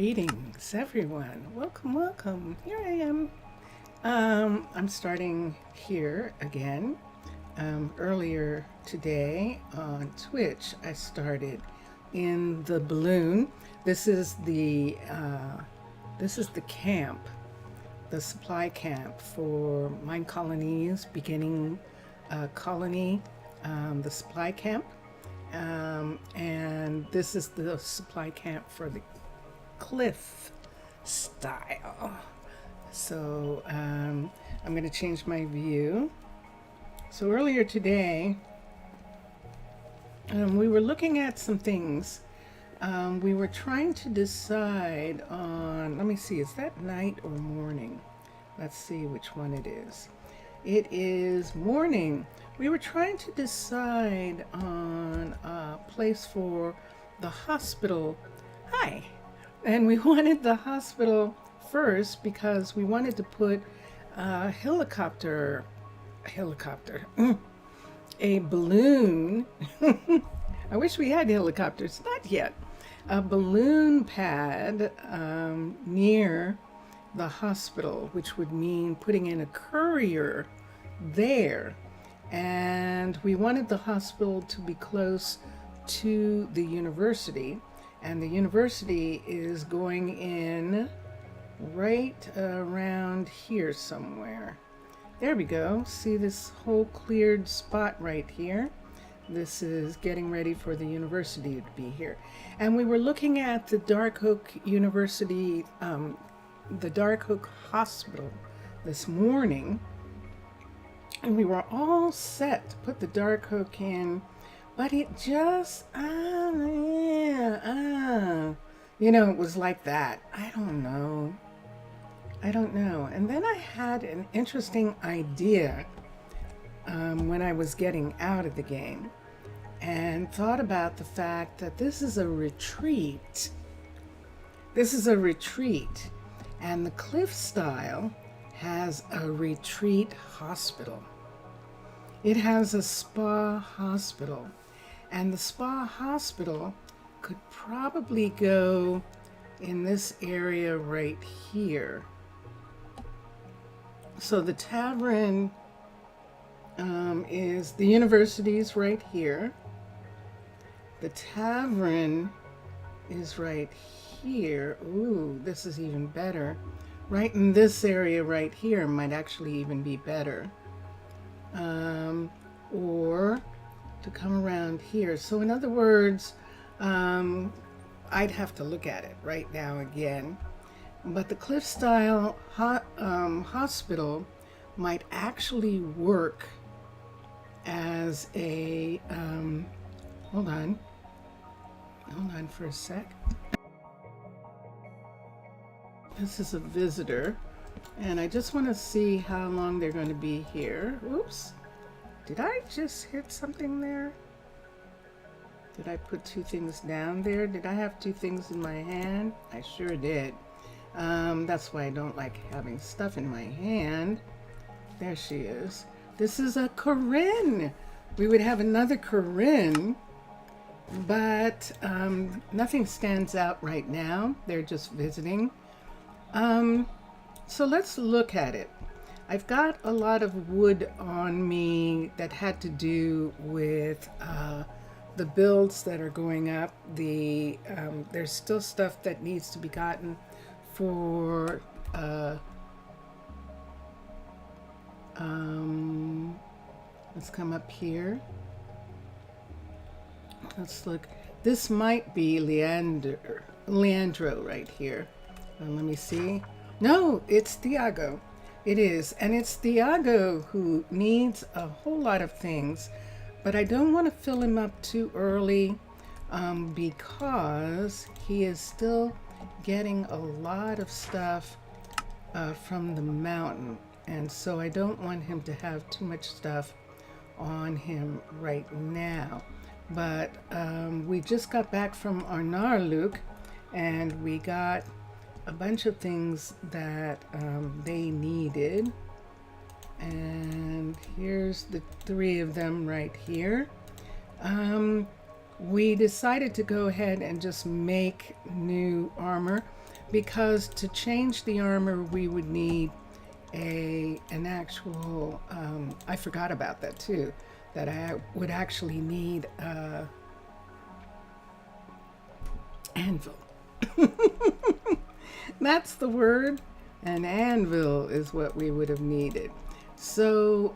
Greetings, everyone. Welcome, welcome. Here I am. I'm starting here again. Earlier today on Twitch, I started in the balloon. This is the camp, the supply camp for Minecolonies, beginning colony, the supply camp. And this is the supply camp for the cliff style. So I'm going to change my view. So earlier today, we were looking at some things. We were trying to decide on, let me see, is that night or morning? Let's see which one it is. It is morning. We were trying to decide on a place for the hospital. Hi. And we wanted the hospital first because we wanted to put a a balloon. I wish we had helicopters, not yet. A balloon pad near the hospital, which would mean putting in a courier there. And we wanted the hospital to be close to the university. And the university is going in right around here somewhere. There we go. See this whole cleared spot right here? This is getting ready for the university to be here. And we were looking at the Dark Oak University, the Dark Oak Hospital this morning. And we were all set to put the Dark Oak in, but it just, it was like that. I don't know. And then I had an interesting idea when I was getting out of the game and thought about the fact that this is a retreat. And the cliff style has a retreat hospital. It has a spa hospital, and the spa hospital could probably go in this area right here. So the tavern is, the university's right here. The tavern is right here. Ooh, this is even better. Right in this area right here might actually even be better. Or to come around here. So in other words, I'd have to look at it right now again. But the cliff style hospital might actually work as a, hold on for a sec. This is a visitor, and I just want to see how long they're going to be here. Oops, did I just hit something there? Did I put two things down there? Did I have two things in my hand? I sure did. That's why I don't like having stuff in my hand. There she is. This is a Corinne. We would have another Corinne, but nothing stands out right now. They're just visiting. So let's look at it. I've got a lot of wood on me that had to do with the builds that are going up. There's still stuff that needs to be gotten for let's come up here. Let's look. This might be Leandro right here. Let me see. No, it's Thiago. It is. And it's Thiago who needs a whole lot of things, but I don't want to fill him up too early because he is still getting a lot of stuff from the mountain. And so I don't want him to have too much stuff on him right now. But we just got back from Arnaaluk, and we got a bunch of things that they needed. And here's the three of them right here. We decided to go ahead and just make new armor. because to change the armor we would need an actual, I forgot about that too, that I would actually need a anvil. That's the word. An anvil is what we would have needed. So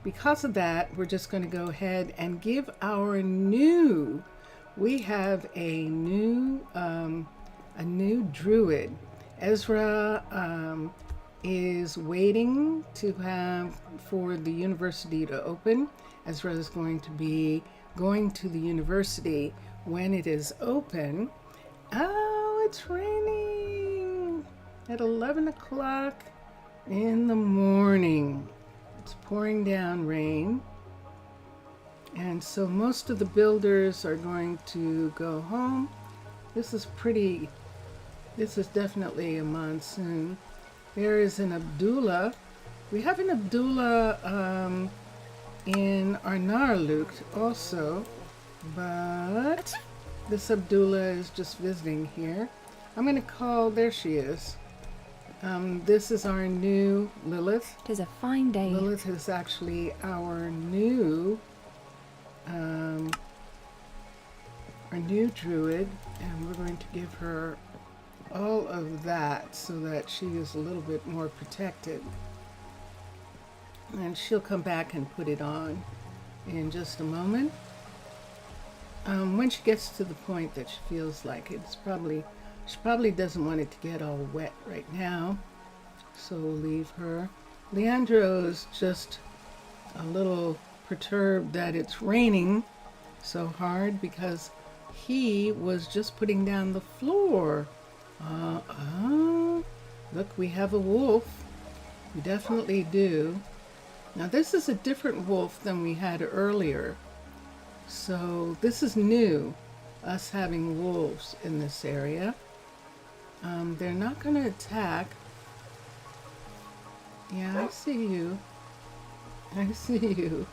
because of that, we're just going to go ahead and give our new, we have a new druid. Ezra is waiting to have for the university to open. Ezra is going to be going to the university when it is open. Oh, it's raining at 11 o'clock in the morning. It's pouring down rain. And so most of the builders are going to go home. This is definitely a monsoon. There is an Abdullah. We have an Abdullah in Arnaaluk also, but this Abdullah is just visiting here. I'm going to call, there she is. This is our new Lilith. It is a fine day. Lilith is actually our new druid, and we're going to give her all of that so that she is a little bit more protected. And she'll come back and put it on in just a moment. When she gets to the point that she feels like it, she probably doesn't want it to get all wet right now, so we'll leave her. Leandro is just a little perturbed that it's raining so hard because he was just putting down the floor. Look, we have a wolf. We definitely do. Now this is a different wolf than we had earlier. So this is new, us having wolves in this area. They're not going to attack. Yeah, I see you. I see you.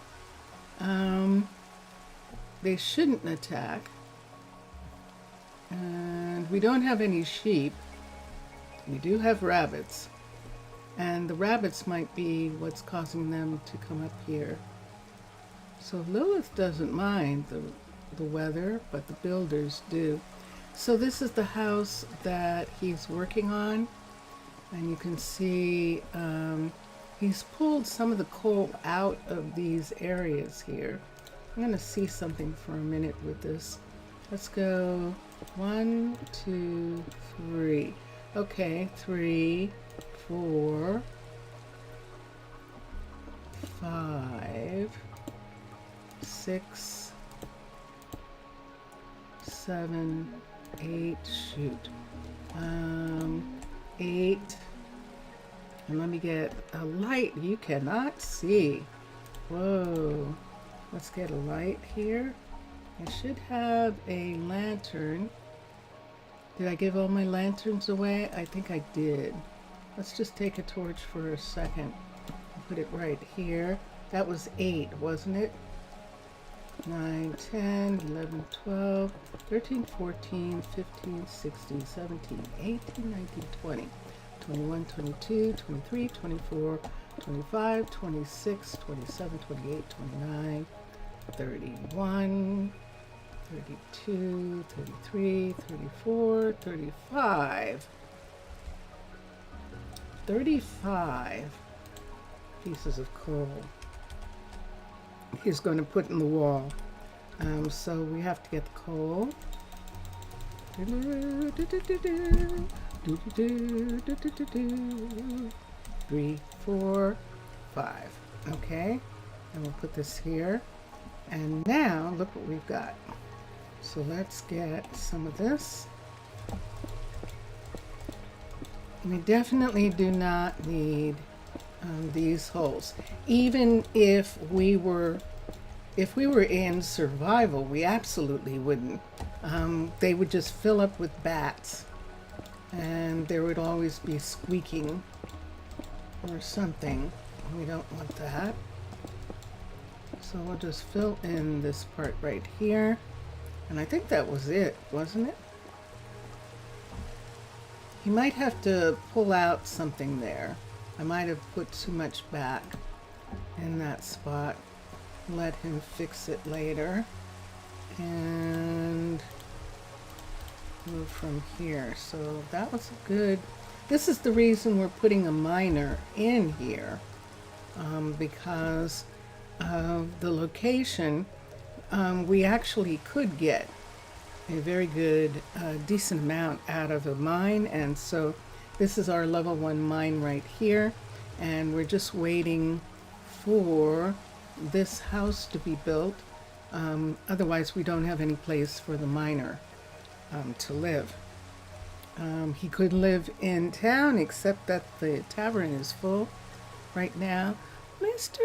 They shouldn't attack. And we don't have any sheep. We do have rabbits. And the rabbits might be what's causing them to come up here. So Lilith doesn't mind the weather, but the builders do. So this is the house that he's working on. And you can see he's pulled some of the coal out of these areas here. I'm going to see something for a minute with this. Let's go 1, 2, 3. Okay, 3, 4, 5, 6, 7, 8, shoot. 8. And let me get a light you cannot see. Whoa. Let's get a light here. I should have a lantern. Did I give all my lanterns away? I think I did. Let's just take a torch for a second. Put it right here. That was 8, wasn't it? 9, 10, 11, 12, 13, 14, 15, 16, 17, 18, 19, 20, 21, 22, 23, 24, 25, 26, 27, 28, 29, 31, 32, 33, 34, 35. 35 pieces of coal he's going to put in the wall. So we have to get the coal. 3, 4, 5. Okay, and we'll put this here. And now look what we've got. So let's get some of this. We definitely do not need these holes. Even if we were in survival, we absolutely wouldn't. They would just fill up with bats, and there would always be squeaking or something. We don't want that. So we'll just fill in this part right here. And I think that was it, wasn't it? He might have to pull out something there. I might have put too much back in that spot. Let him fix it later. And move from here. So that was good. This is the reason we're putting a miner in here, because of the location. We actually could get a very good, decent amount out of a mine, and so this is our level 1 mine right here, and we're just waiting for this house to be built. Otherwise we don't have any place for the miner to live. He could live in town, except that the tavern is full right now. Mr.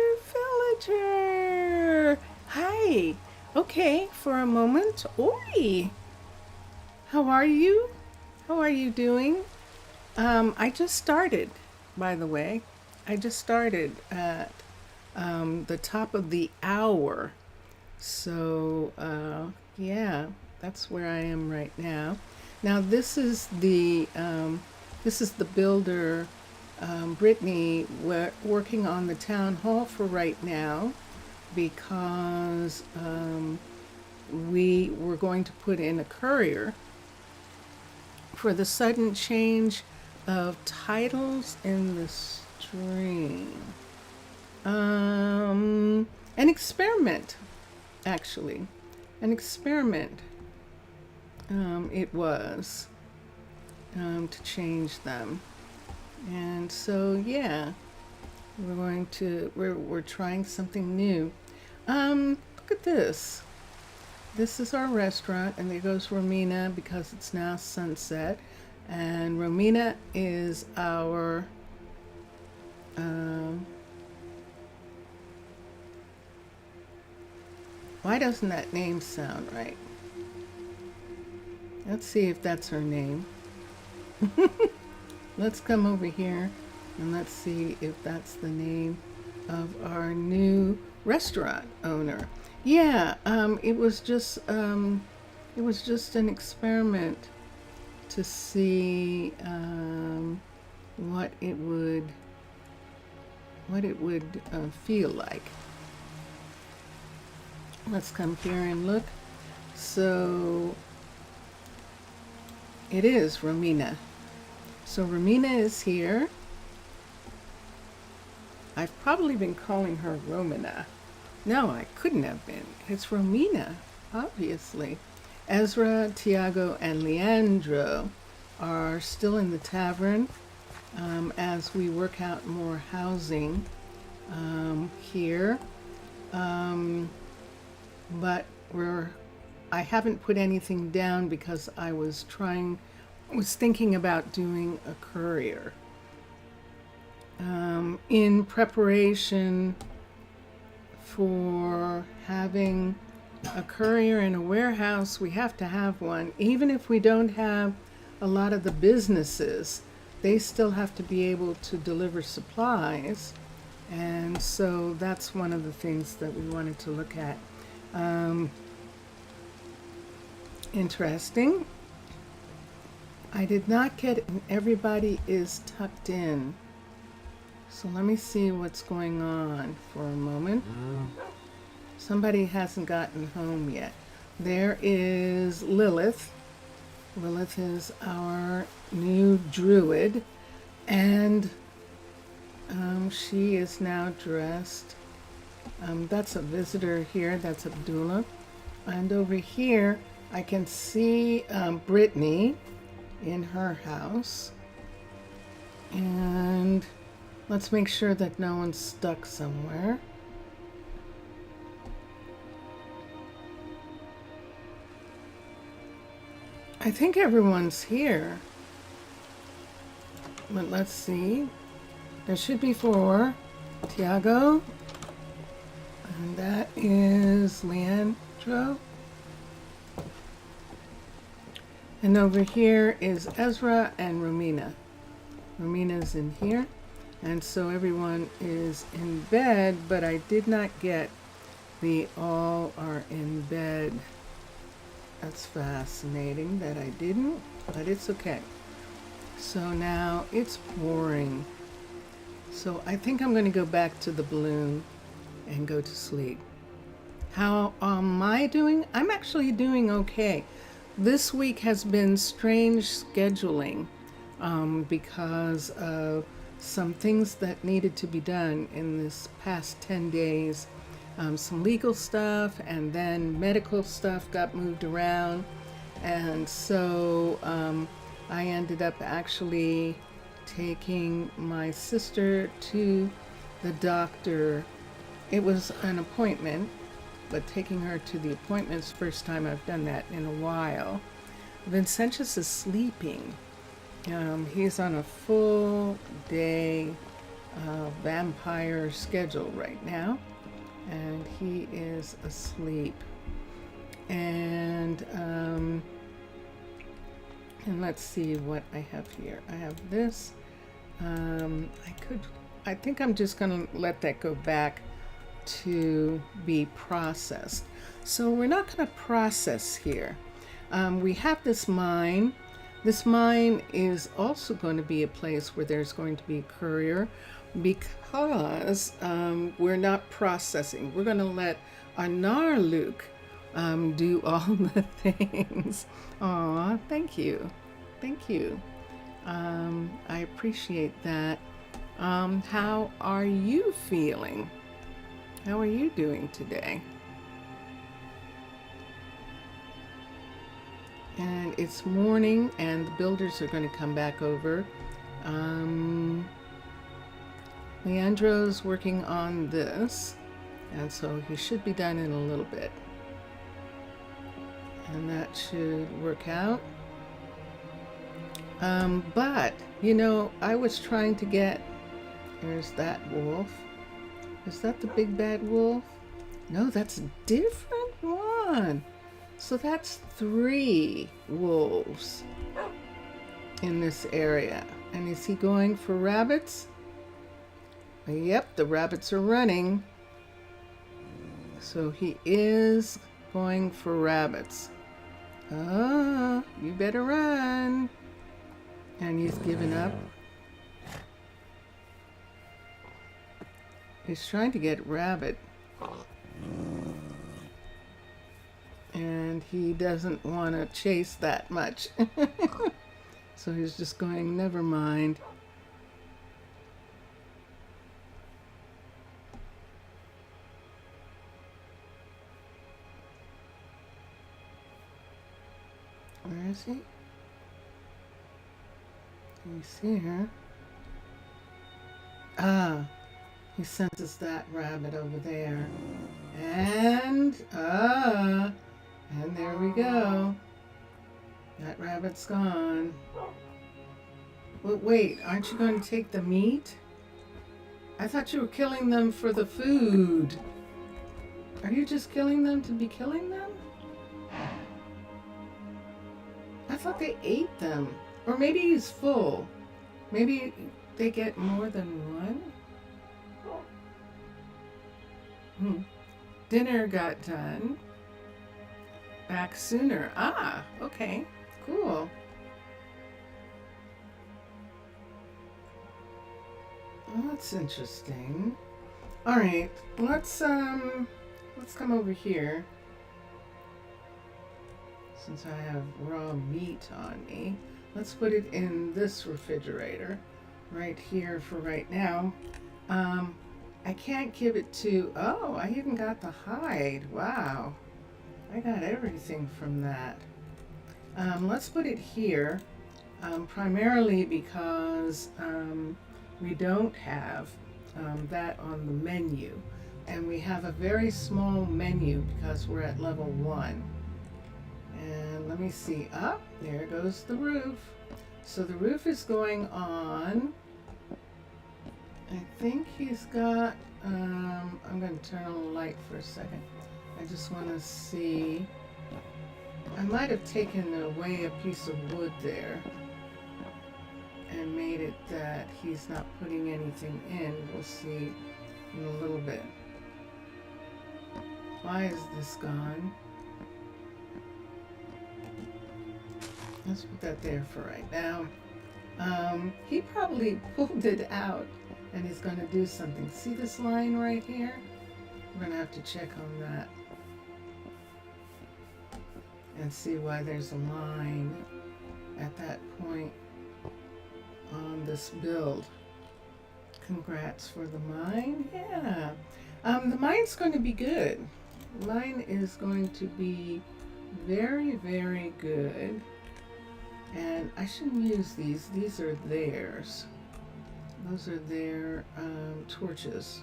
Villager! Hi! Okay, for a moment. Oi! How are you? How are you doing? I just started, by the way. I just started at the top of the hour. So, yeah, that's where I am right now. Now, this is the builder, Brittany, working on the town hall for right now, because we were going to put in a courier for the sudden change of titles in the stream. An experiment, actually. An experiment. It was to change them. And so, yeah, we're trying something new. Look at this. This is our restaurant, and there goes Romina because it's now sunset. And Romina is our why doesn't that name sound right? Let's see if that's her name. Let's come over here and let's see if that's the name of our new restaurant owner. Yeah, it was just an experiment to see what it would feel like. Let's come here and look. So it is Romina. So Romina is here. I've probably been calling her Romina. No, I couldn't have been. It's Romina, obviously. Ezra, Tiago, and Leandro are still in the tavern as we work out more housing here. But I haven't put anything down because I was thinking about doing a courier. In preparation for having a courier in a warehouse, we have to have one. Even if we don't have a lot of the businesses, they still have to be able to deliver supplies. And so that's one of the things that we wanted to look at. Interesting. I did not get it. Everybody is tucked in. So let me see what's going on for a moment. Somebody hasn't gotten home yet. There is Lilith. Lilith is our new druid, and she is now dressed. That's a visitor here. That's Abdullah. And over here, I can see Brittany in her house. And let's make sure that no one's stuck somewhere. I think everyone's here. But let's see. There should be 4. Tiago. And that is Leandro. And over here is Ezra and Romina. Romina's in here. And so everyone is in bed, but I did not get the all are in bed. That's fascinating that I didn't, but it's okay. So now it's pouring. So I think I'm going to go back to the balloon and go to sleep. How am I doing? I'm actually doing okay. This week has been strange scheduling because of some things that needed to be done in this past 10 days. Some legal stuff and then medical stuff got moved around. And so I ended up actually taking my sister to the doctor. It was an appointment, but taking her to the appointment's the first time I've done that in a while. Vincentius is sleeping. He's on a full day vampire schedule right now, and he is asleep. And let's see what I have here. I have this. I think I'm just gonna let that go back to be processed. So we're not going to process here. We have this mine. This mine is also going to be a place where there's going to be a courier because we're not processing. We're going to let Arnaaluk do all the things. Aw, thank you. Thank you. I appreciate that. How are you feeling? How are you doing today? And it's morning and the builders are going to come back over. Leandro's working on this, and so he should be done in a little bit. And that should work out. But, you know, I was trying to get, there's that wolf. Is that the big bad wolf? No, that's a different one. So that's 3 wolves in this area. And is he going for rabbits? Yep, the rabbits are running. So he is going for rabbits. Oh, you better run. And he's given up. He's trying to get rabbit. And he doesn't want to chase that much. So he's just going, never mind. Where is he? Can you see her? Ah. He senses that rabbit over there. And there we go. That rabbit's gone. But wait, aren't you going to take the meat? I thought you were killing them for the food. Are you just killing them to be killing them? I thought they ate them. Or maybe he's full. Maybe they get more than one? Dinner got done. Back sooner. Ah, okay. Cool. Well, that's interesting. All right, let's come over here. Since I have raw meat on me, let's put it in this refrigerator right here for right now. I can't give it to, oh, I even got the hide. Wow. I got everything from that. Let's put it here, primarily because we don't have that on the menu. And we have a very small menu because we're at level 1. And let me see, up, there goes the roof. So the roof is going on. I think he's got, I'm going to turn on the light for a second. I just want to see. I might have taken away a piece of wood there and made it that he's not putting anything in. We'll see in a little bit. Why is this gone? Let's put that there for right now. He probably pulled it out and is going to do something. See this line right here? We're going to have to check on that and see why there's a line at that point on this build. Congrats for the mine. Yeah. The mine's going to be good. Mine is going to be very, very good. And I shouldn't use these. These are theirs. Those are their torches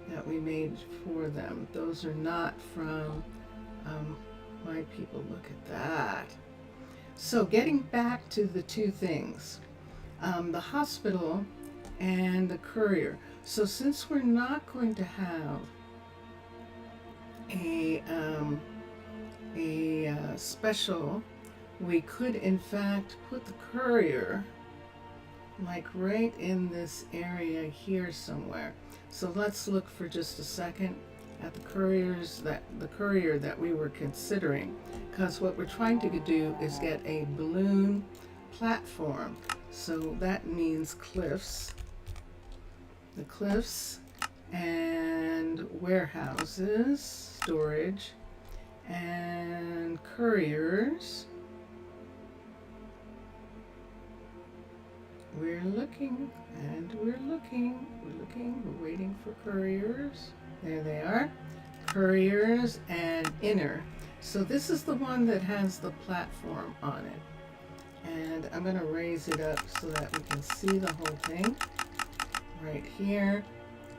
that we made for them. Those are not from my people. Look at that. So getting back to the two things, the hospital and the courier. So since we're not going to have a special, we could in fact put the courier like right in this area here somewhere. So let's look for just a second at the courier that we were considering, because what we're trying to do is get a balloon platform. So that means cliffs, the cliffs, and warehouses, storage, and couriers. We're looking, and we're looking, we're waiting for couriers. There they are, couriers and inner. So this is the one that has the platform on it. And I'm going to raise it up so that we can see the whole thing right here.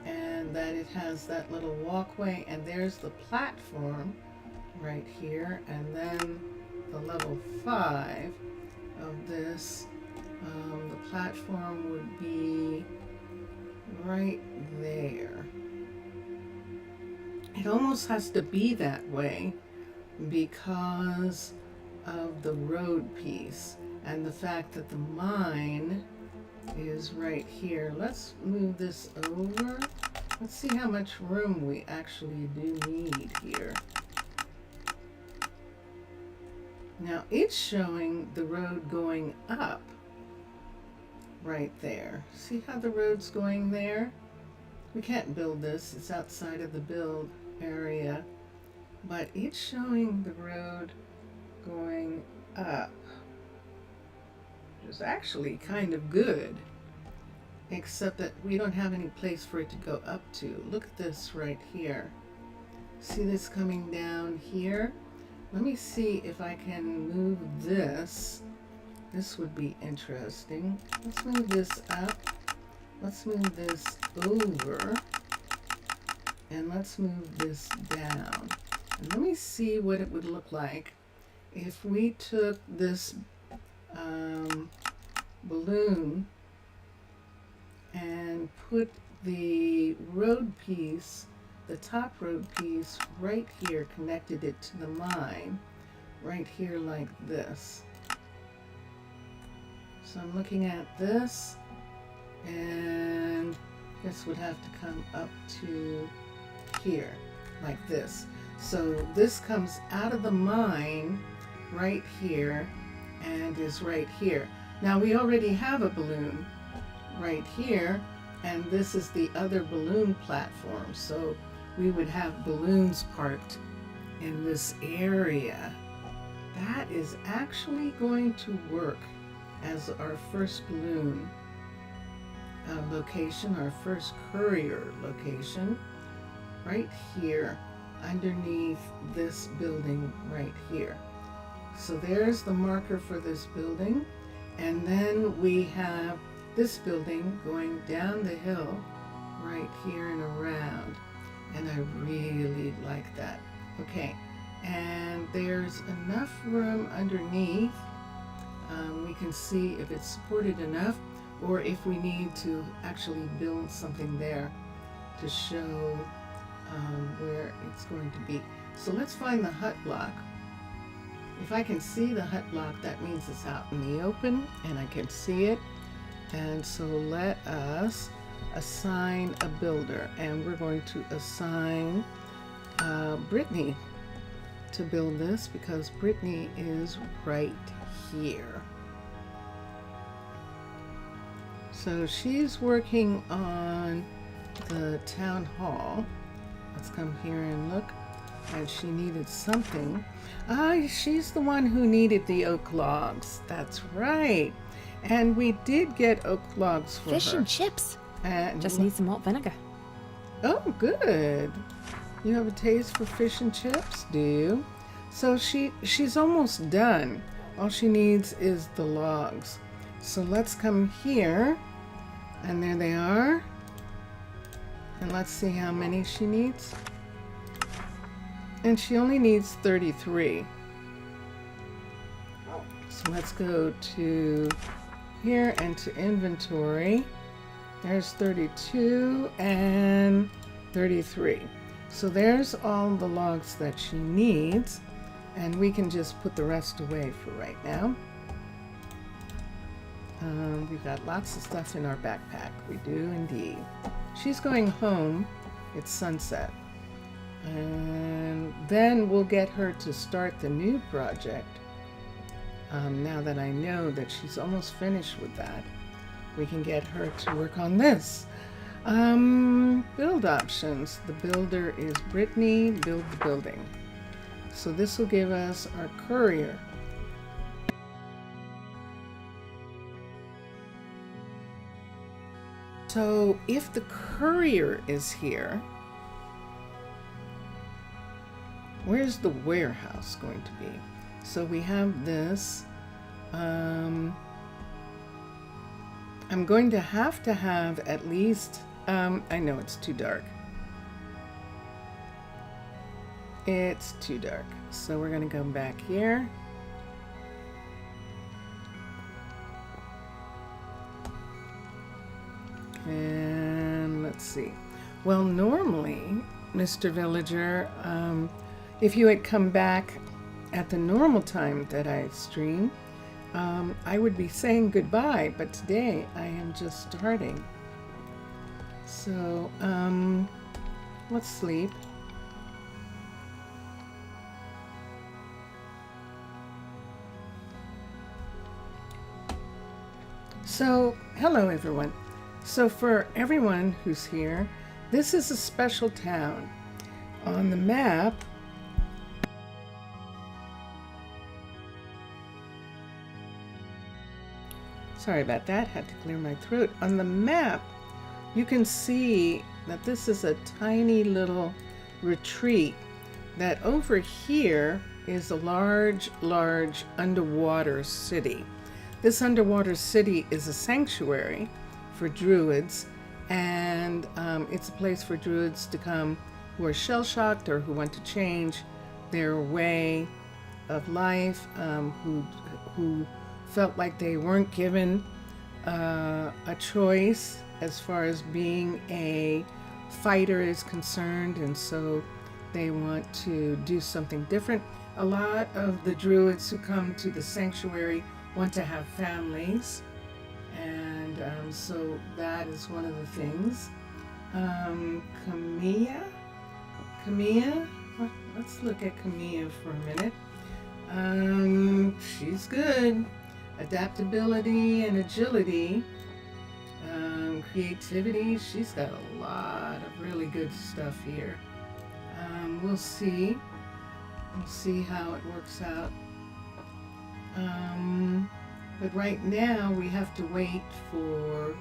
And that it has that little walkway, and there's the platform right here. And then the level 5 of this, the platform would be right there. It almost has to be that way because of the road piece and the fact that the mine is right here. Let's move this over. Let's see how much room we actually do need here. Now it's showing the road going up right there. See how the road's going there? We can't build this, it's outside of the build area, but it's showing the road going up, which is actually kind of good, except that we don't have any place for it to go up to. Look at this right here. See this coming down here? Let me see if I can move this. This would be interesting. Let's move this up. Let's move this over. And let's move this down. And let me see what it would look like if we took this balloon and put the road piece, the top road piece right here, connected it to the mine right here like this. So I'm looking at this, and this would have to come up to here like this. So this comes out of the mine right here and is right here. Now we already have a balloon right here, and this is the other balloon platform. So we would have balloons parked in this area. That is actually going to work as our first balloon location, our first courier location, right here underneath this building right here. So there's the marker for this building, and then we have this building going down the hill right here and around, and I really like that. Okay, and there's enough room underneath. We can see if it's supported enough, or if we need to actually build something there to show where it's going to be. So let's find the hut block. If I can see the hut block, that means it's out in the open and I can see it. And so let us assign a builder, and we're going to assign Brittany to build this because Brittany is right here. So she's working on the town hall. Let's come here and look. And she needed something. She's the one who needed the oak logs. That's right. And we did get oak logs for Fish her. and chips. And Just need some hot vinegar. Oh, good. You have a taste for fish and chips, do you? So she's almost done. All she needs is the logs. So let's come here. And there they are. And let's see how many she needs. And she only needs 33. So let's go to here and to inventory. There's 32 and 33. So there's all the logs that she needs. And we can just put the rest away for right now. We've got lots of stuff in our backpack. We do indeed. She's going home. It's sunset. And then we'll get her to start the new project. Now that I know that she's almost finished with that, we can get her to work on this. Build options. The builder is Brittany. Build the building. So this will give us our courier. So if the courier is here, where's the warehouse going to be? So we have this. I'm going to have at least, I know it's too dark. It's too dark. So we're going to go back here. And let's see. Well, normally, Mr. Villager, if you had come back at the normal time that I stream, I would be saying goodbye, but today I am just starting. So, let's sleep. So, hello everyone. So for everyone who's here, this is a special town. On the map, sorry about that, had to clear my throat. On the map, you can see that this is a tiny little retreat, that over here is a large underwater city. This underwater city is a sanctuary for druids, and it's a place for druids to come who are shell-shocked or who want to change their way of life, who felt like they weren't given a choice as far as being a fighter is concerned, and so they want to do something different. A lot of the druids who come to the sanctuary want to have families, and so that is one of the things. Camilla, let's look at Camilla for a minute. She's good. Adaptability and agility, creativity. She's got a lot of really good stuff here. We'll see how it works out. But right now we have to wait for,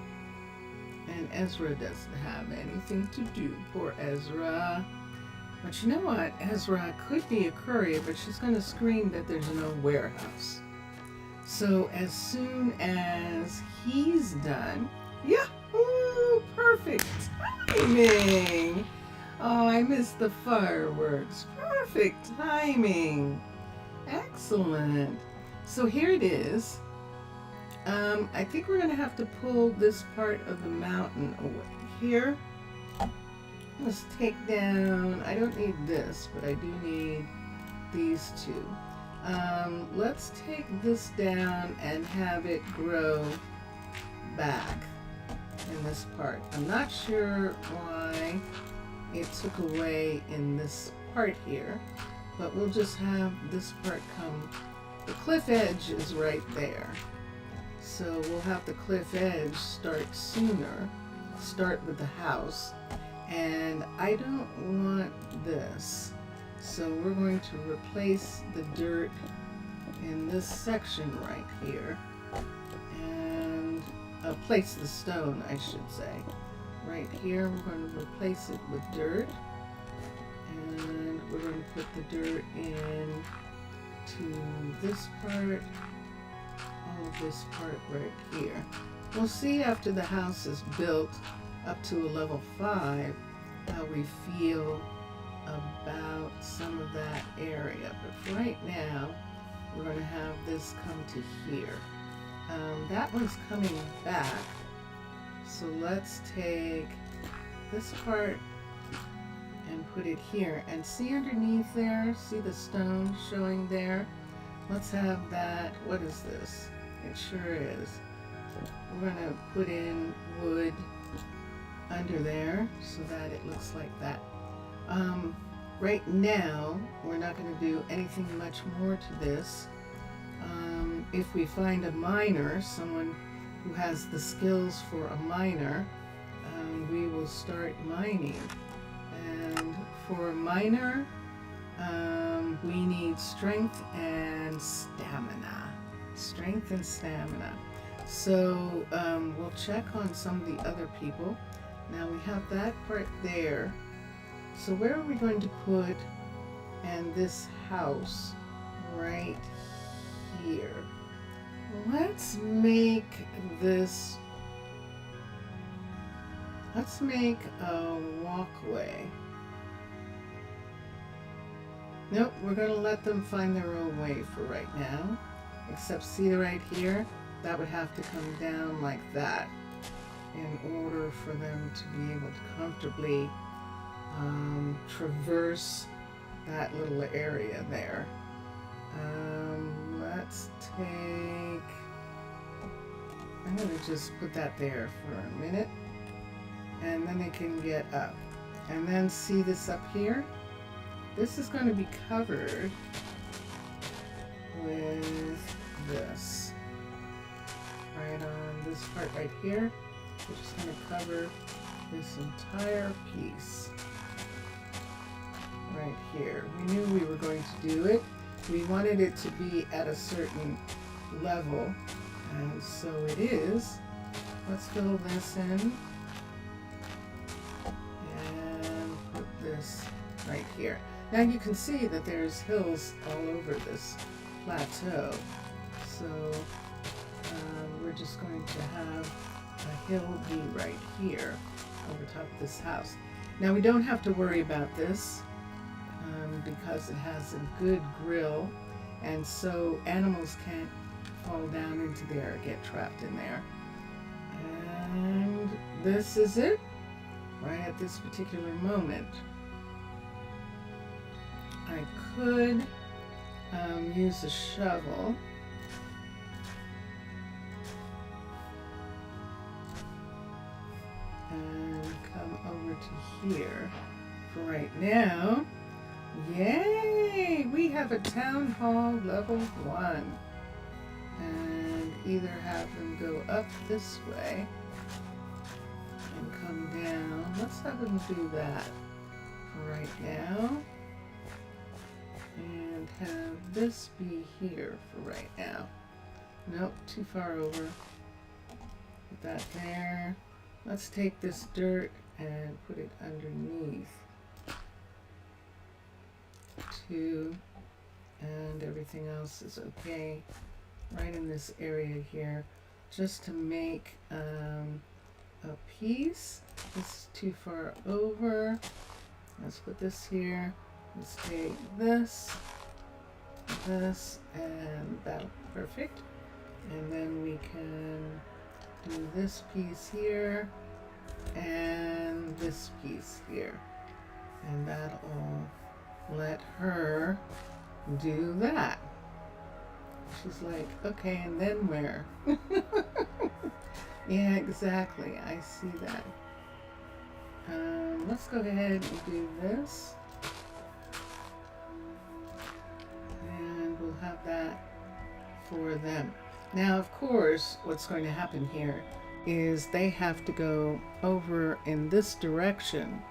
and Ezra doesn't have anything to do, poor Ezra. But you know what, Ezra could be a courier, but she's going to scream that there's no warehouse. So as soon as he's done, yahoo, perfect timing. Oh, I missed the fireworks. Perfect timing. Excellent. So here it is. I think we're going to have to pull this part of the mountain away. Here, let's take down, I don't need this, but I do need these two. Let's take this down and have it grow back in this part. I'm not sure why it took away in this part here, but we'll just have this part come. The cliff edge is right there. So we'll have the cliff edge start sooner, start with the house. And I don't want this. So we're going to replace the dirt in this section right here. And place the stone, I should say. Right here, we're going to replace it with dirt. And we're going to put the dirt in to this part, all of this part right here. We'll see after the house is built up to a level 5 how we feel about some of that area. But for right now, we're going to have this come to here. That one's coming back. So let's take this part and put it here. And see underneath there, see the stone showing there? Let's have that. What is this? It sure is. We're going to put in wood under there so that it looks like that. Right now, we're not going to do anything much more to this. If we find a miner, someone who has the skills for a miner, we will start mining. And for a miner, we need strength and stamina. Strength and stamina. So we'll check on some of the other people. Now we have that part there. So where are we going to put and this house right here? Let's make this, let's make a walkway. Nope, we're going to let them find their own way for right now. Except see right here, that would have to come down like that in order for them to be able to comfortably traverse that little area there. Let's take, I'm going to just put that there for a minute, and then they can get up. And then see this up here? This is going to be covered with this. Right on this part right here. We're just going to cover this entire piece. Right here. We knew we were going to do it. We wanted it to be at a certain level, and so it is. Let's fill this in and put this right here. Now you can see that there's hills all over this plateau, so we're just going to have a hill be right here over top of this house. Now we don't have to worry about this because it has a good grill, and so animals can't fall down into there or get trapped in there. And this is it right at this particular moment. I could use a shovel and come over to here. For right now, yay! We have a town hall level 1. And either have them go up this way and come down. Let's have them do that for right now. And have this be here for right now. Nope, too far over. Put that there. Let's take this dirt and put it underneath. 2, and everything else is okay. Right in this area here, just to make a piece. This is too far over. Let's put this here. Let's take this, and that'll be perfect. And then we can do this piece here and this piece here, and that'll let her do that. She's like, okay, and then where? Yeah, exactly. I see that. Let's go ahead and do this. And we'll have that for them. Now, of course, what's going to happen here is they have to go over in this direction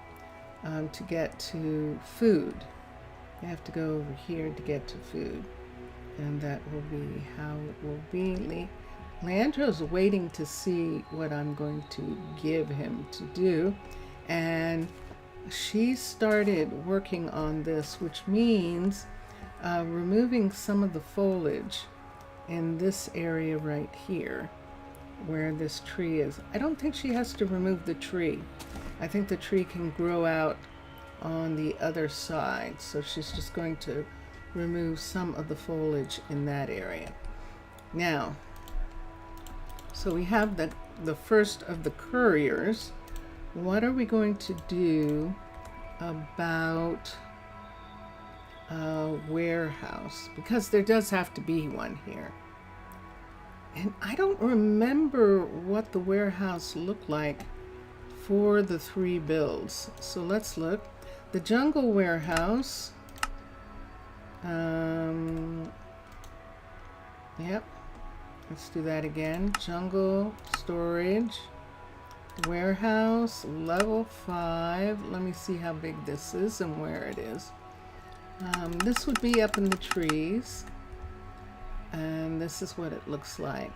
to get to food. They have to go over here to get to food. And that will be how it will be. Leandro's waiting to see what I'm going to give him to do. And she started working on this, which means removing some of the foliage in this area right here where this tree is. I don't think she has to remove the tree. I think the tree can grow out on the other side. So she's just going to remove some of the foliage in that area. Now, so we have the first of the couriers. What are we going to do about a warehouse? Because there does have to be one here. And I don't remember what the warehouse looked like for the 3 builds. So let's look. The jungle warehouse. Yep. Let's do that again. Jungle storage. Warehouse level 5. Let me see how big this is and where it is. This would be up in the trees. And this is what it looks like.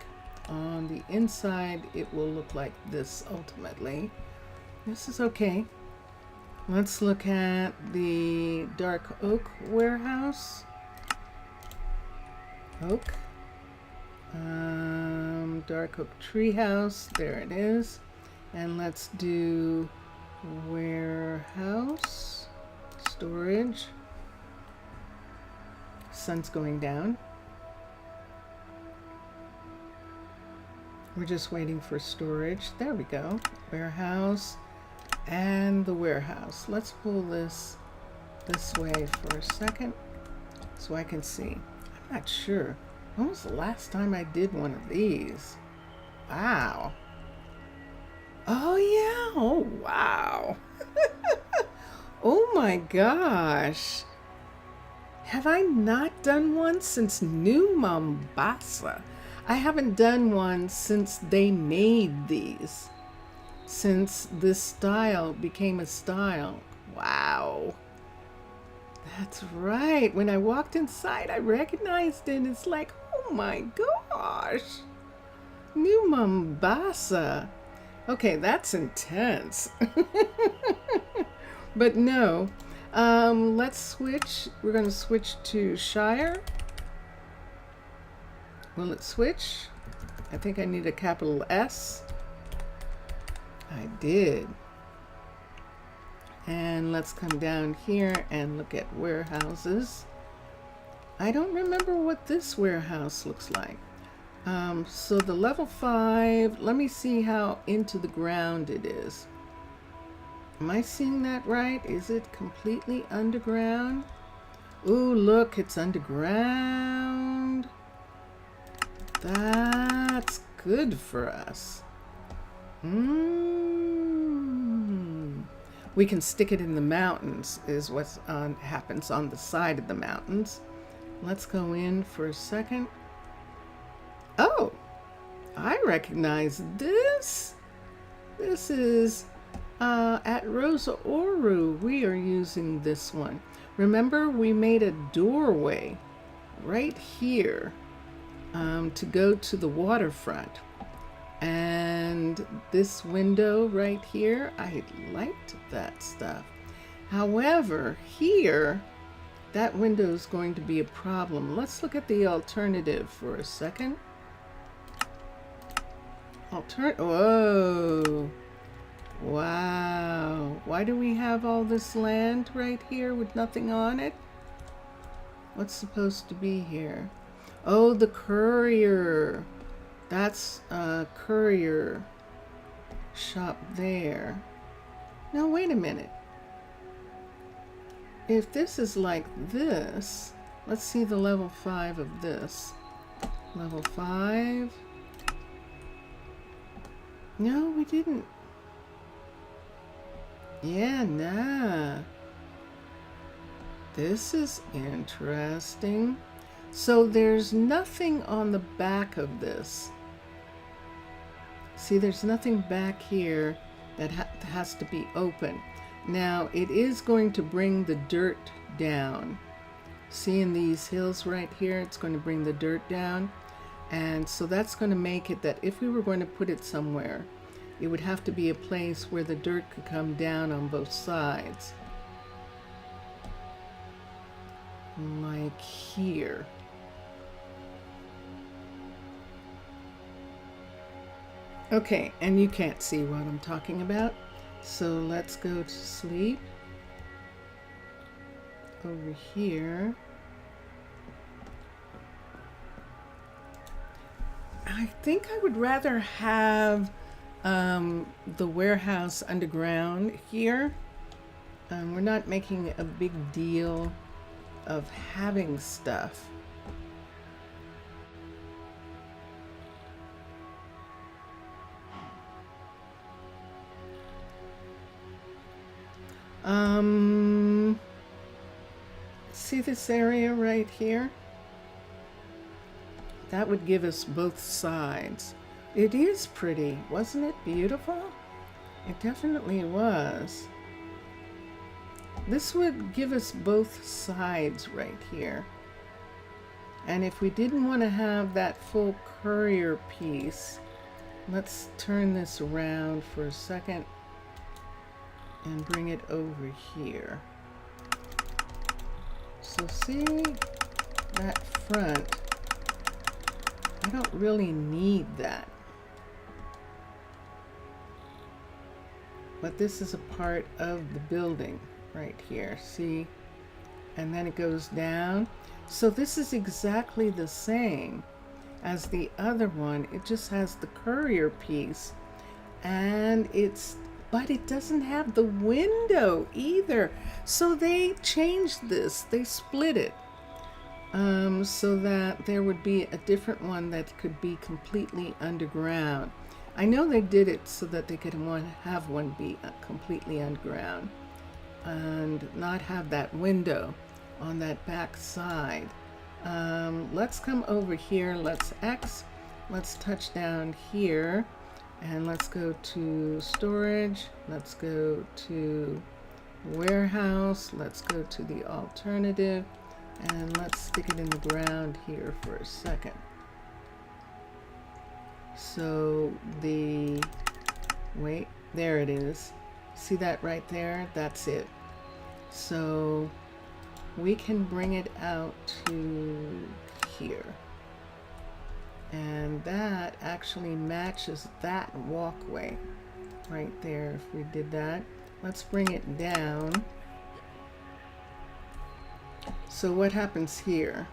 On the inside, it will look like this ultimately. This is okay. Let's look at the dark oak warehouse. Oak. Dark oak treehouse. There it is. And let's do warehouse. Storage. Sun's going down. We're just waiting for storage. There we go. Warehouse and the warehouse. Let's pull this way for a second so I can see. I'm not sure. When was the last time I did one of these? Wow. Oh yeah. Oh wow. Oh my gosh. Have I not done one since New Mombasa? I haven't done one since they made these. Since this style became a style. Wow. That's right. When I walked inside, I recognized it. It's like, oh my gosh. New Mombasa. Okay, that's intense. But no. Let's switch. We're going to switch to Shire. Will it switch? I think I need a capital S. I did. And let's come down here and look at warehouses. I don't remember what this warehouse looks like. So the level 5, let me see how into the ground it is. Am I seeing that right? Is it completely underground? Ooh, look, it's underground. That's good for us. We can stick it in the mountains is what happens on the side of the mountains. Let's go in for a second. Oh, I recognize this. This is at Rosa Oru. We are using this one. Remember, we made a doorway right here to go to the waterfront. And this window right here, I liked that stuff. However, here, that window is going to be a problem. Let's look at the alternative for a second. Whoa. Wow. Why do we have all this land right here with nothing on it? What's supposed to be here? Oh, the courier. That's a courier shop there. Now, wait a minute. If this is like this, let's see the level 5 of this. Level 5. No, we didn't. Yeah, nah. This is interesting. So there's nothing on the back of this. See, there's nothing back here that has to be open. Now, it is going to bring the dirt down. See, in these hills right here, it's going to bring the dirt down. And so that's going to make it that if we were going to put it somewhere, it would have to be a place where the dirt could come down on both sides. Like here. Okay, and you can't see what I'm talking about. So let's go to sleep. Over here. I think I would rather have the warehouse underground here. We're not making a big deal of having stuff. See this area right here? That would give us both sides. It is pretty, wasn't it beautiful? It definitely was. This would give us both sides right here. And if we didn't want to have that full courier piece, let's turn this around for a second and bring it over here. So see that front, I don't really need that. But this is a part of the building right here, see? And then it goes down. So this is exactly the same as the other one. It just has the courier piece, and but it doesn't have the window either. So they changed this, they split it. So that there would be a different one that could be completely underground. I know they did it so that they could have one be completely underground and not have that window on that back side. Let's come over here, let's touch down here, and let's go to storage, let's go to warehouse, let's go to the alternative, and let's stick it in the ground here for a second. So wait, there it is. See that right there? That's it. So we can bring it out to here. And that actually matches that walkway right there. If we did that, let's bring it down. So what happens here?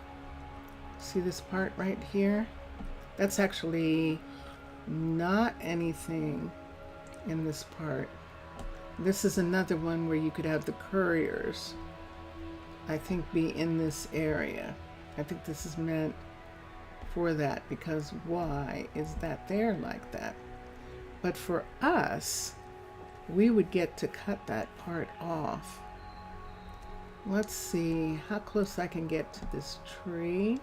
See this part right here? That's actually not anything in this part. This is another one where you could have the couriers, I think, be in this area. I think this is meant for that, because why is that there like that? But for us, we would get to cut that part off. Let's see how close I can get to this tree.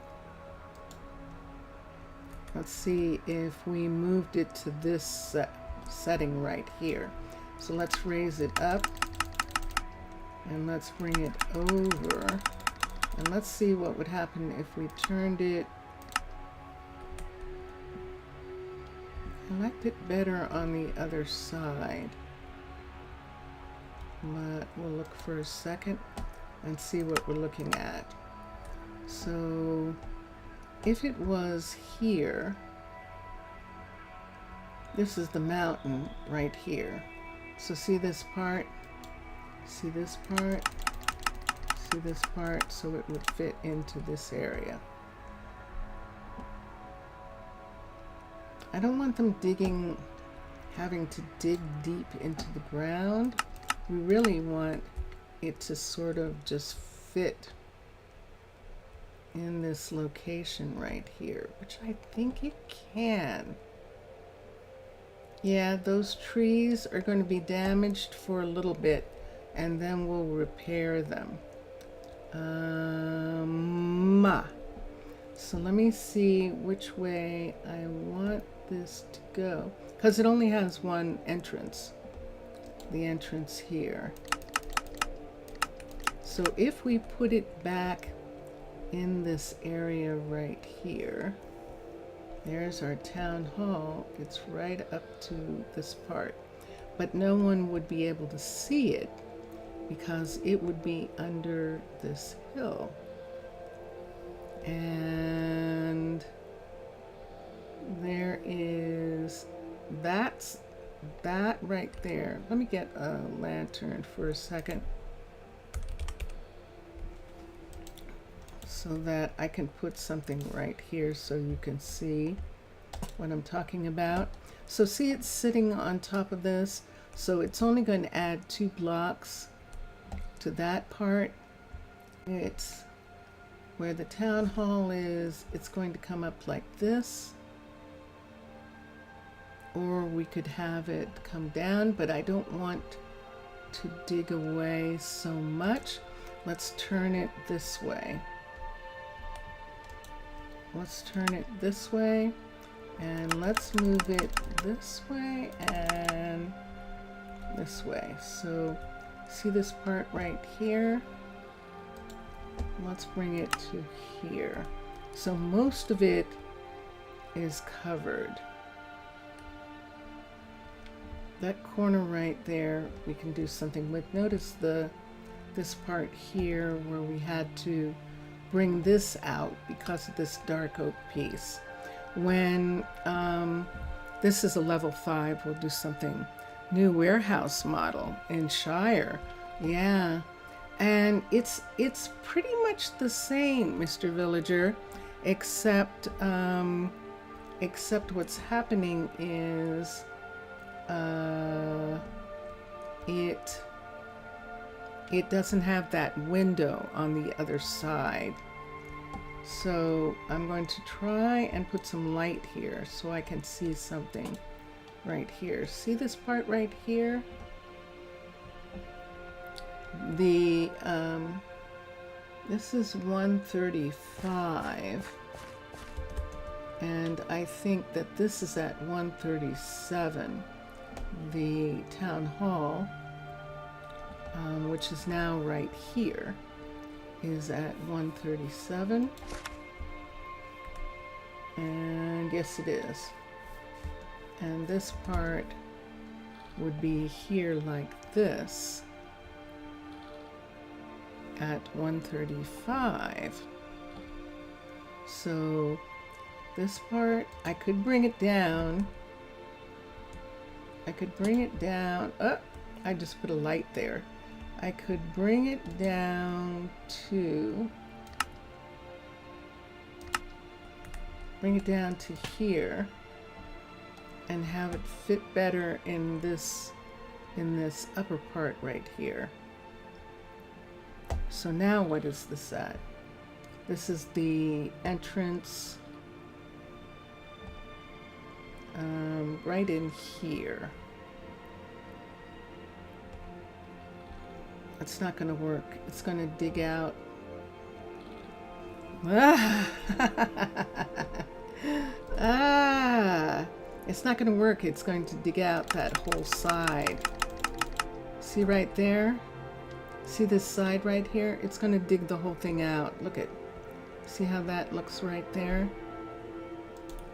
Let's see if we moved it to this setting right here. So let's raise it up and let's bring it over, and let's see what would happen if we turned it. I liked it better on the other side, but we'll look for a second and see what we're looking at. So if it was here, this is the mountain right here. So see this part, see this part, see this part, so it would fit into this area. I don't want them having to dig deep into the ground. We really want it to sort of just fit in this location right here, which I think it can. Yeah, those trees are going to be damaged for a little bit, and then we'll repair them. So let me see which way I want this to go, because it only has one entrance, the entrance here. So if we put it back in this area right here, there's our town hall. It's right up to this part, but no one would be able to see it because it would be under this hill. And there is, that's that right there. Let me get a lantern for a second so that I can put something right here so you can see what I'm talking about. So see, it's sitting on top of this, so it's only going to add 2 blocks to that part. It's where the town hall is. It's going to come up like this, or we could have it come down, but I don't want to dig away so much. Let's turn it this way. Let's turn it this way, and let's move it this way and this way. So see this part right here? Let's bring it to here. So most of it is covered. That corner right there we can do something with. Notice this part here where we had to bring this out because of this dark oak piece. When this is a level 5, we'll do something new. Warehouse model in Shire. Yeah, and it's pretty much the same, Mr. Villager, except what's happening is it doesn't have that window on the other side. So I'm going to try and put some light here so I can see something right here. See this part right here? The this is 135, and I think that this is at 137. The town hall, which is now right here, is at 137, and yes it is. And this part would be here like this at 135. So this part, I could bring it down. Oh, I just put a light there. I could bring it down to here and have it fit better in this upper part right here. So now what is this at? This is the entrance right in here. It's not going to work. It's going to dig out. It's not going to work. It's going to dig out that whole side. See right there? See this side right here? It's going to dig the whole thing out. Look at. See how that looks right there?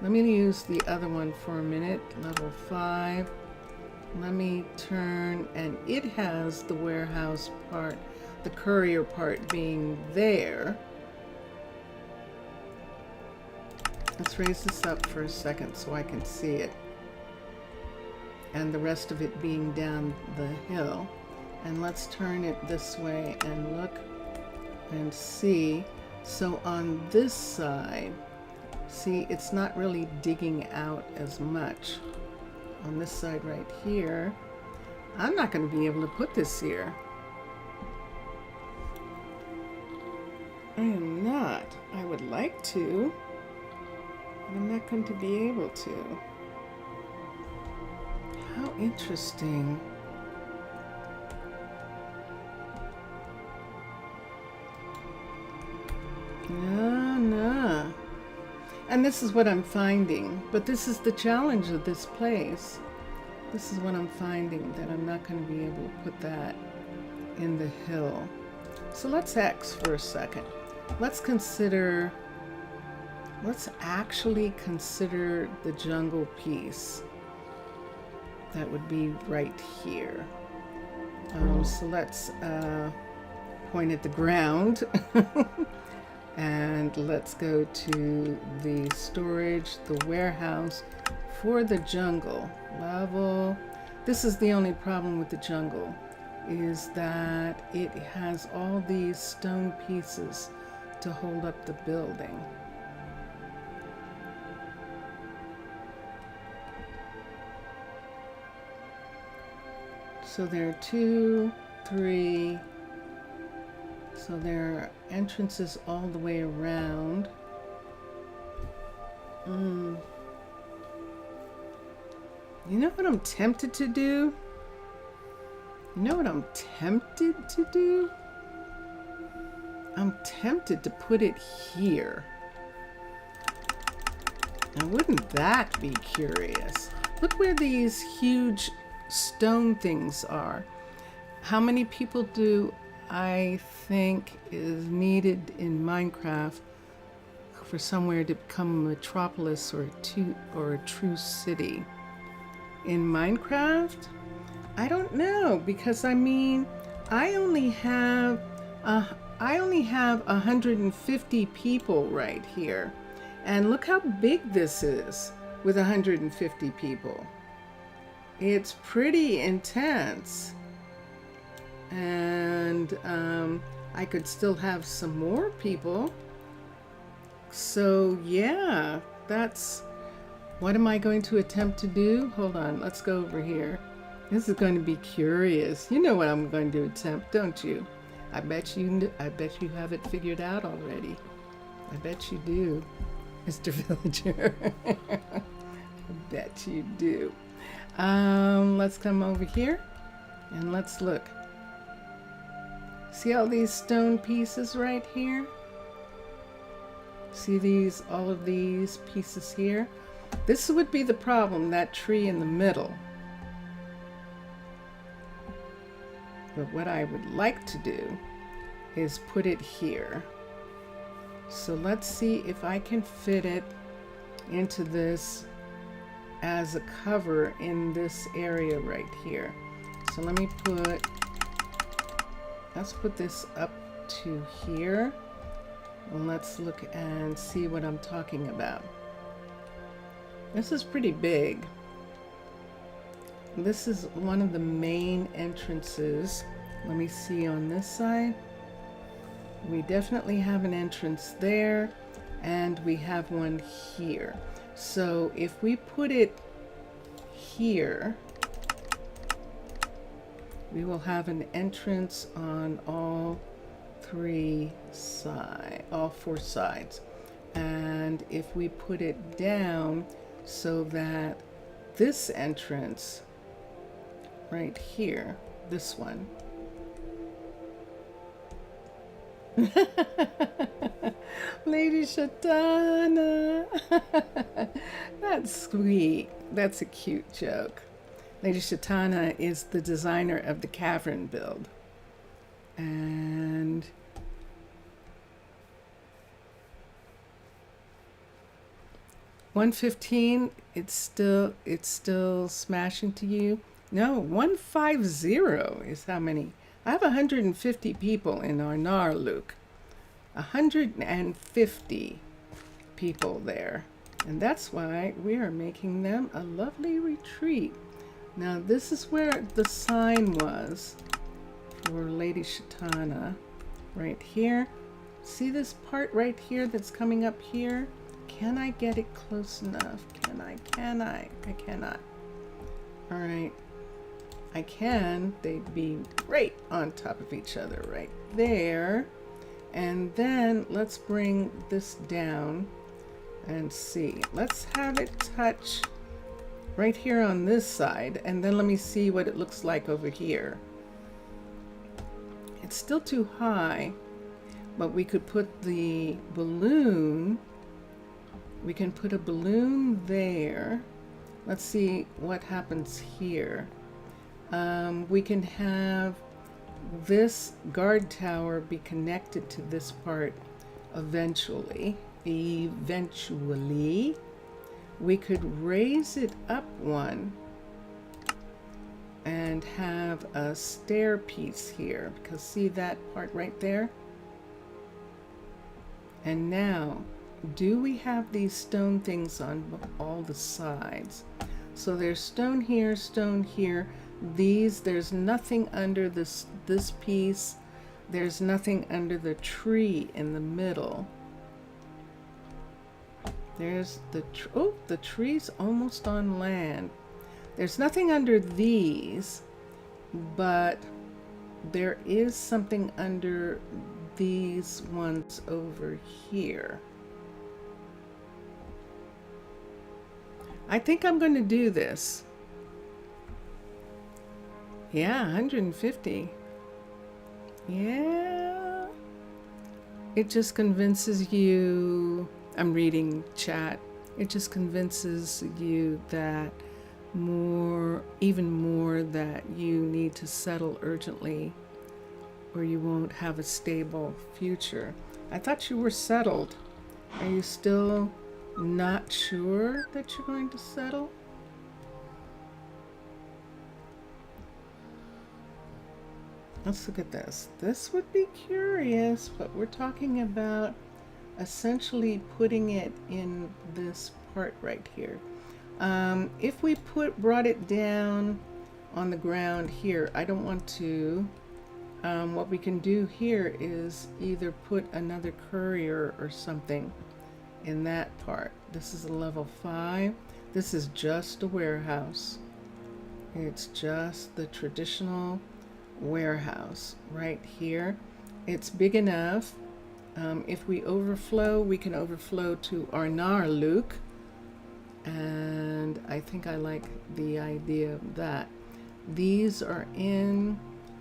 Let me use the other one for a minute. Level 5. Let me turn, and it has the warehouse part, the courier part being there. Let's raise this up for a second so I can see it. And the rest of it being down the hill. And let's turn it this way and look and see. So on this side, see, it's not really digging out as much. On this side right here, I'm not going to be able to put this here. I am not. I would like to, but I'm not going to be able to. How interesting. No. And this is what I'm finding, but this is the challenge of this place. This is what I'm finding, that I'm not going to be able to put that in the hill. So let's X for a second. Let's actually consider the jungle piece. That would be right here. So let's point at the ground. And let's go to the storage, the warehouse for the jungle level. This is the only problem with the jungle, is that it has all these stone pieces to hold up the building. So there are 2, 3, so there are entrances all the way around. You know what I'm tempted to do? You know what I'm tempted to do? I'm tempted to put it here. Now, wouldn't that be curious? Look where these huge stone things are. How many people do I think is needed in Minecraft for somewhere to become a metropolis or a true city? In Minecraft? I don't know, because I mean, I only have 150 people right here. And look how big this is with 150 people. It's pretty intense. And I could still have some more people. So yeah, that's what am I going to attempt to do? Hold on, let's go over here. This is going to be curious. You know what I'm going to attempt, don't you? I bet you have it figured out already. I bet you do, Mr. Villager. I bet you do. Let's come over here and let's look. See all these stone pieces right here? See all of these pieces here? This would be the problem, that tree in the middle. But what I would like to do is put it here. So let's see if I can fit it into this as a cover in this area right here. So let's put this up to here. And let's look and see what I'm talking about. This is pretty big. This is one of the main entrances. Let me see on this side. We definitely have an entrance there, and we have one here. So if we put it here, we will have an entrance on all 4 sides. And if we put it down so that this entrance right here, this one, Lady Shatana. That's sweet. That's a cute joke. Lady Shatana is the designer of the cavern build. And $115, it's still smashing to you. No, 150 is how many. I have 150 people in Arnaaluk. 150 people there. And that's why we are making them a lovely retreat. Now this is where the sign was for Lady Shatana. Right here. See this part right here that's coming up here? Can I get it close enough? Can I? I cannot. All right. I can. They'd be right on top of each other right there. And then let's bring this down and see. Let's have it touch right here on this side. And then let me see what it looks like over here. It's still too high, but we could put the balloon We can put a balloon there. Let's see what happens here. We can have this guard tower be connected to this part eventually. Eventually, we could raise it up one and have a stair piece here, because see that part right there? And now, do we have these stone things on all the sides? So there's stone here, there's nothing under this piece. There's nothing under the tree in the middle. There's the the tree's almost on land. There's nothing under these, but there is something under these ones over here. I think I'm going to do this. Yeah, 150. Yeah. It just convinces you, I'm reading chat, it just convinces you that even more that you need to settle urgently or you won't have a stable future. I thought you were settled. Are you still not sure that you're going to settle? Let's look at this. This would be curious, but we're talking about essentially putting it in this part right here. If we brought it down on the ground here, I don't want to. What we can do here is either put another courier or something in that part. This is a level 5. This is just a warehouse. It's just the traditional warehouse right here. It's big enough. If we overflow, we can overflow to Arnaaluk, and I think I like the idea of that. These are in.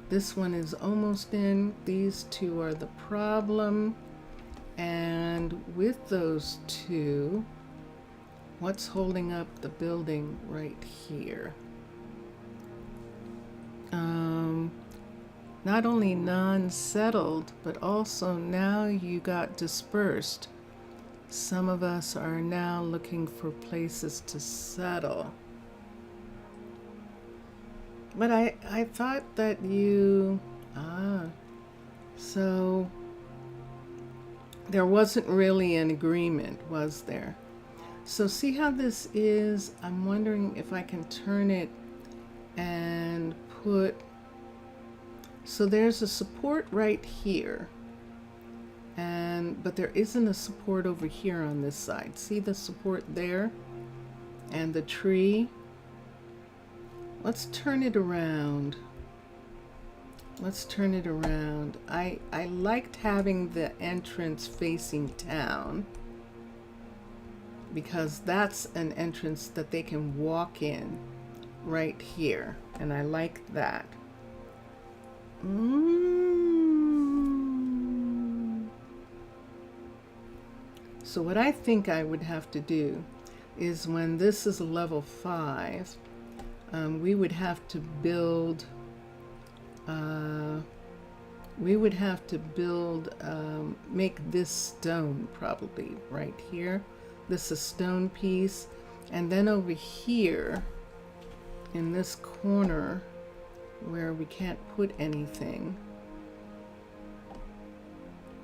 This one is almost in. These two are the problem. And with those two, what's holding up the building right here? Not only non-settled, but also now you got dispersed. Some of us are now looking for places to settle. But I thought that you, so there wasn't really an agreement, was there? So see how this is? I'm wondering if I can turn it and put, so there's a support right here, but there isn't a support over here on this side. See the support there and the tree? Let's turn it around. Let's turn it around. I liked having the entrance facing town because that's an entrance that they can walk in right here, and I like that. So what I think I would have to do is, when this is a level 5, we would have to build make this stone probably right here. This is a stone piece, and then over here in this corner where we can't put anything,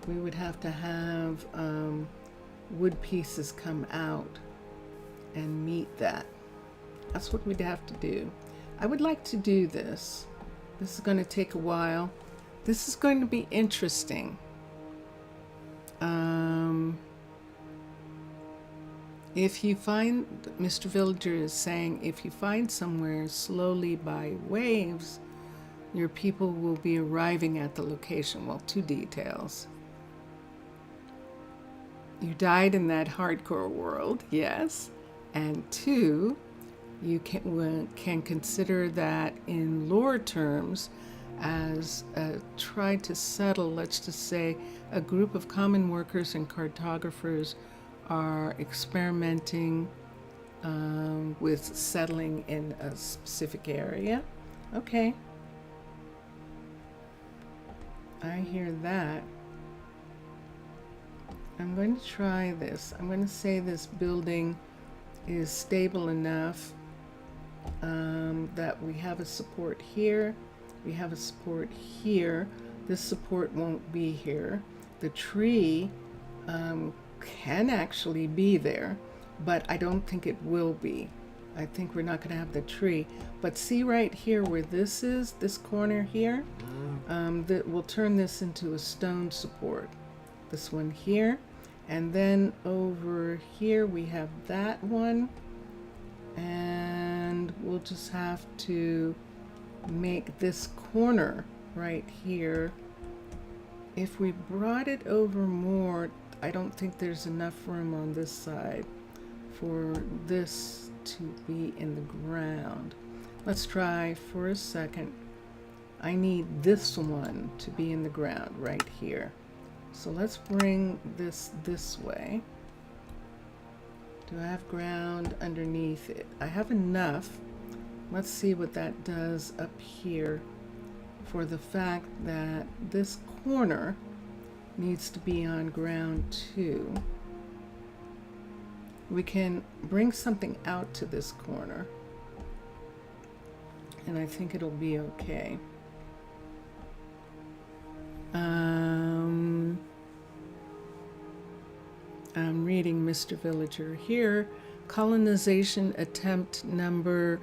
we would have to have wood pieces come out and meet that. That's what we'd have to do. I would like to do this. This is going to take a while. This is going to be interesting. If you find, Mr. Villager is saying, if you find somewhere slowly by waves, your people will be arriving at the location. Well, 2 details. You died in that hardcore world, yes. And 2, you can consider that in lore terms as try to settle, let's just say, a group of common workers and cartographers are experimenting with settling in a specific area. Okay. I hear that. I'm going to try this. I'm going to say this building is stable enough that we have a support here. We have a support here. This support won't be here. The tree can actually be there, but I don't think it will be. I think we're not going to have the tree. But see right here where this is, this corner here, that we'll turn this into a stone support. This one here. And then over here we have that one. And we'll just have to make this corner right here. If we brought it over more, I don't think there's enough room on this side for this to be in the ground. Let's try for a second. I need this one to be in the ground right here. So let's bring this way. Do I have ground underneath it? I have enough. Let's see what that does up here for the fact that this corner needs to be on ground too. We can bring something out to this corner, and I think it'll be okay. I'm reading Mr. Villager here. Colonization attempt number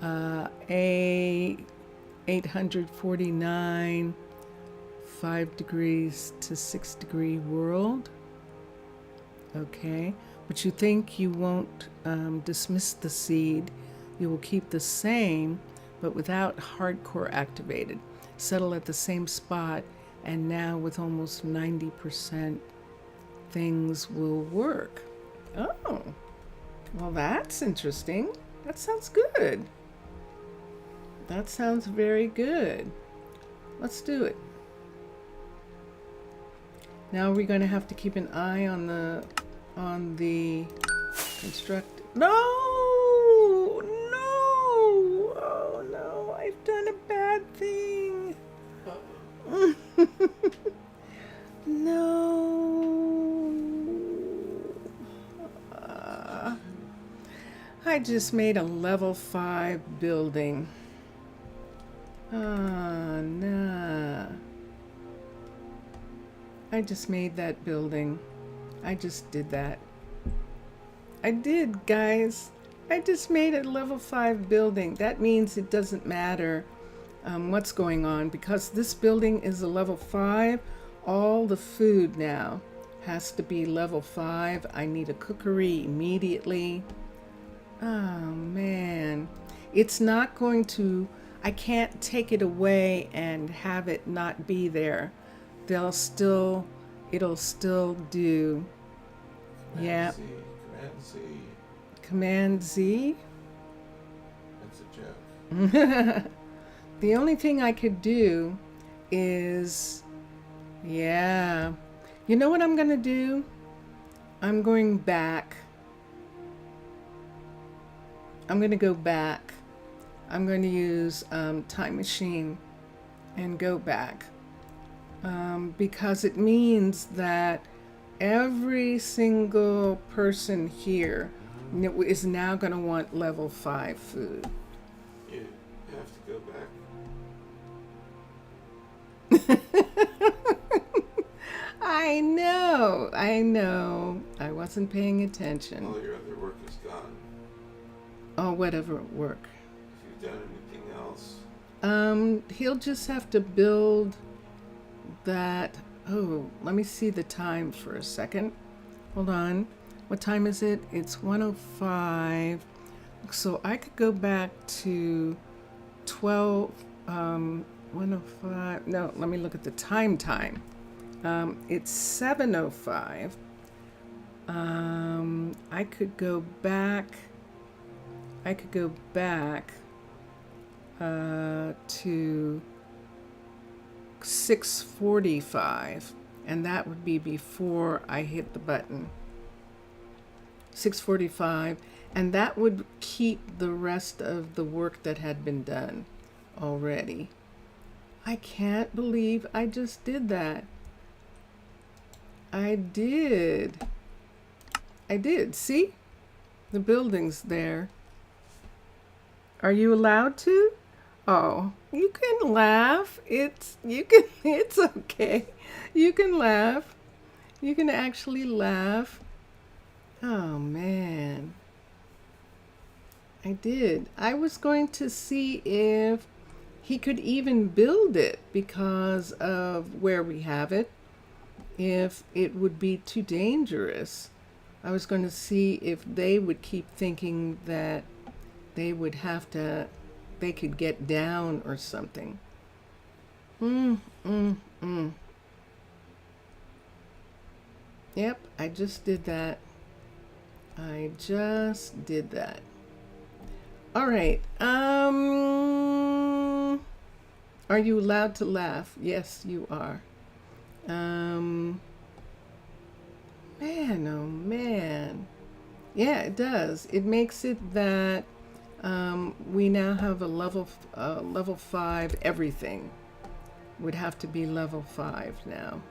A849, 5 degrees to 6 degree world. Okay, but you think you won't dismiss the seed. You will keep the same, but without hardcore activated. Settle at the same spot, and now with almost 90%, things will work. Oh, well, that's interesting. That sounds good. That sounds very good. Let's do it. Now we're going to have to keep an eye on the construct. No! Oh no, I've done a bad thing. No. I just made a level 5 building. Nah. I just made that building. I just did that. I did, guys. I just made a level 5 building. That means it doesn't matter what's going on, because this building is a level 5. All the food now has to be level 5. I need a cookery immediately. Oh man, it's not going to, I can't take it away and have it not be there. It'll still do. Yeah. Command Z. That's a joke. The only thing I could do is, yeah. You know what I'm going to do? I'm going back. I'm going to go back. I'm going to use time machine and go back. Because it means that every single person here is now going to want level 5 food. You have to go back. I know. I wasn't paying attention. All your other work is gone. Oh, whatever work. If you've done anything else. He'll just have to build that. Oh, let me see the time for a second. Hold on. What time is it? It's 1:05. So I could go back to 12, 1:05. No, let me look at the time. It's 7:05. I could go back to 6:45, and that would be before I hit the button. 6:45, and that would keep the rest of the work that had been done already. I can't believe I just did that. I did. See? The building's there. Are you allowed to? Oh, you can laugh. It's okay. You can laugh. You can actually laugh. Oh man. I did. I was going to see if he could even build it because of where we have it. If it would be too dangerous. I was going to see if they would keep thinking that they could get down or something. Yep, I just did that. All right. Are you allowed to laugh? Yes, you are. Man, oh man. Yeah, it does. It makes it that we now have a level 5 everything. Would have to be level 5 now.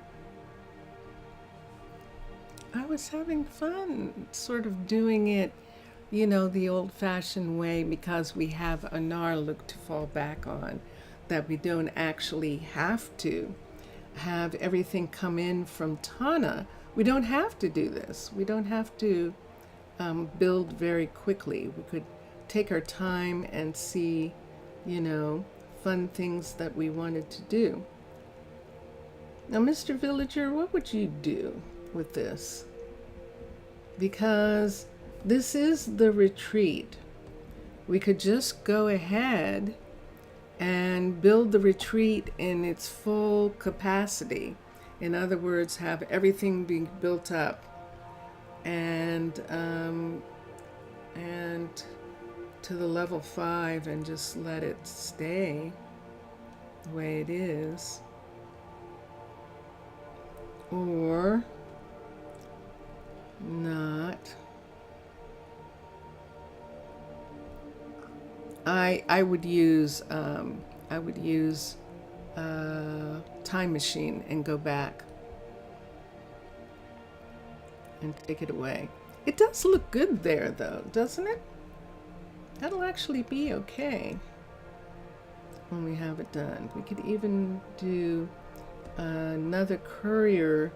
I was having fun sort of doing it, the old-fashioned way, because we have Arnaaluk to fall back on, that we don't actually have to have everything come in from Tana. We don't have to do this. We don't have to build very quickly. We could take our time and see, fun things that we wanted to do. Now, Mr. Villager, what would you do with this? Because this is the retreat. We could just go ahead and build the retreat in its full capacity. In other words, have everything being built up and to the level 5 and just let it stay the way it is. Or not. I would use time machine and go back and take it away. It does look good there though, doesn't it? That'll actually be okay when we have it done. We could even do another courier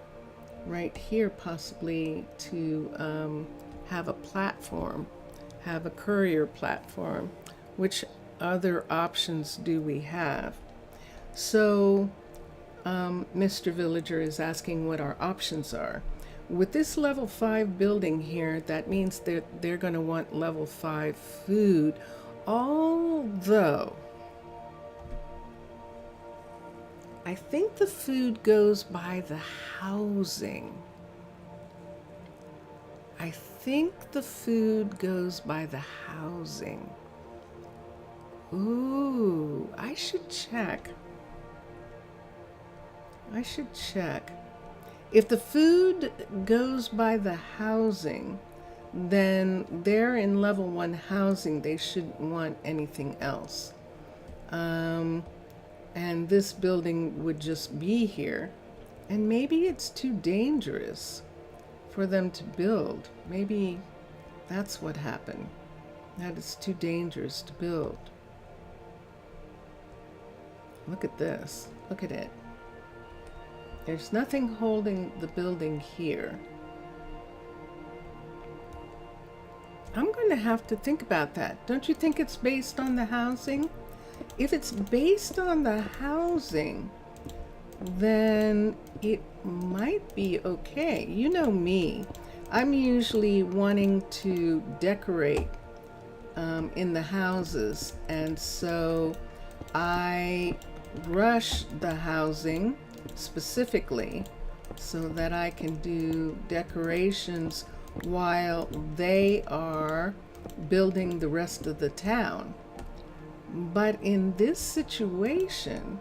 right here, possibly, to have a platform, have a courier platform. Which other options do we have? So Mr. Villager is asking what our options are. With this level 5 building here, that means that they're going to want level 5 food, although I think the food goes by the housing. I think the food goes by the housing. Ooh, I should check. If the food goes by the housing, then they're in level 1 housing. They shouldn't want anything else. And this building would just be here. And maybe it's too dangerous for them to build. Maybe that's what happened. That it's too dangerous to build. Look at this. Look at it. There's nothing holding the building here. I'm going to have to think about that. Don't you think it's based on the housing? If it's based on the housing, then it might be okay. You know me. I'm usually wanting to decorate in the houses, and so I rush the housing specifically so that I can do decorations while they are building the rest of the town. But in this situation,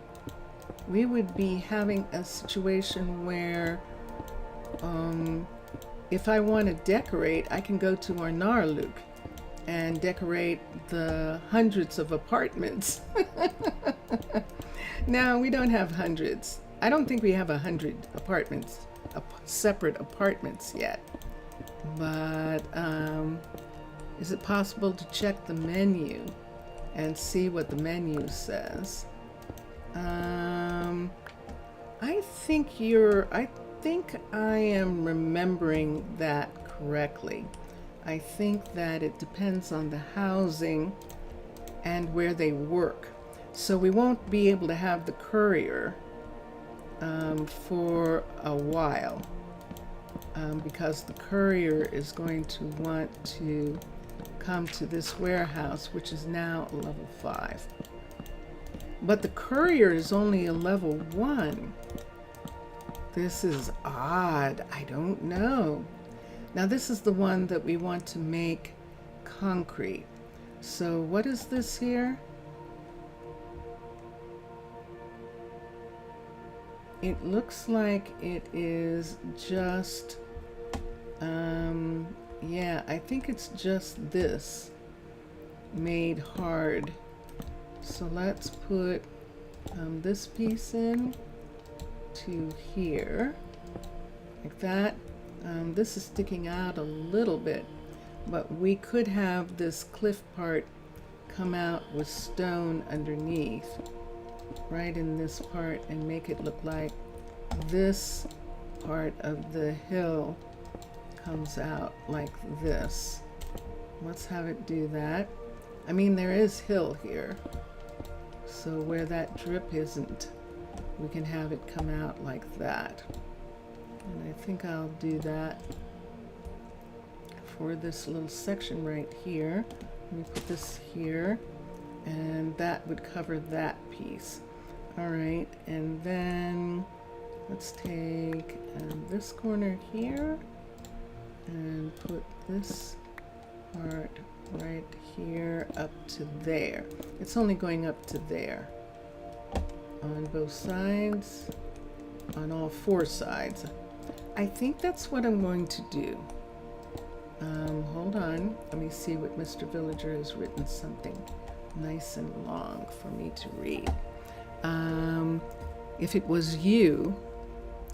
we would be having a situation where if I want to decorate, I can go to Arnaaluk and decorate the hundreds of apartments. No, we don't have hundreds. I don't think we have 100 apartments, separate apartments yet. But is it possible to check the menu and see what the menu says? I think I am remembering that correctly. I think that it depends on the housing and where they work. So we won't be able to have the courier for a while because the courier is going to want to come to this warehouse, which is now a level 5. But the courier is only a level 1. This is odd. I don't know. Now this is the one that we want to make concrete. So what is this here? It looks like it is just, yeah, I think it's just this made hard. So let's put this piece in to here, like that. This is sticking out a little bit, but we could have this cliff part come out with stone underneath, right in this part, and make it look like this part of the hill comes out like this. Let's have it do that. I mean, there is hill here, so where that drip isn't, we can have it come out like that. And I think I'll do that for this little section right here. Let me put this here, and that would cover that piece. All right, and then let's take this corner here and put this part right here up to there. It's only going up to there on both sides, on all 4 sides. I think that's what I'm going to do. Hold on, let me see what Mr. Villager has written, something nice and long for me to read. If it was you,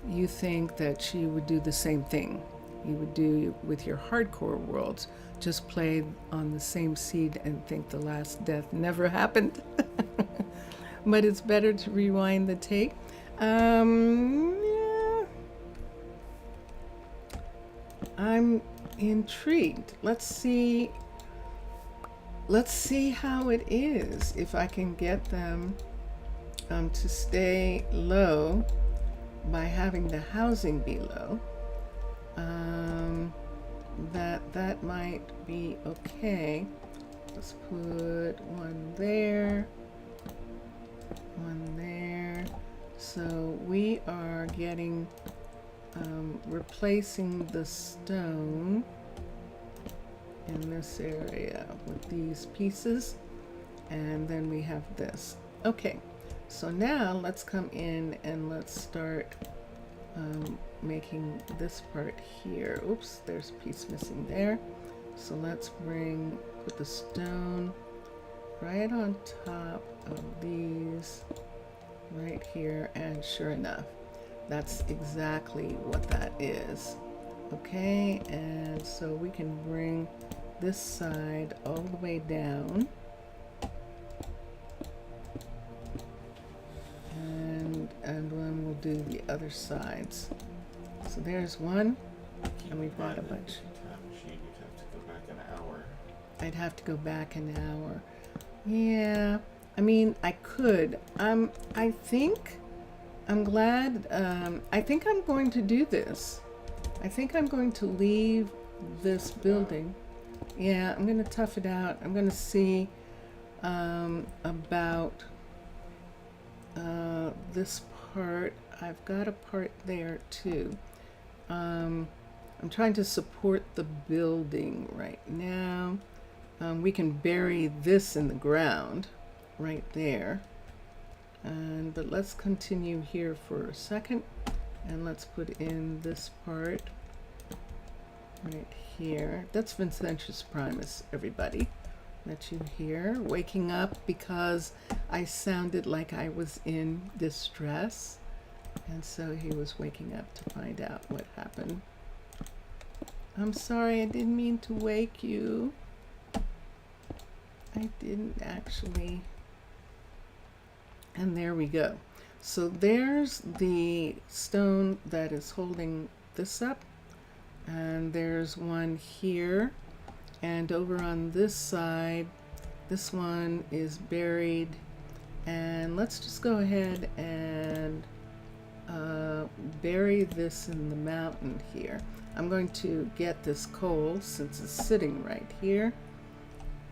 you think that she would do the same thing. You would do with your hardcore worlds, just play on the same seed and think the last death never happened. But it's better to rewind the tape. Yeah. I'm intrigued. Let's see how it is if I can get them to stay low by having the housing be low. That might be okay. Let's put one there, one there. So we are getting replacing the stone in this area with these pieces, and then we have this. Okay, so now let's come in and let's start making this part here. Oops, there's a piece missing there. So let's put the stone right on top of these right here, and sure enough, that's exactly what that is. Okay, and so we can bring this side all the way down, and then we'll do the other sides. So there's one, and we've got a bunch. You'd have to go back an hour. I'd have to go back an hour. Yeah, I mean, I could. I think I'm glad. I think I'm going to do this. I think I'm going to leave this building. Yeah, I'm going to tough it out. I'm going to see about this part. I've got a part there too. I'm trying to support the building right now. We can bury this in the ground right there. But let's continue here for a second, and let's put in this part right here. That's Vincentius primus, everybody. That you hear waking up because I sounded like I was in distress, and so he was waking up to find out what happened. I'm sorry, I didn't mean to wake you. I didn't actually. And there we go. So there's the stone that is holding this up, and there's one here, and over on this side, this one is buried. And let's just go ahead and bury this in the mountain here. I'm going to get this coal since it's sitting right here.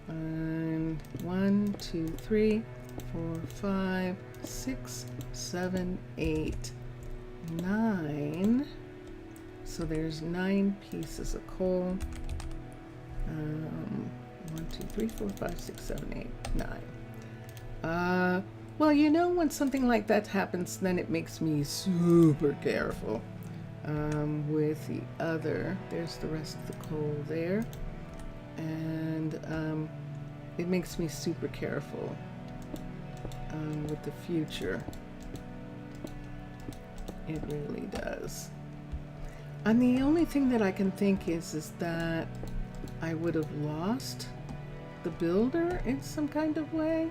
And 1, 2, 3, 4, 5, 6, 7, 8, 9. So there's 9 pieces of coal. 1, 2, 3, 4, 5, 6, 7, 8, 9. Well, you know, when something like that happens, then it makes me super careful. With the other, there's the rest of the coal there. And it makes me super careful with the future. It really does. And the only thing that I can think is that I would have lost the builder in some kind of way.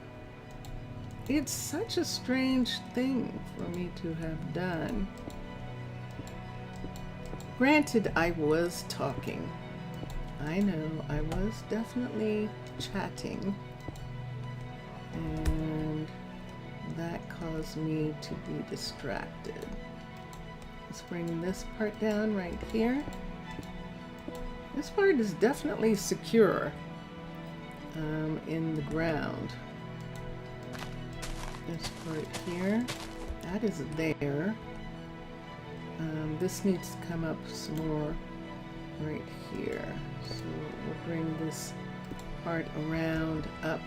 It's such a strange thing for me to have done. Granted, I was talking. I know, I was definitely chatting. And that caused me to be distracted. Let's bring this part down right here. This part is definitely secure in the ground. This part here, that is there. This needs to come up some more right here. So we'll bring this part around up.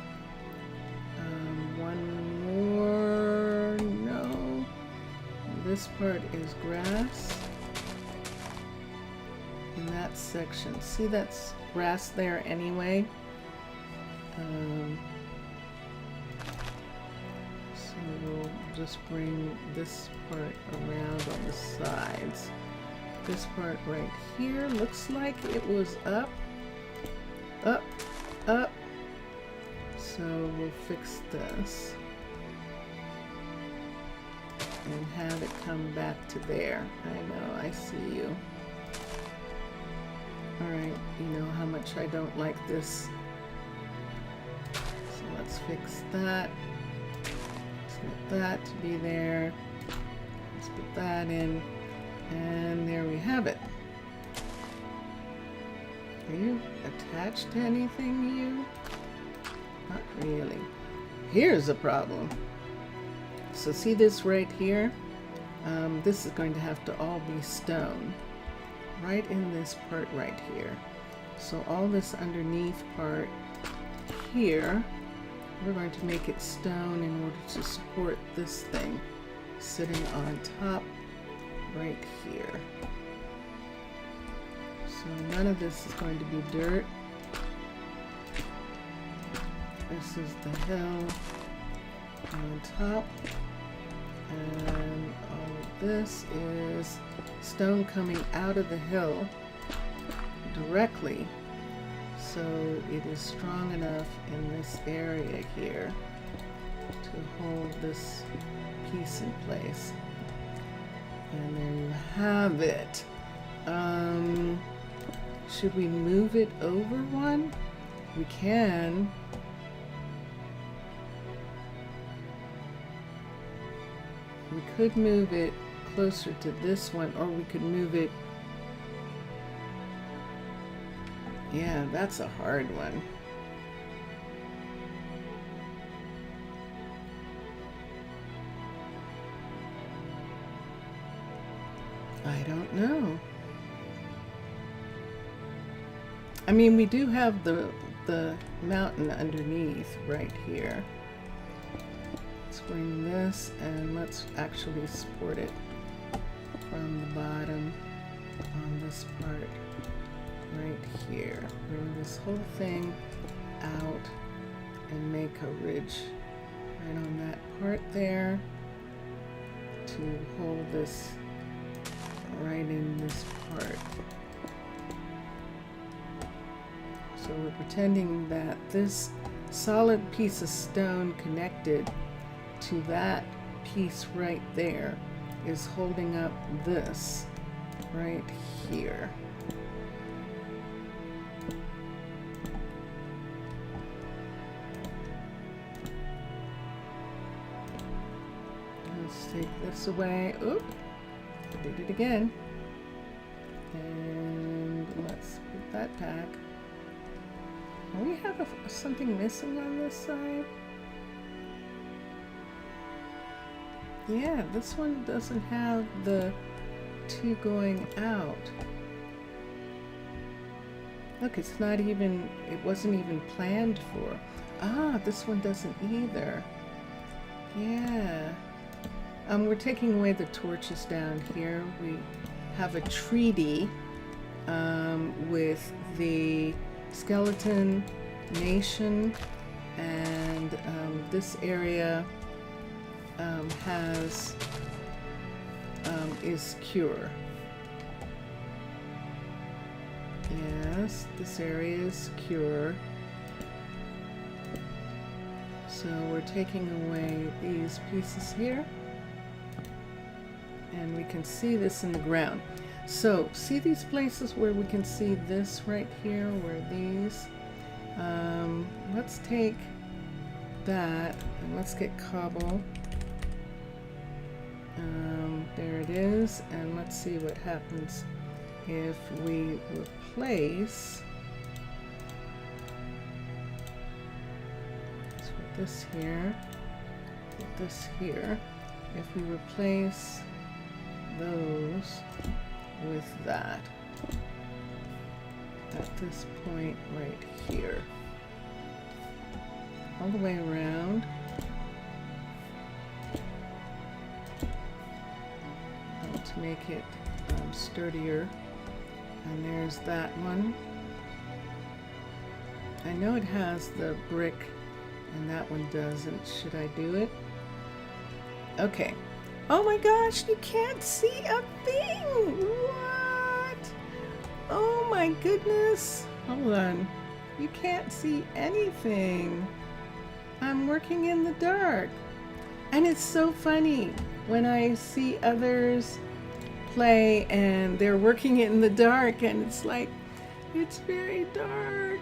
One more, no. This part is grass. In that section, see that's grass there anyway. So we'll just bring this part around on the sides. This part right here looks like it was up, up, up. So we'll fix this and have it come back to there. I know, I see you. Alright, you know how much I don't like this. So let's fix that. Let's get that to be there. Let's put that in. And there we have it. Are you attached to anything, you? Not really. Here's a problem. So see this right here? This is going to have to all be stone. Right in this part right here. So all this underneath part here, we're going to make it stone in order to support this thing sitting on top right here. So none of this is going to be dirt. This is the hill on top, and all of this is stone coming out of the hill directly, so it is strong enough in this area here to hold this piece in place. And there you have it. Should we move it over one? We can. We could move it closer to this one, or we could move it. Yeah, that's a hard one. I don't know. I mean, we do have the mountain underneath right here. Let's bring this and let's actually support it from the bottom on this part. right here. Bring this whole thing out and make a ridge right on that part there to hold this right in this part. So we're pretending that this solid piece of stone connected to that piece right there is holding up this right here. Let's take this away. Oop, I did it again. And let's put that back. We have something missing on this side. Yeah, this one doesn't have the two going out. Look, it's not even, it wasn't even planned for. Ah, this one doesn't either. Yeah. We're taking away the torches down here. We have a treaty with the Skeleton Nation, and this area is secure. Yes, this area is secure. So we're taking away these pieces here, and we can see this in the ground. So see these places where we can see this right here, where these, let's take that and let's get cobble. There it is, and let's see what happens if we replace, let's put this here, put this here. If we replace those with that at this point right here, all the way around, to make it sturdier. And there's that one. I know it has the brick and that one doesn't. Should I do it? Okay. Oh my gosh, you can't see a thing! What? Oh my goodness. Hold on. You can't see anything. I'm working in the dark. And it's so funny when I see others play and they're working in the dark, and it's like, it's very dark.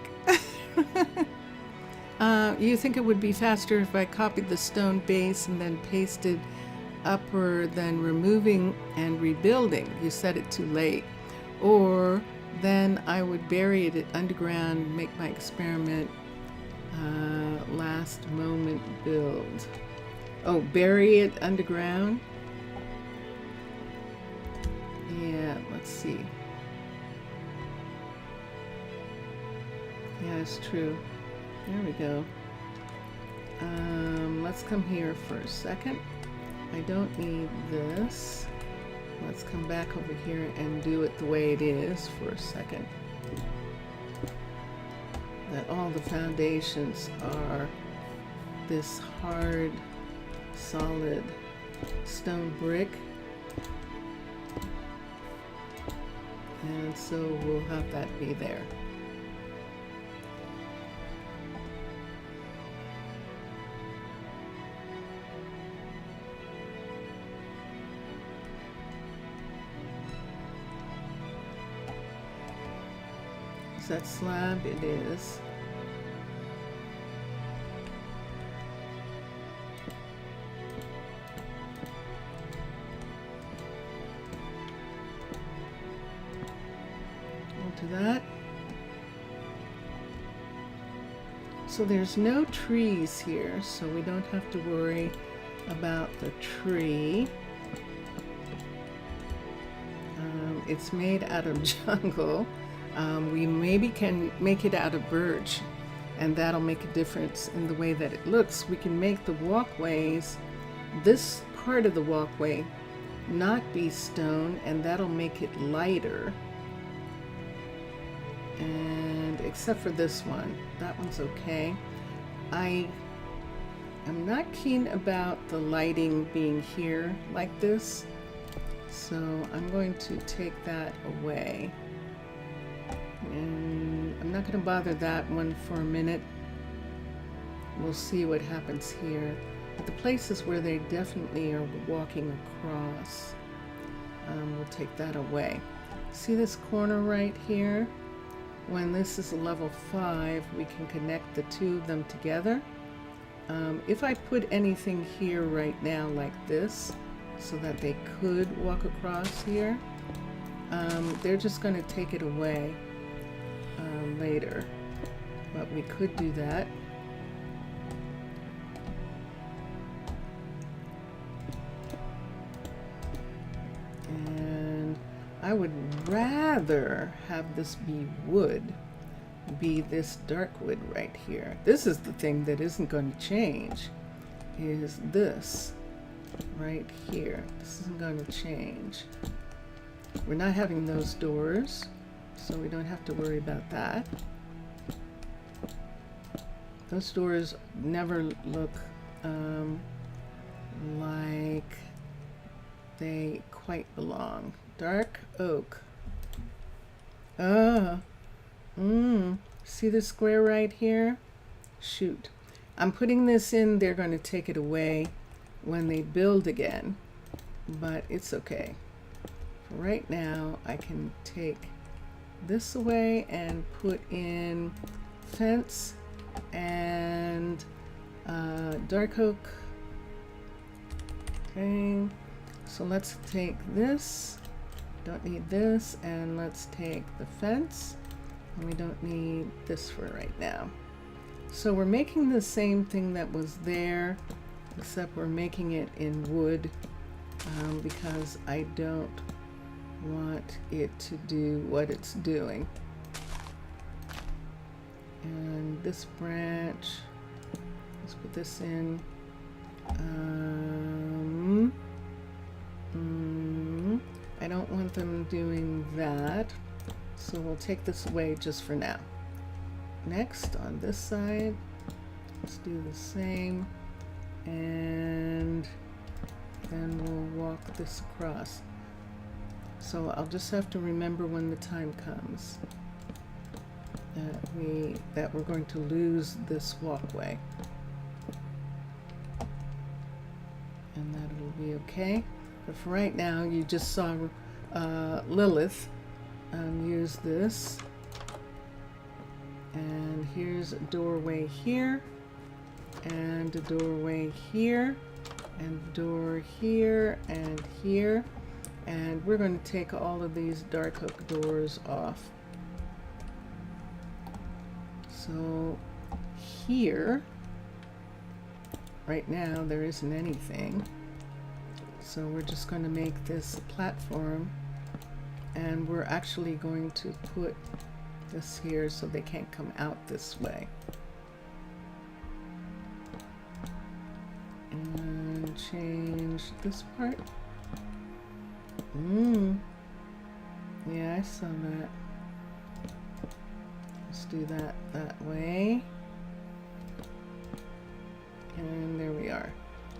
You think it would be faster if I copied the stone base and then pasted upper, then removing and rebuilding. You said it too late. Or then I would bury it underground, make my experiment last moment build. Oh, bury it underground? Yeah, let's see. Yeah, it's true. There we go. Let's come here for a second. I don't need this. Let's come back over here and do it the way it is for a second. That all the foundations are this hard, solid stone brick. And so we'll have that be there. Is that slab? It is. To that. So there's no trees here, so we don't have to worry about the tree. It's made out of jungle. We maybe can make it out of birch, and that'll make a difference in the way that it looks. We can make the walkways, this part of the walkway, not be stone, and that'll make it lighter. And except for this one, that one's okay. I am not keen about the lighting being here like this, so I'm going to take that away. And I'm not going to bother that one for a minute. We'll see what happens here. But the places where they definitely are walking across, we'll take that away. See this corner right here? When this is a level 5, we can connect the two of them together. If I put anything here right now like this, so that they could walk across here, they're just going to take it away later. But we could do that. And I would rather have this be wood, be this dark wood right here. This is the thing that isn't going to change, is this right here. This isn't going to change. We're not having those doors, so we don't have to worry about that. Those doors never look like they quite belong. Dark oak. See the square right here? Shoot. I'm putting this in, they're going to take it away when they build again, but it's okay. For right now, I can take this away and put in fence and dark oak. Okay, so let's take this, don't need this, and let's take the fence, and we don't need this for right now. So we're making the same thing that was there, except we're making it in wood, because I don't want it to do what it's doing. And this branch, let's put this in. I don't want them doing that, so we'll take this away just for now. Next, on this side, let's do the same, and then we'll walk this across. So I'll just have to remember when the time comes that we're going to lose this walkway, and that'll be okay. But for right now, you just saw Lilith use this, and here's a doorway here, and a doorway here, and a door here and here, and we're going to take all of these dark oak doors off. So here, right now, there isn't anything. So we're just going to make this a platform, and we're actually going to put this here so they can't come out this way. And change this part. Yeah, I saw that. Let's do that that way. And there we are.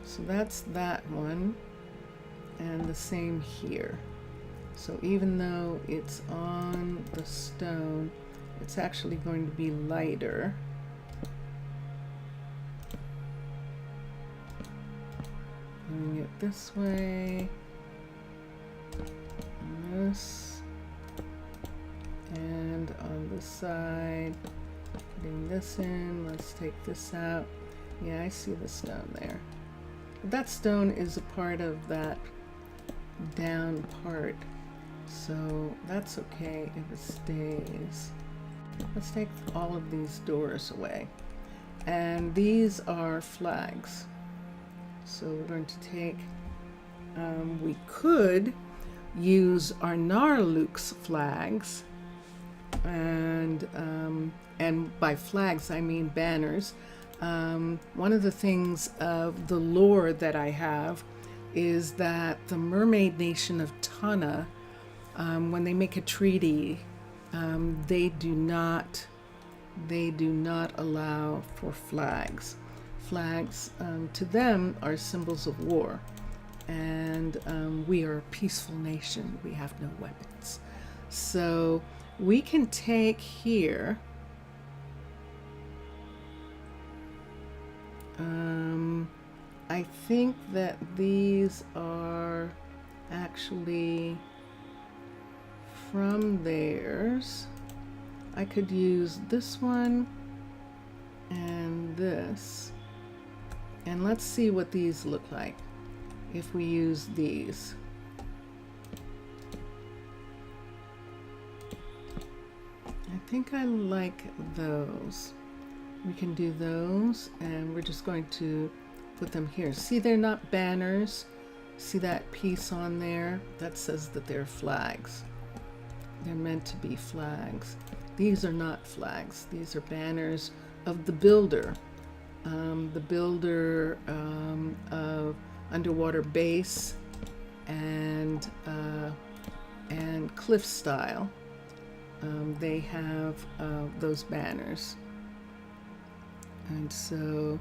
So that's that one. And the same here. So even though it's on the stone, it's actually going to be lighter. Doing it this way. And this. And on this side, putting this in. Let's take this out. Yeah, I see the stone there. But that stone is a part of that down part, so that's okay if it stays. Let's take all of these doors away, and these are flags, so we're going to take we could use Arnaaluk's flags, and by flags I mean banners. One of the things of the lore that I have is that the mermaid nation of Tana, when they make a treaty They do not allow for flags. Flags to them are symbols of war, and we are a peaceful nation. We have no weapons. So we can take here, I think that these are actually from theirs. I could use this one and this. And let's see what these look like if we use these. I think I like those. We can do those, and we're just going to put them here. See, they're not banners. See that piece on there? That says that they're flags. They're meant to be flags. These are not flags. These are banners of the builder. The builder of underwater base and cliff style. They have those banners. And so,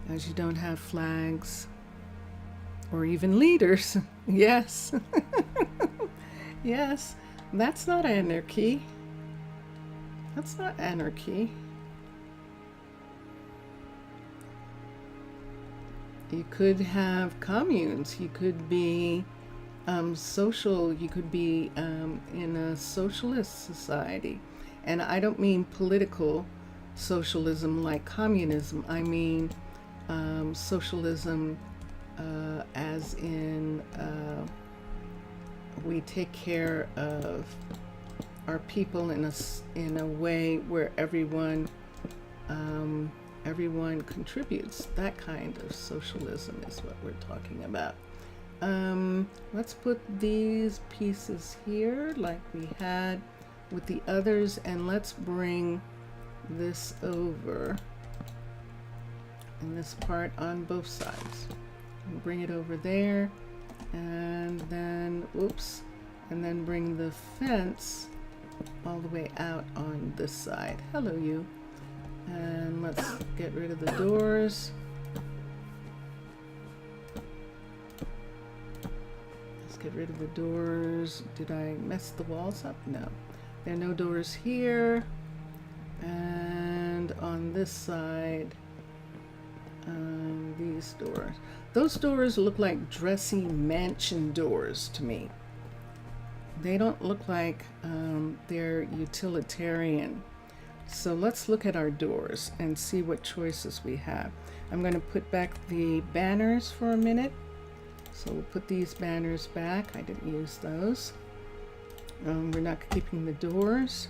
as you don't have flags or even leaders, yes, yes, that's not anarchy. That's not anarchy. You could have communes. You could be social. You could be in a socialist society. And I don't mean political socialism like communism. I mean socialism as in we take care of our people in a way where everyone contributes. That kind of socialism is what we're talking about. Let's put these pieces here like we had with the others, and let's bring this over and this part on both sides. And bring it over there, and then oops, and then bring the fence all the way out on this side. Hello, you. And let's get rid of the doors. Let's get rid of the doors. Did I mess the walls up? No. There are no doors here. And on this side, these doors. Those doors look like dressy mansion doors to me. They don't look like they're utilitarian. So let's look at our doors and see what choices we have. I'm going to put back the banners for a minute. So we'll put these banners back. I didn't use those. We're not keeping the doors.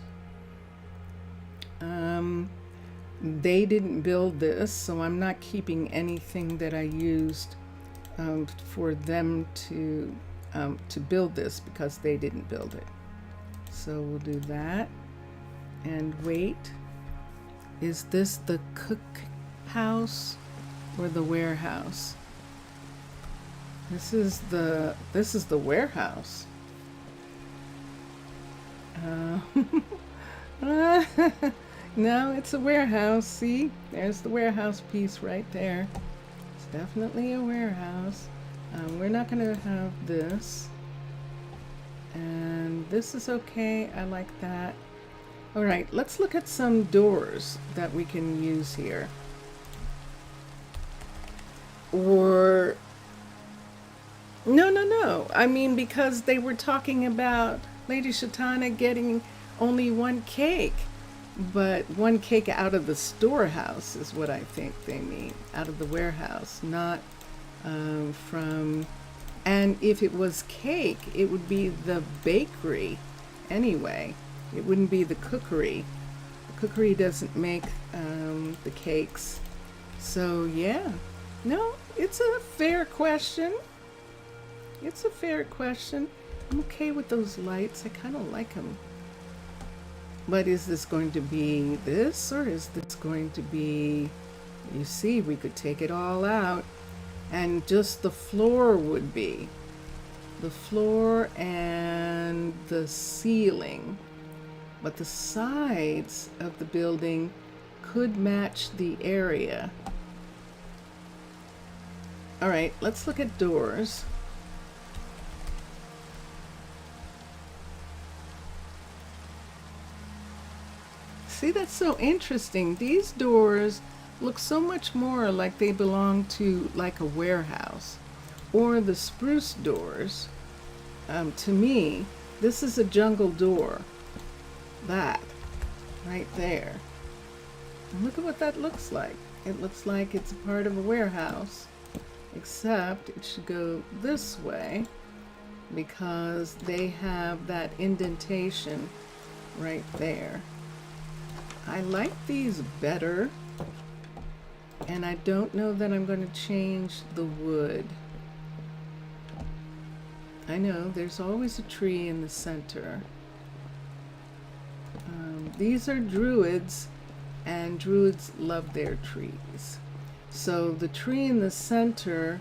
They didn't build this, so I'm not keeping anything that I used for them to build this because they didn't build it. So we'll do that. And wait, is this the cook house or the warehouse? This is the warehouse. No, it's a warehouse. See, there's the warehouse piece right there. It's definitely a warehouse. We're not going to have this. And this is okay. I like that. All right, let's look at some doors that we can use here. Or, no. I mean, because they were talking about Lady Shatana getting only one cake. But one cake out of the storehouse is what I think they mean. Out of the warehouse, not from... And if it was cake, it would be the bakery anyway. It wouldn't be the cookery. The cookery doesn't make the cakes. So yeah, no, it's a fair question. It's a fair question. I'm okay with those lights. I kind of like them. But is this going to be this, or is this going to be, you see, we could take it all out and just the floor would be. The floor and the ceiling but the sides of the building could match the area. All right, let's look at doors. See, that's so interesting. These doors look so much more like they belong to like a warehouse. Or the spruce doors. To me, this is a jungle door. That, right there. And look at what that looks like. It looks like it's a part of a warehouse, except it should go this way because they have that indentation right there. I like these better, and I don't know that I'm going to change the wood. I know there's always a tree in the center. These are druids, and druids love their trees. So the tree in the center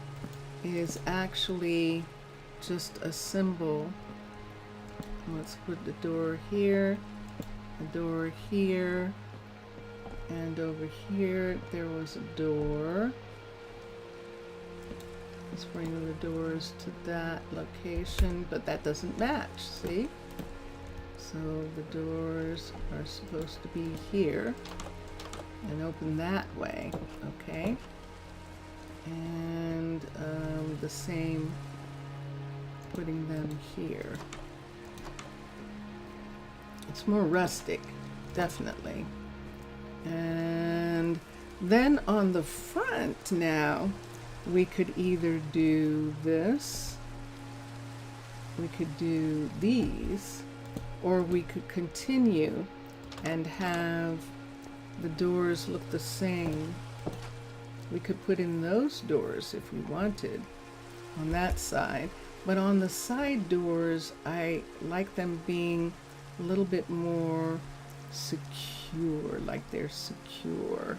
is actually just a symbol. Let's put the door here, a door here, and over here there was a door. Let's bring the doors to that location, but that doesn't match, see? So the doors are supposed to be here and open that way, okay? And the same, putting them here. It's more rustic, definitely. And then on the front now, we could either do this, we could do these, or we could continue and have the doors look the same. We could put in those doors if we wanted on that side, but on the side doors, I like them being a little bit more secure, like they're secure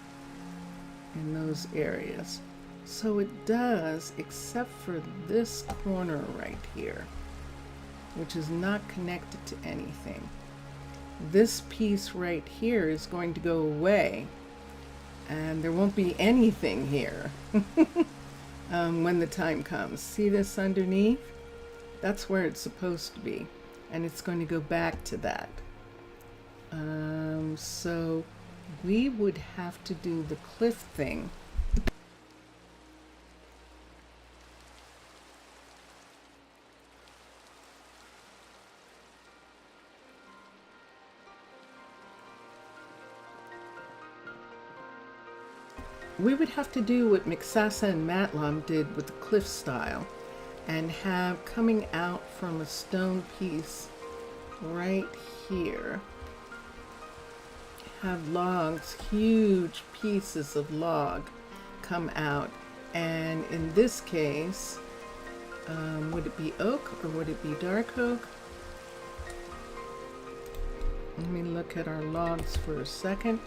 in those areas. So it does, except for this corner right here, which is not connected to anything. This piece right here is going to go away, and there won't be anything here when the time comes. See this underneath? That's where it's supposed to be, and it's going to go back to that. So we would have to do the cliff thing. We would have to do what McSassa and Matlam did with the cliff style and have coming out from a stone piece right here, have logs, huge pieces of log come out. And in this case, would it be oak or would it be dark oak? Let me look at our logs for a second.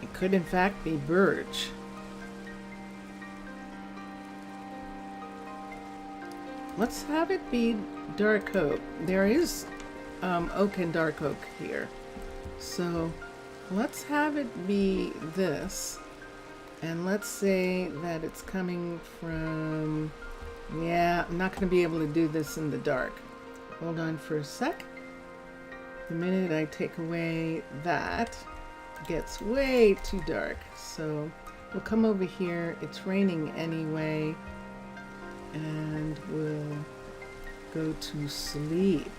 It could in fact be birch. Let's have it be dark oak. There is oak and dark oak here. So let's have it be this. And let's say that it's coming from, yeah, I'm not going to be able to do this in the dark. Hold on for a sec. The minute I take away that, it gets way too dark. So we'll come over here. It's raining anyway. And we'll go to sleep.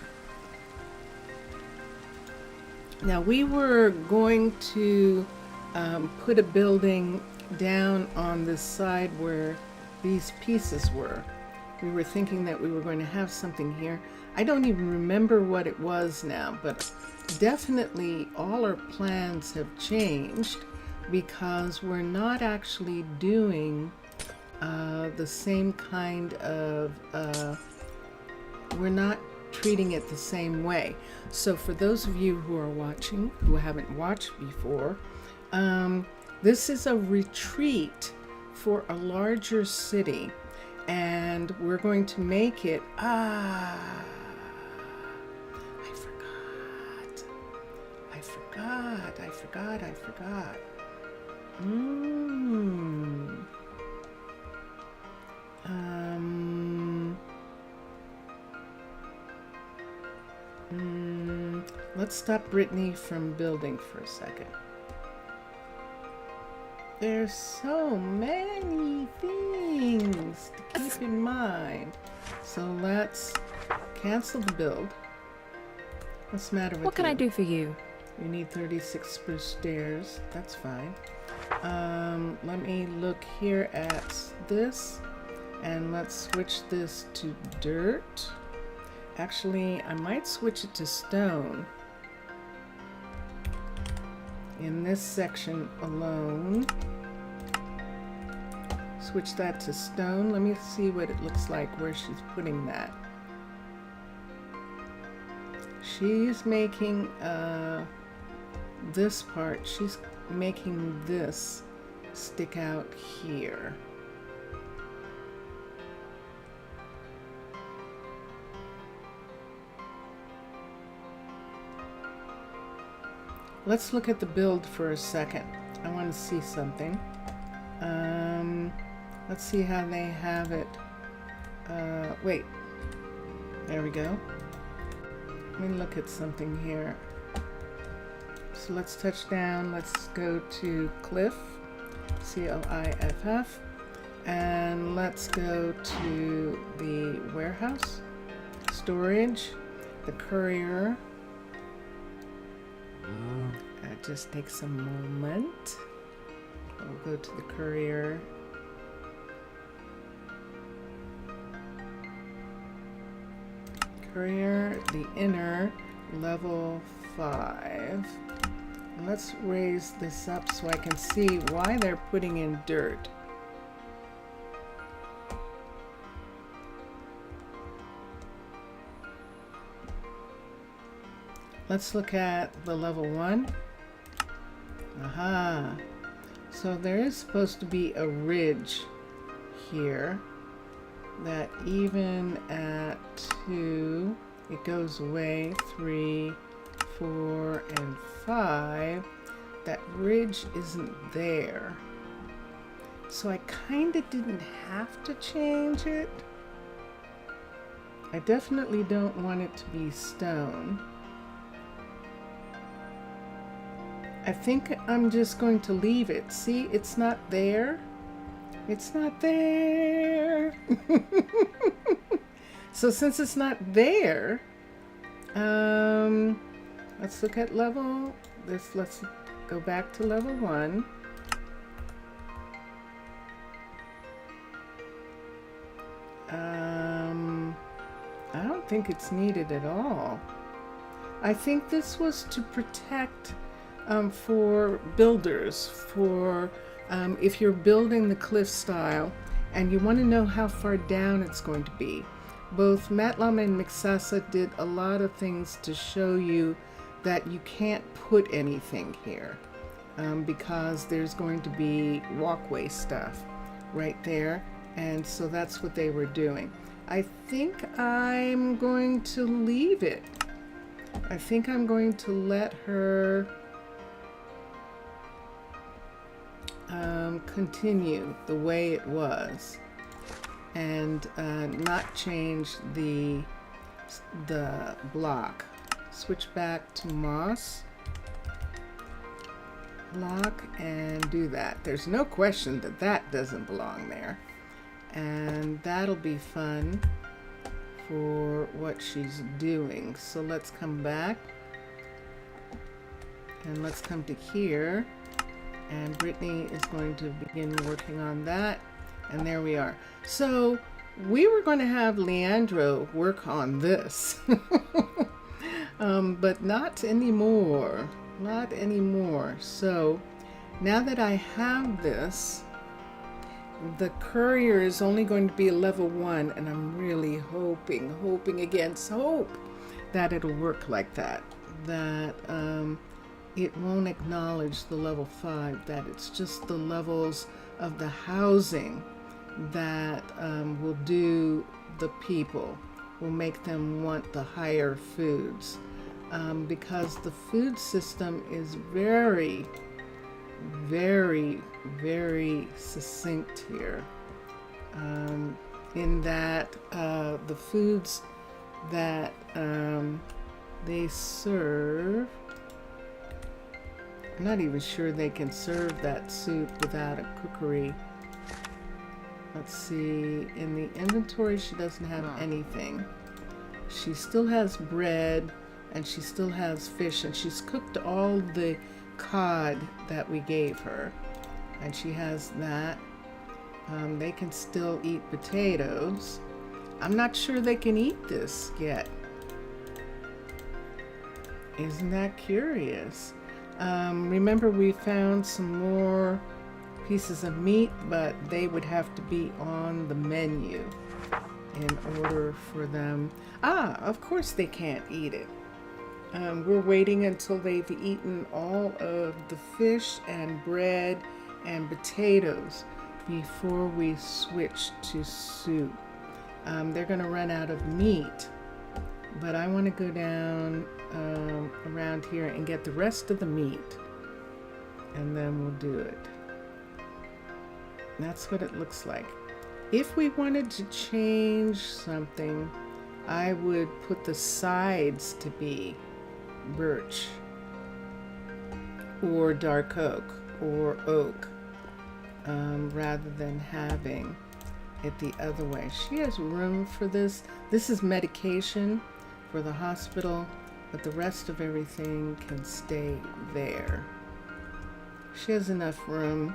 Now we were going to put a building down on this side where these pieces were. We were thinking that we were going to have something here. I don't even remember what it was now, but definitely all our plans have changed because we're not actually doing the same kind of, we're not treating it the same way. So for those of you who are watching, who haven't watched before, this is a retreat for a larger city, and we're going to make it, I forgot. forgot. Mm. Let's stop Brittany from building for a second. There's so many things to keep in mind. So let's cancel the build. What's the matter with you? What can I do for you? You need 36 spruce stairs. That's fine. Let me look here at this. And let's switch this to dirt. Actually, I might switch it to stone. In this section alone. Switch that to stone. Let me see what it looks like where she's putting that. She's making this part, she's making this stick out here. Let's look at the build for a second. I want to see something. Let's see how they have it. Wait. There we go. Let me look at something here. So let's touch down. Let's go to Cliff. C-L-I-F-F. And let's go to the warehouse. Storage. The courier. It just takes a moment. We'll go to the courier. Courier, the inner, level 5. And let's raise this up so I can see why they're putting in dirt. Let's look at the level 1. Aha. So there is supposed to be a ridge here that even at 2, it goes away, 3, 4, and 5. That ridge isn't there. So I kind of didn't have to change it. I definitely don't want it to be stone. I think I'm just going to leave it. See, it's not there. It's not there. So since it's not there, let's look at level this. Let's go back to level 1. I don't think it's needed at all. I think this was to protect for builders, for if you're building the cliff style and you want to know how far down it's going to be. Both Matlam and Mixasa did a lot of things to show you that you can't put anything here because there's going to be walkway stuff right there, and so that's what they were doing. I think I'm going to leave it. I think I'm going to let her continue the way it was and not change the block. Switch back to moss block and do that. There's no question that that doesn't belong there, and that'll be fun for what she's doing. So let's come back and let's come to here, and Brittany is going to begin working on that, and there we are. So we were going to have Leandro work on this but not anymore, not anymore. So now that I have this, the courier is only going to be a level 1, and I'm really hoping against hope that it'll work like that, that it won't acknowledge the level 5, that it's just the levels of the housing that will do the people, will make them want the higher foods. because the food system is very, very, very succinct here. In that the foods that they serve, I'm not even sure they can serve that soup without a cookery. Let's see, in the inventory she doesn't have anything. She still has bread and she still has fish, and she's cooked all the cod that we gave her, and she has that. They can still eat potatoes. I'm not sure they can eat this yet. Isn't that curious? Remember, we found some more pieces of meat, but they would have to be on the menu in order for them. Of course they can't eat it. We're waiting until they've eaten all of the fish and bread and potatoes before we switch to soup. They're going to run out of meat, but I want to go down around here and get the rest of the meat, and then we'll do it. That's what it looks like. If we wanted to change something, I would put the sides to be birch or dark oak or oak, rather than having it the other way. She has room for this. This is medication for the hospital, but the rest of everything can stay there. She has enough room.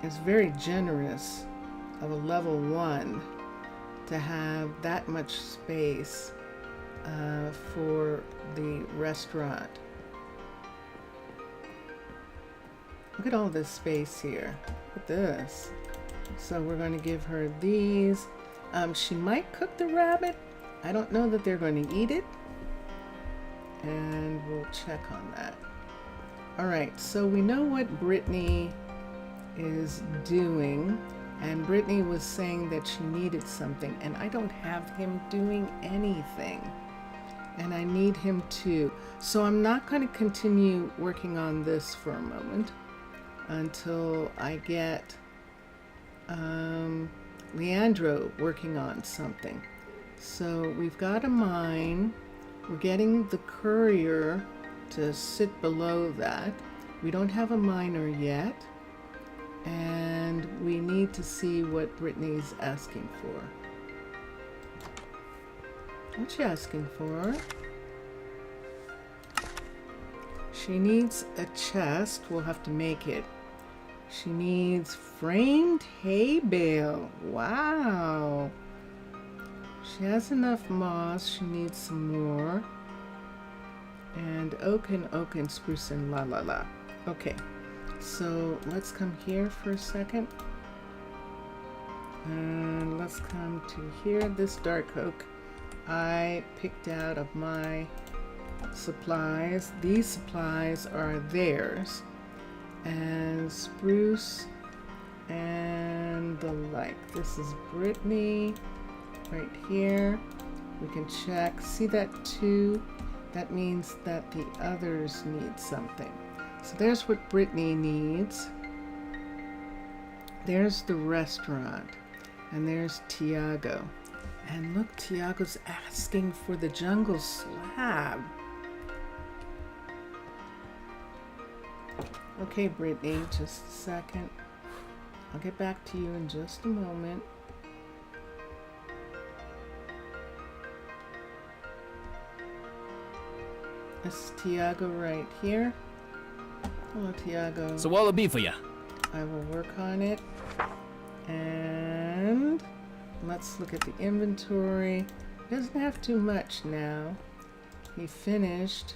It's very generous of a level 1 to have that much space for the restaurant. Look at all this space here. Look at this. So we're going to give her these. She might cook the rabbit. I don't know that they're going to eat it, and we'll check on that. All right, so we know what Brittany is doing, and Brittany was saying that she needed something, and I don't have him doing anything, and I need him to. So I'm not going to continue working on this for a moment until I get Leandro working on something. So we've got a mine. We're getting the courier to sit below that. We don't have a miner yet, and we need to see what Brittany's asking for. What's she asking for? She needs a chest. We'll have to make it. She needs framed hay bale. Wow. She has enough moss. She needs some more. And oak and spruce and la la la. Okay. So let's come here for a second. And let's come to here. This dark oak I picked out of my supplies. These supplies are theirs. And spruce and the like. This is Brittany right here. We can check. See that 2? That means that the others need something. So there's what Brittany needs. There's the restaurant. And there's Tiago. And look, Tiago's asking for the jungle slab. Okay, Brittany, just a second. I'll get back to you in just a moment. This is Tiago right here. Hello, Tiago. So what'll it be for you? I will work on it. And let's look at the inventory. Doesn't have too much now. He finished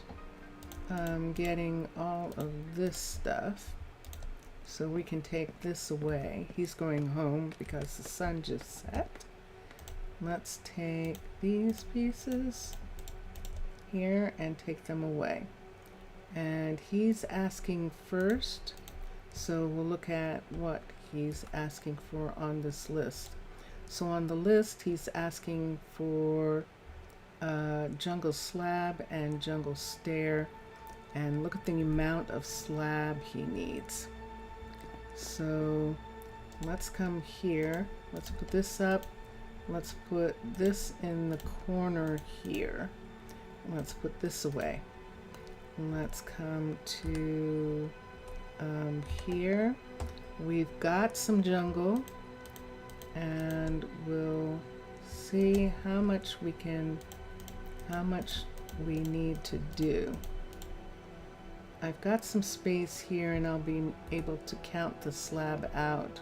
getting all of this stuff, so we can take this away. He's going home because the sun just set. Let's take these pieces here and take them away. And he's asking first, so we'll look at what he's asking for on this list. So on the list, he's asking for jungle slab and jungle stair, and look at the amount of slab he needs. So let's come here. Let's put this up. Let's put this in the corner here. Let's put this away. Let's come to here. We've got some jungle, and we'll see how much we need to do. I've got some space here, and I'll be able to count the slab out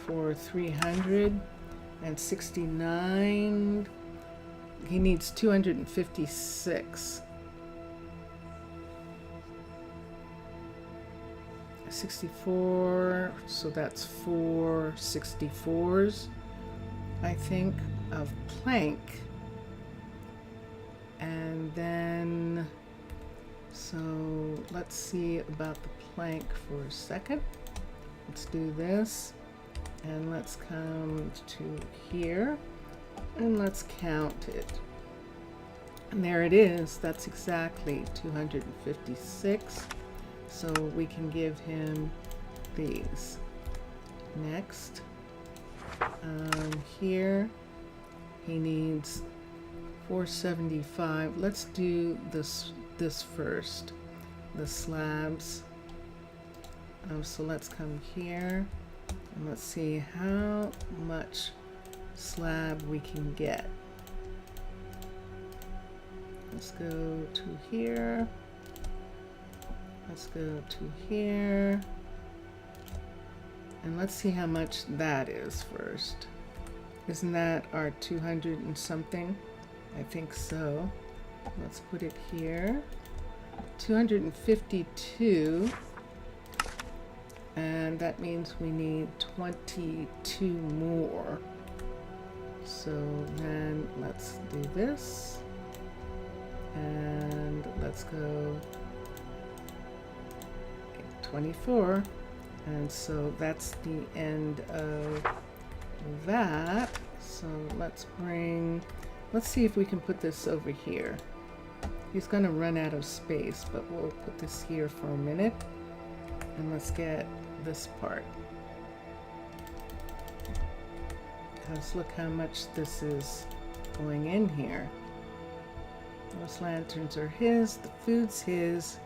for 369. He needs 256. 64, so that's 4 64s, I think, of plank. And then, so let's see about the plank for a second. Let's do this, and let's come to here, and let's count it. And there it is. That's exactly 256. So we can give him these. Next, here he needs 475. Let's do this first, the slabs. So let's come here, and let's see how much slab we can get. Let's go to here. Let's go to here, and let's see how much that is first. Isn't that our 200 and something? I think so. Let's put it here. 252, and that means we need 22 more. So then let's do this, and let's go 24, and so that's the end of that. So let's see if we can put this over here. He's going to run out of space, but we'll put this here for a minute, and let's get this part, because look how much this is going in here. Those lanterns are his, the food's his.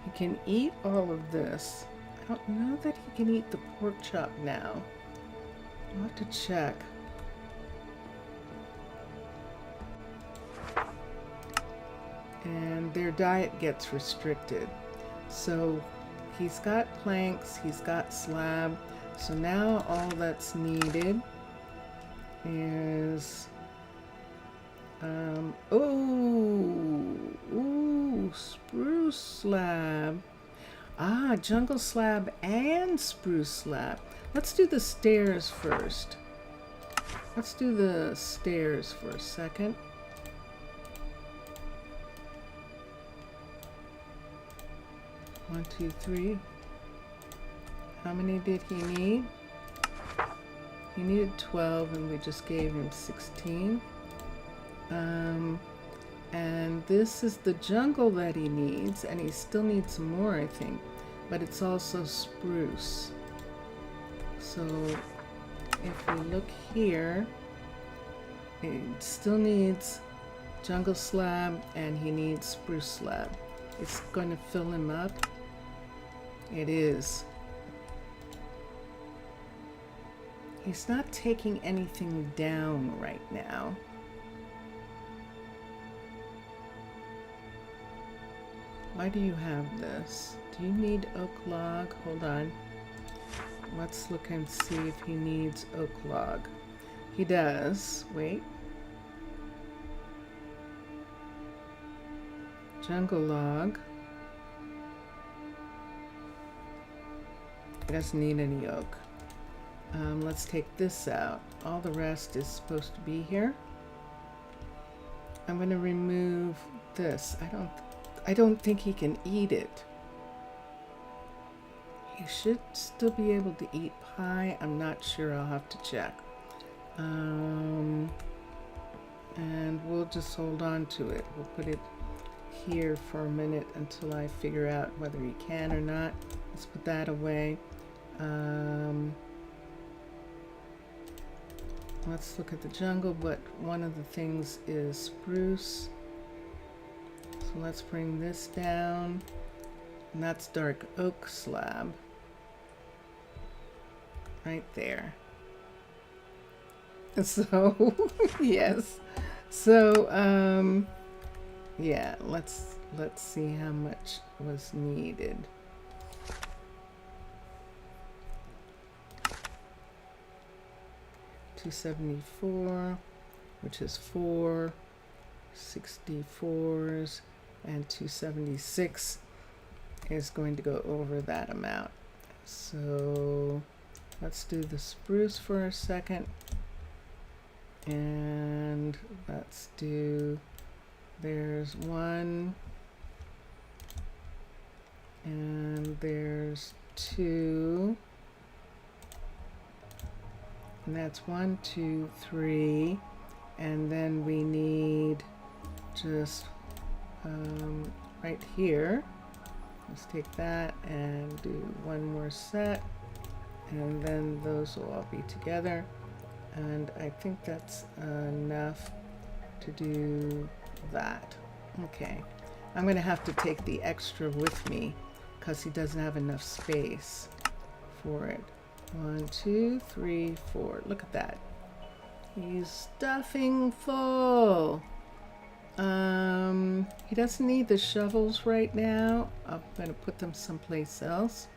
He can eat all of this. I don't know that he can eat the pork chop now. I'll have to check. And their diet gets restricted. So he's got planks, he's got slab. So now all that's needed is spruce slab. Jungle slab and spruce slab. Let's do the stairs first. Let's do the stairs for a second. One, two, three. How many did he need? He needed 12, and we just gave him 16. And this is the jungle that he needs, and he still needs more, I think, but it's also spruce. So if we look here, it still needs jungle slab, and he needs spruce slab. It's going to fill him up. It is. He's not taking anything down right now. Why do you have this? Do you need oak log? Hold on. Let's look and see if he needs oak log. He does. Wait. Jungle log. He doesn't need any oak. Let's take this out. All the rest is supposed to be here. I'm going to remove this. I don't think he can eat it. He should still be able to eat pie. I'm not sure. I'll have to check. And we'll just hold on to it. We'll put it here for a minute until I figure out whether he can or not. Let's put that away. Let's look at the jungle, but one of the things is spruce. So let's bring this down. And that's dark oak slab. Right there. So, yes. So, yeah, let's see how much was needed. $274, which is 4 64s, and 276 is going to go over that amount. So let's do the spruce for a second, and let's do, there's 1, and there's 2, and that's 1, 2, 3, and then we need just right here. Let's take that and do one more set, and then those will all be together, and I think that's enough to do that. Okay, I'm gonna have to take the extra with me because he doesn't have enough space for it. 1, 2, 3, 4. Look at that. He's stuffing full. He doesn't need the shovels right now. I'm going to put them someplace else.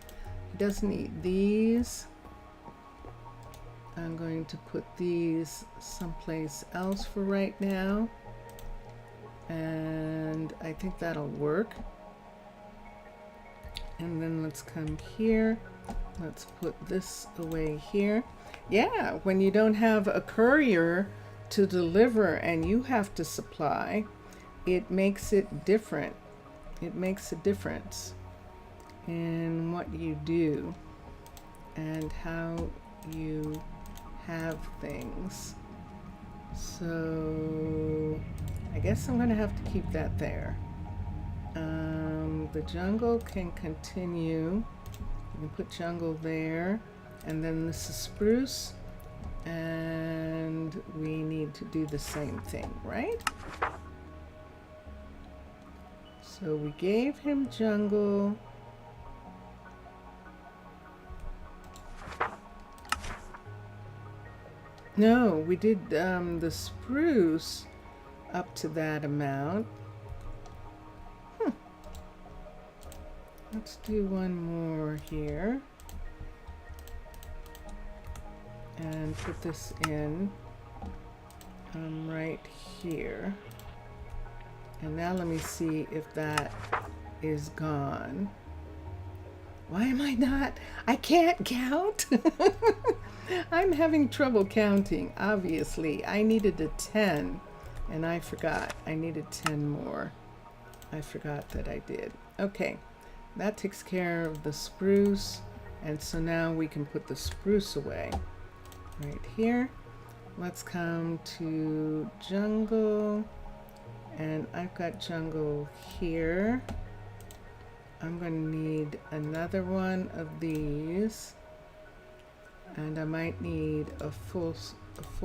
He doesn't need these. I'm going to put these someplace else for right now. And I think that'll work. And then let's come here. Let's put this away here. Yeah, when you don't have a courier to deliver and you have to supply, it makes it different. It makes a difference in what you do and how you have things. So I guess I'm gonna have to keep that there. The jungle can continue. You can put jungle there, and then this is spruce, and we need to do the same thing, right? So we gave him jungle. No, we did the spruce up to that amount. Let's do one more here and put this in right here. And now let me see if that is gone. Why am I not? I can't count. I'm having trouble counting, obviously. I needed a 10 and I forgot. I needed 10 more. I forgot that I did. Okay. That takes care of the spruce, and so now we can put the spruce away right here. Let's come to jungle, and I've got jungle here. I'm going to need another one of these, and I might need a full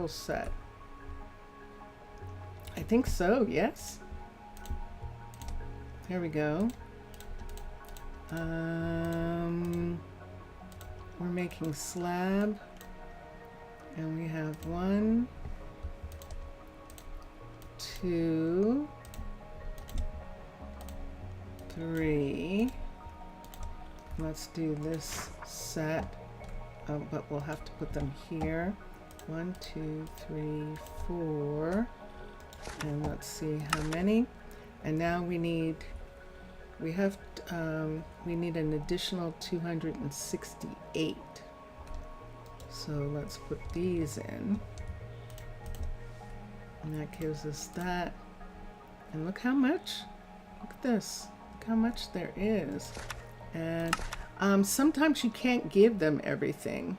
set. I think so, yes. There we go. We're making slab, and we have 1, 2, 3. Let's do this set, but we'll have to put them here. 1, 2, 3, 4, and let's see how many. And now we need an additional 268. So let's put these in. And that gives us that. And look how much. Look at this. Look how much there is. And sometimes you can't give them everything.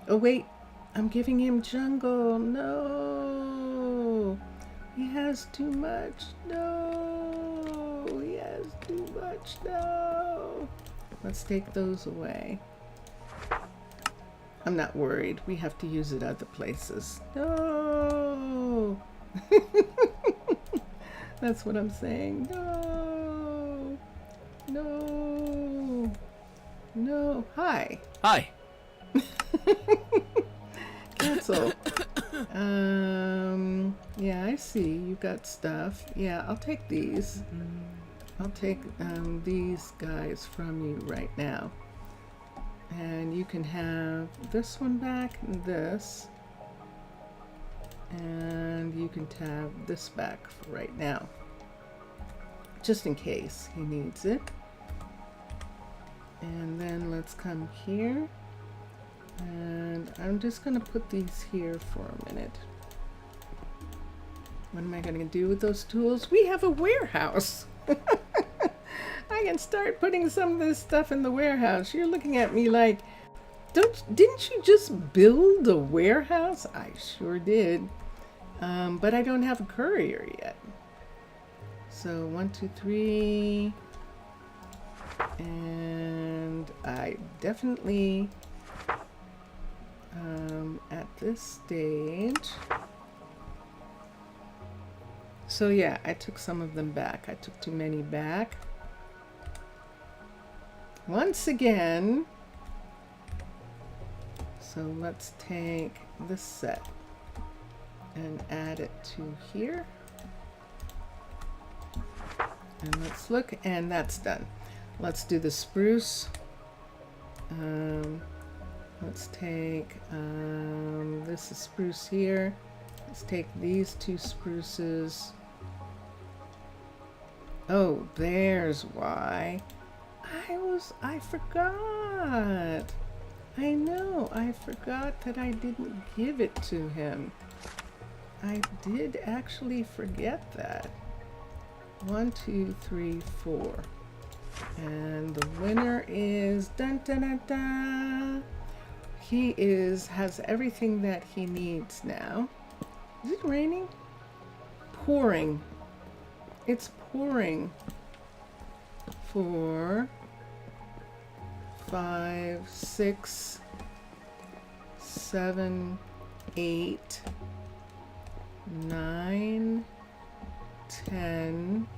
Oh wait, I'm giving him jungle. No. He has too much. No, he has too much. No. Let's take those away. I'm not worried. We have to use it other places. No. That's what I'm saying. No. No. No. Hi. Hi. Cancel. Yeah, I see. You got stuff. Yeah, I'll take these. I'll take these guys from you right now. And you can have this one back and this. And you can have this back for right now. Just in case he needs it. And then let's come here. And I'm just going to put these here for a minute. What am I going to do with those tools? We have a warehouse. I can start putting some of this stuff in the warehouse. You're looking at me like, didn't you just build a warehouse? I sure did. But I don't have a courier yet. So 1, 2, 3. And I definitely, at this stage. So yeah, I took some of them back. I took too many back. Once again. So let's take this set and add it to here. And let's look, and that's done. Let's do the spruce. Let's take, this is spruce here. Let's take these 2 spruces. Oh, there's why. I forgot. I know, I forgot that I didn't give it to him. I did actually forget that. 1, 2, 3, 4. And the winner is dun dun dun dun. He has everything that he needs now. Is it raining? Pouring. It's pouring for 5, 6, 7, 8, 9, 10,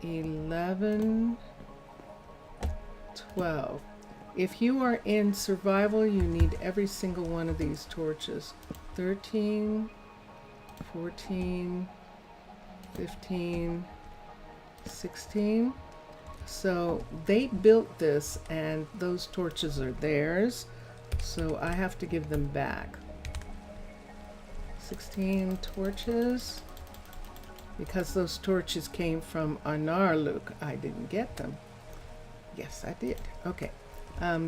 11, 12. If you are in survival, you need every single one of these torches. 13, 14, 15, 16. So they built this and those torches are theirs. So I have to give them back. 16 torches. Because those torches came from Arnaaluk, I didn't get them. Yes, I did. Okay.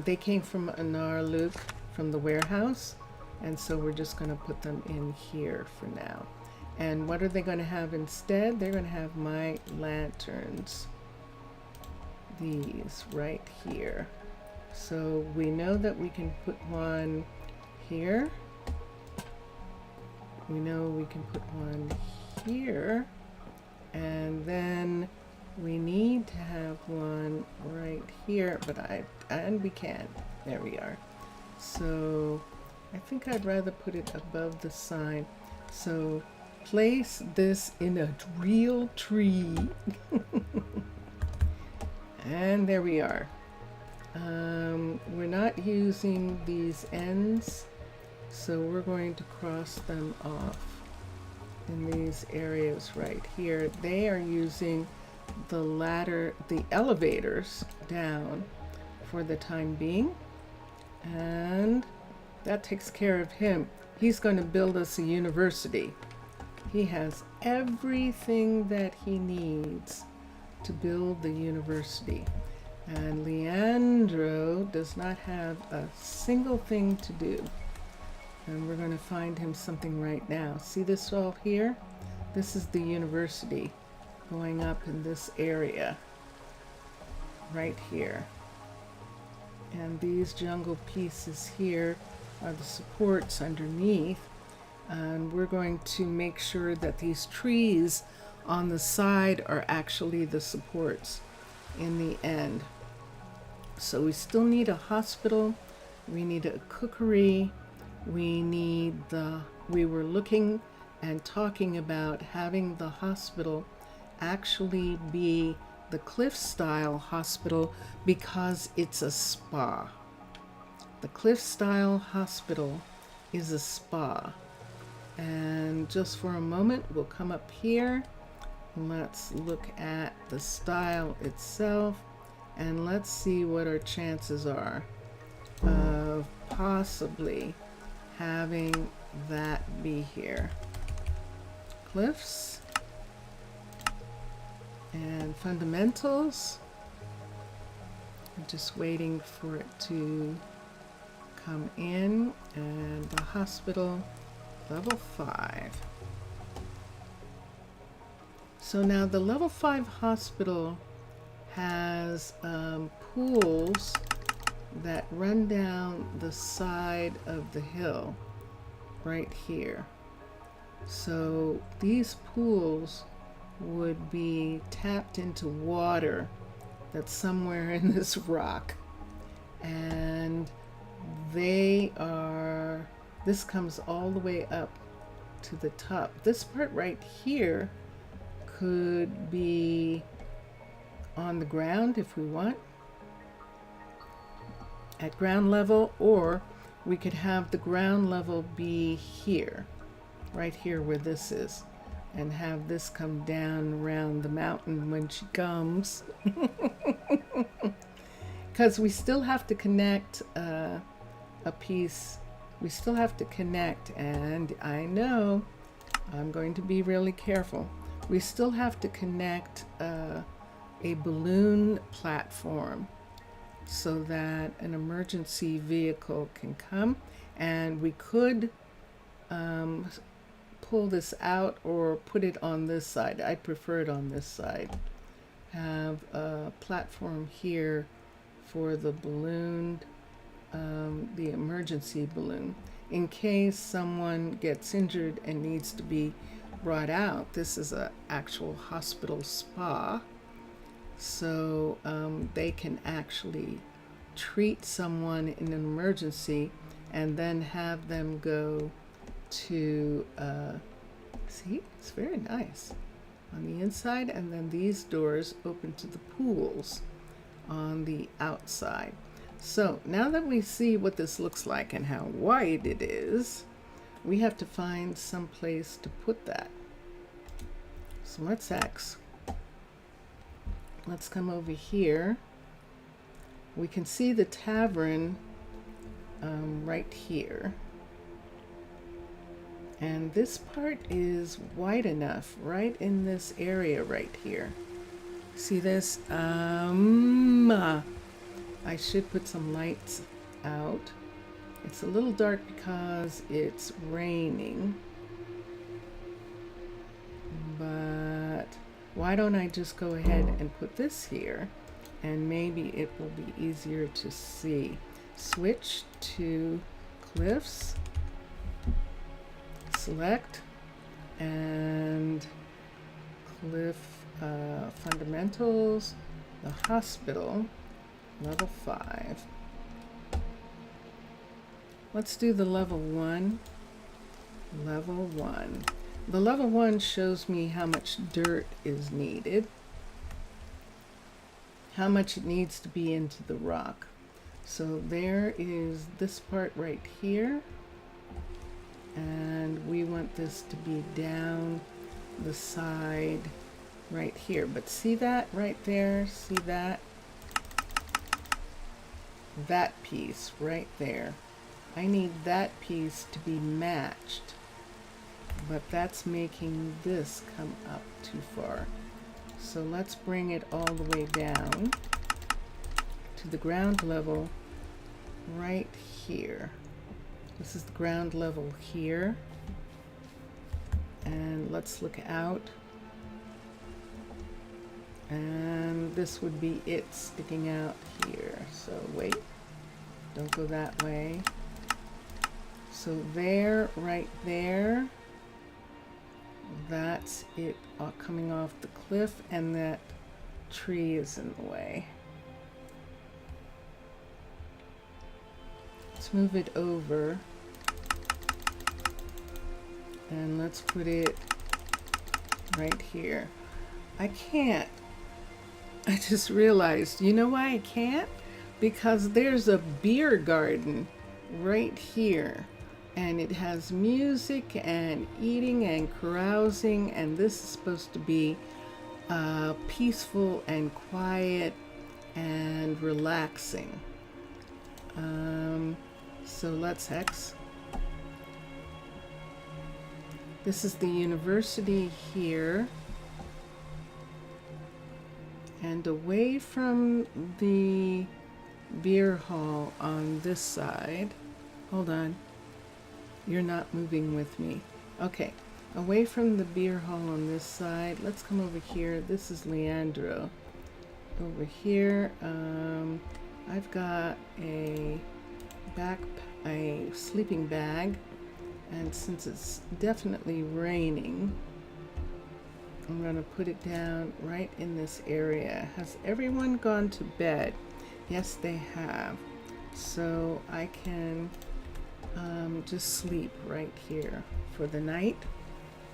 They came from Arnaaluk, from the warehouse, and so we're just going to put them in here for now. And what are they going to have instead? They're going to have my lanterns. These right here. So we know that we can put one here. We know we can put one here. And then we need to have one right here, and we can. There we are. So I think I'd rather put it above the sign. So place this in a real tree. And there we are. We're not using these ends, so we're going to cross them off in these areas right here. They are using the ladder, the elevators down for the time being, and that takes care of him. He's going to build us a university. He has everything that he needs to build the university, and Leandro does not have a single thing to do. And we're going to find him something right now. See this all here? This is the university going up in this area right here. And these jungle pieces here are the supports underneath. And we're going to make sure that these trees on the side are actually the supports in the end. So we still need a hospital, we need a cookery, we were looking and talking about having the hospital actually be the cliff style hospital because it's a spa. The cliff style hospital is a spa. And just for a moment, we'll come up here. Let's look at the style itself and let's see what our chances are of possibly having that be here. Cliffs and fundamentals. I'm just waiting for it to come in, and the hospital level 5. So now the level 5 hospital has pools that run down the side of the hill right here. So these pools would be tapped into water that's somewhere in this rock, and this comes all the way up to the top. This part right here could be on the ground if we want, at ground level, or we could have the ground level be here, right here where this is, and have this come down around the mountain when she comes. Because we still have to connect a piece. We still have to connect, and I know I'm going to be really careful. We still have to connect a balloon platform so that an emergency vehicle can come, and we could pull this out or put it on this side. I'd prefer it on this side. Have a platform here for the balloon, the emergency balloon, in case someone gets injured and needs to be brought out. This is an actual hospital spa, so they can actually treat someone in an emergency and then have them go to see, it's very nice on the inside, and then these doors open to the pools on the outside. So now that we see what this looks like and how wide it is, we have to find some place to put that. So let's come over here. We can see the tavern right here. And this part is wide enough, right in this area right here. See this? I should put some lights out. It's a little dark because it's raining. But why don't I just go ahead and put this here, and maybe it will be easier to see. Switch to cliffs. Select and cliff fundamentals, the hospital, level 5. Let's do the level 1. Level 1. The level 1 shows me how much dirt is needed, how much it needs to be into the rock. So there is this part right here. And we want this to be down the side right here. But see that right there? See that? That piece right there. I need that piece to be matched. But that's making this come up too far. So let's bring it all the way down to the ground level right here. This is the ground level here, and let's look out, and this would be it sticking out here. So wait, don't go that way. So there, right there, that's it coming off the cliff, and that tree is in the way. Let's move it over, and let's put it right here. I can't. I just realized, you know why I can't? Because there's a beer garden right here, and it has music and eating and carousing, and this is supposed to be peaceful and quiet and relaxing. So let's hex. This is the university here. And away from the beer hall on this side. Hold on. You're not moving with me. Okay. Away from the beer hall on this side. Let's come over here. This is Leandro. Over here, I've got a sleeping bag. And since it's definitely raining, I'm going to put it down right in this area. Has everyone gone to bed? Yes, they have. So I can just sleep right here for the night.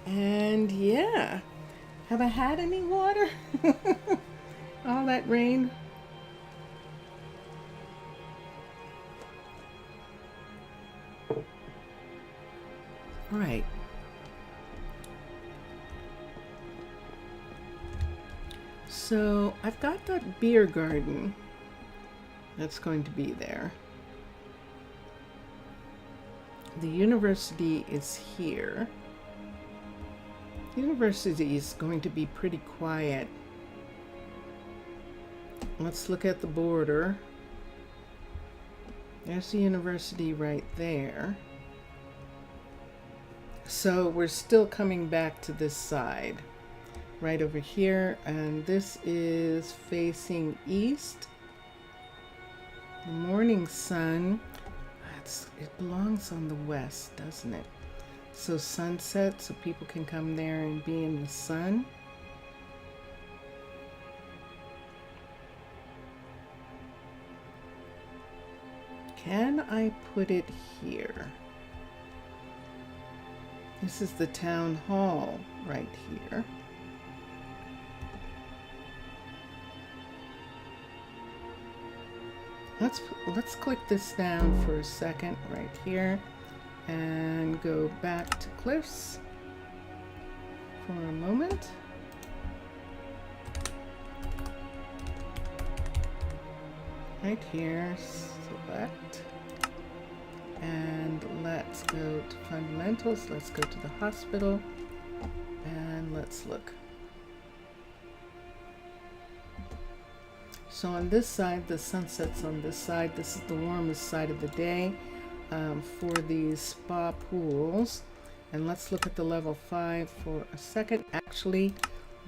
And yeah, have I had any water? All that rain. All right. So I've got that beer garden that's going to be there. The university is here. The university is going to be pretty quiet. Let's look at the border. There's the university right there. So we're still coming back to this side. Right over here, and this is facing east. The morning sun, it belongs on the west, doesn't it? So sunset, so people can come there and be in the sun. Can I put it here? This is the town hall right here. Let's click this down for a second right here and go back to cliffs for a moment. Right here, select, and let's go to fundamentals. Let's go to the hospital and let's look. So on this side, the sunset's on this side. This is the warmest side of the day for these spa pools. And let's look at the level 5 for a second. Actually,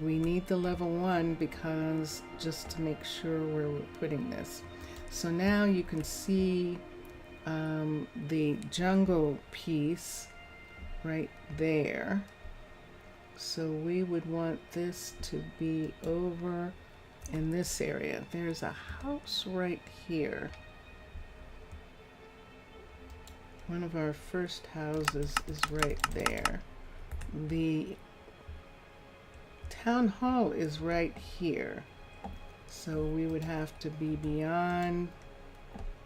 we need the level 1 because just to make sure where we're putting this. So now you can see the jungle piece right there. So we would want this to be over in this area. There's a house right here. One of our first houses is right there. The town hall is right here. So we would have to be beyond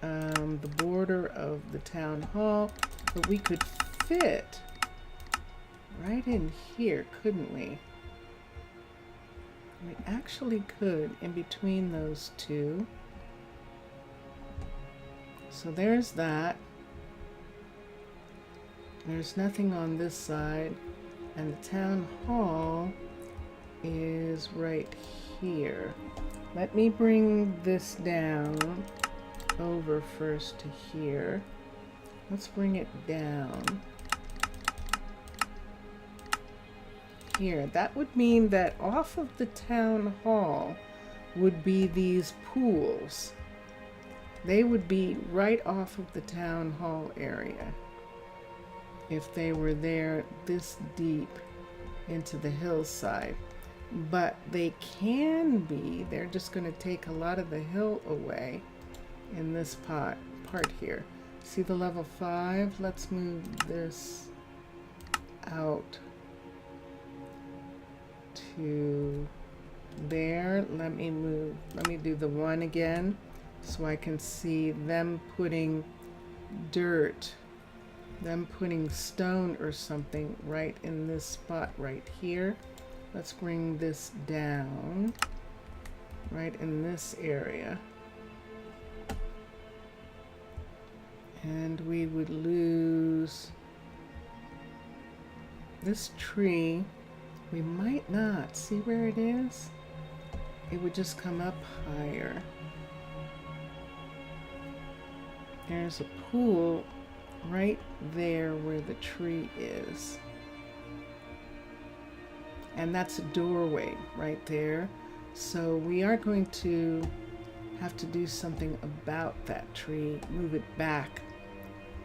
the border of the town hall, but we could fit right in here, couldn't we? We actually could, in between those two. So there's that. There's nothing on this side. And the town hall is right here. Let me bring this down over first to here. Let's bring it down. Here. That would mean that off of the town hall would be these pools. They would be right off of the town hall area. if they were there this deep into the hillside. But they can be. They're just going to take a lot of the hill away in this part here. See the level 5? Let's move this out to there. Let me do the 1 again so I can see them putting dirt, them putting stone or something right in this spot right here. Let's bring this down right in this area. And we would lose this tree. We might not. See where it is? It would just come up higher. There's a pool right there where the tree is. And that's a doorway right there. So we are going to have to do something about that tree. Move it back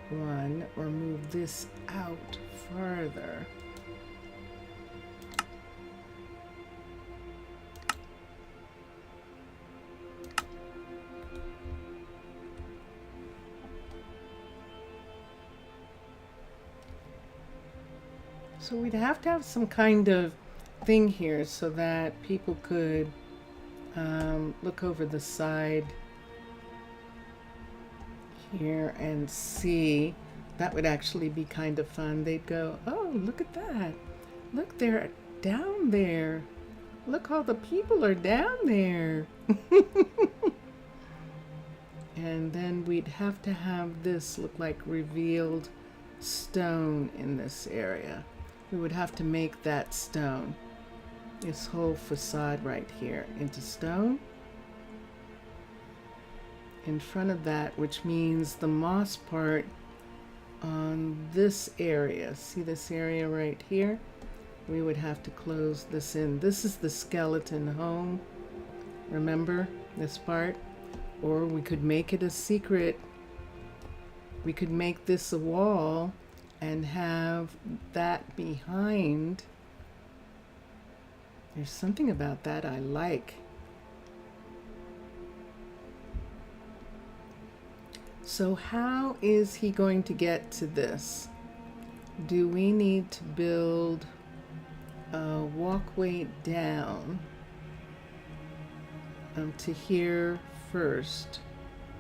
1 or move this out farther. So we'd have to have some kind of thing here so that people could look over the side here and see. That would actually be kind of fun. They'd go, oh, look at that. Look, they're down there. Look, all the people are down there. And then we'd have to have this look like revealed stone in this area. We would have to make that stone. This whole facade right here into stone. In front of that, which means the moss part on this area. See this area right here? We would have to close this in. This is the skeleton home. Remember this part? Or we could make it a secret. We could make this a wall and have that behind. There's something about that I like. So how is he going to get to this? Do we need to build a walkway down to here first?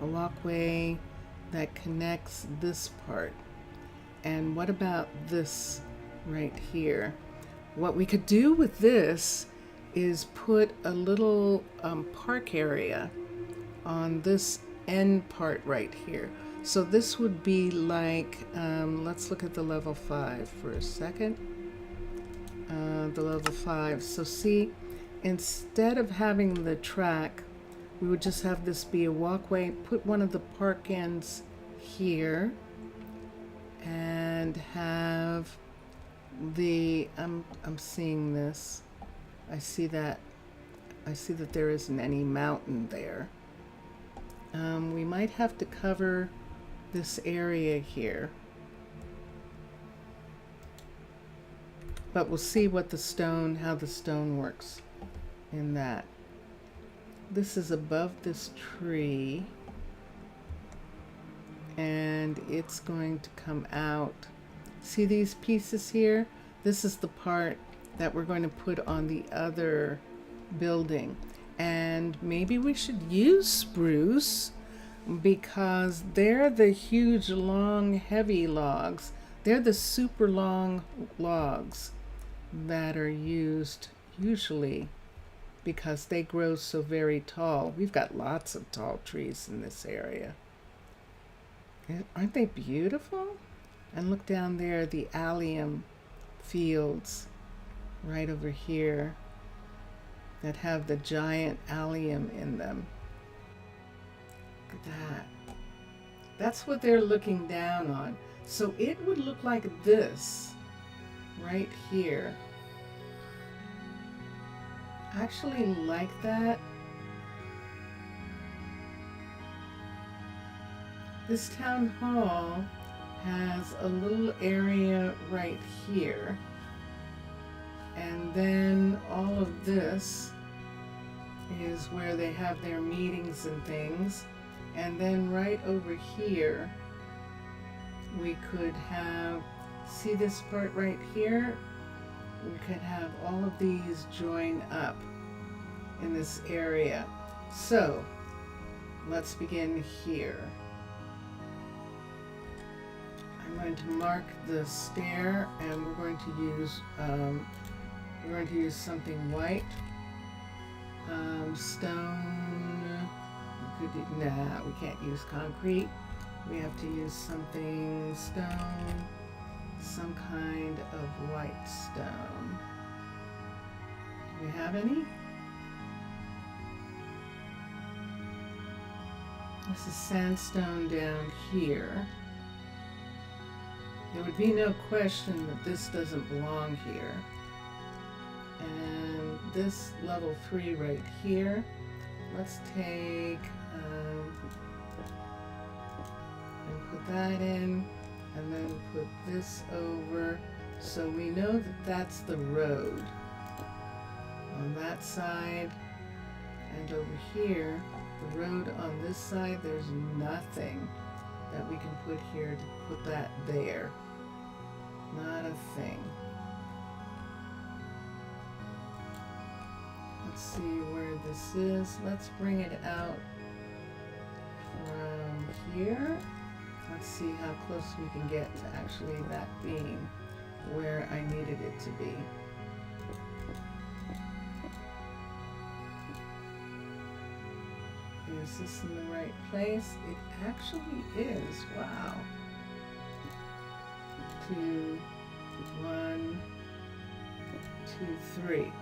A walkway that connects this part. And what about this right here? What we could do with this is put a little park area on this end part right here. So this would be like, let's look at the level 5 for a second. The level 5. So see, instead of having the track, we would just have this be a walkway, put one of the park ends here, and have the, I'm seeing this. I see that there isn't any mountain there. We might have to cover this area here. But we'll see what the stone, how the stone works in that. This is above this tree. And it's going to come out. See these pieces here? This is the part that we're going to put on the other building. And maybe we should use spruce because they're the huge, long, heavy logs. They're the super long logs that are used usually because they grow so very tall. We've got lots of tall trees in this area. Aren't they beautiful? And look down there, the allium fields right over here that have the giant allium in them. Look at that. That's what they're looking down on. So it would look like this right here. I actually like that. This town hall has a little area right here. And then all of this is where they have their meetings and things. And then right over here, we could have, see this part right here? We could have all of these join up in this area. So let's begin here. I'm going to mark the stair, and we're going to use something white. Stone. We could do, nah, we can't use concrete. We have to use something stone, some kind of white stone. Do we have any? This is sandstone down here. There would be no question that this doesn't belong here. And this level 3 right here, let's take and put that in, and then put this over, so we know that that's the road on that side. And over here, the road on this side, there's nothing that we can put here to put that there. Not a thing. Let's see where this is. Let's bring it out from here. Let's see how close we can get to actually that being where I needed it to be. Is this in the right place? It actually is. Wow. 2, 1, 2, 3.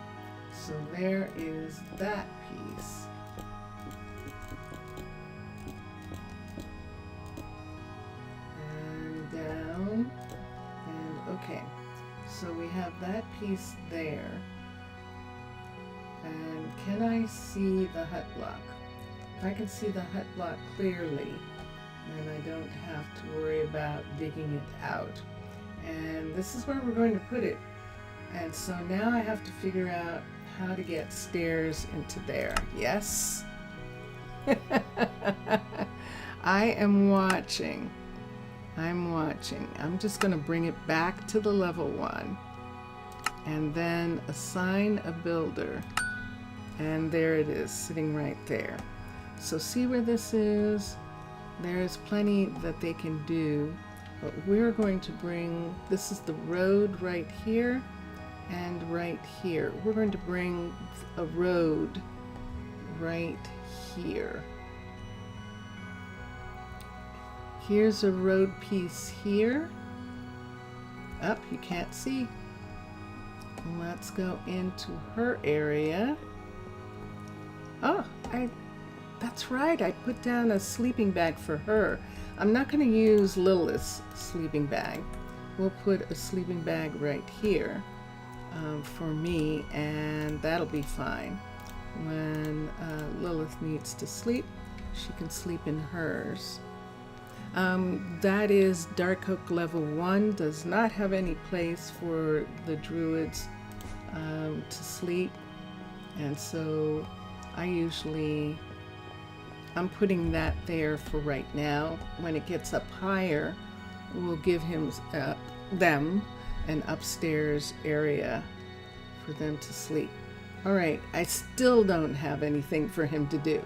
So there is that piece. And down. And okay. So we have that piece there. And can I see the hut block? If I can see the hut block clearly, then I don't have to worry about digging it out. And this is where we're going to put it. And so now I have to figure out how to get stairs into there. Yes? I am watching. I'm watching. I'm just going to bring it back to the level 1. And then assign a builder. And there it is, sitting right there. So see where this is? There's plenty that they can do. But we're going to bring, this is the road right here and right here. We're going to bring a road right here. Here's a road piece here. Up, you can't see. Let's go into her area. Oh, that's right. I put down a sleeping bag for her. I'm not going to use Lilith's sleeping bag. We'll put a sleeping bag right here for me, and that'll be fine. When Lilith needs to sleep, she can sleep in hers. That is Dark Oak level 1. Does not have any place for the druids to sleep, and so I'm putting that there for right now. When it gets up higher, we'll give them an upstairs area for them to sleep. All right, I still don't have anything for him to do.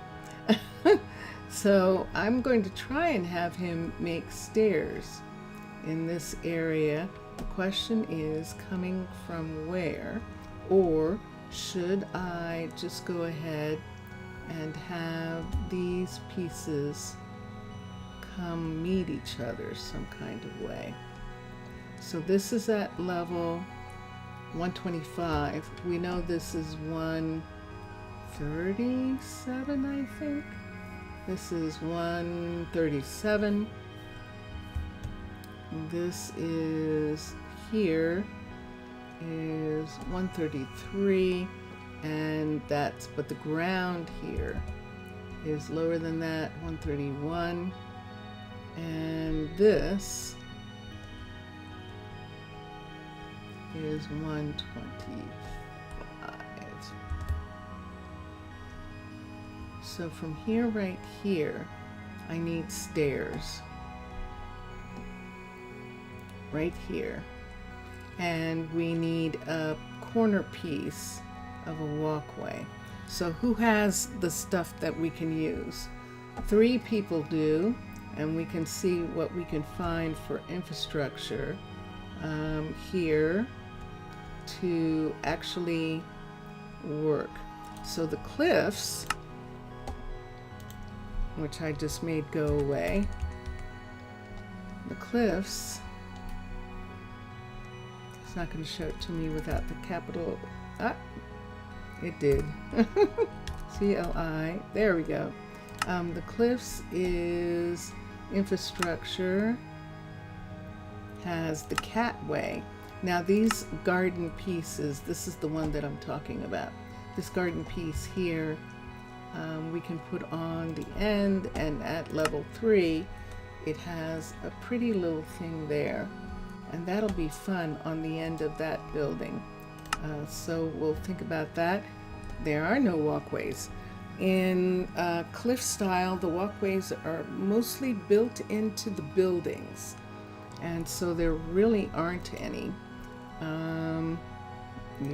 So I'm going to try and have him make stairs in this area. The question is coming from where, or should I just go ahead and have these pieces come meet each other some kind of way? So this is at level 125. We know this is 137, I think. This is 137. This is here is 133. And but the ground here is lower than that, 131. And this is 125. So from here, right here, I need stairs. Right here. And we need a corner piece of a walkway. So who has the stuff that we can use? 3 people do, and we can see what we can find for infrastructure here to actually work. So the cliffs, which I just made go away, the cliffs, it's not going to show it to me without the capital. It did. CLI. There we go. The cliffs is infrastructure, has the catway. Now these garden pieces, this is the one that I'm talking about. This garden piece here, we can put on the end, and at level 3, it has a pretty little thing there. And that'll be fun on the end of that building. So we'll think about that. There are no walkways. In cliff style, the walkways are mostly built into the buildings. And so there really aren't any.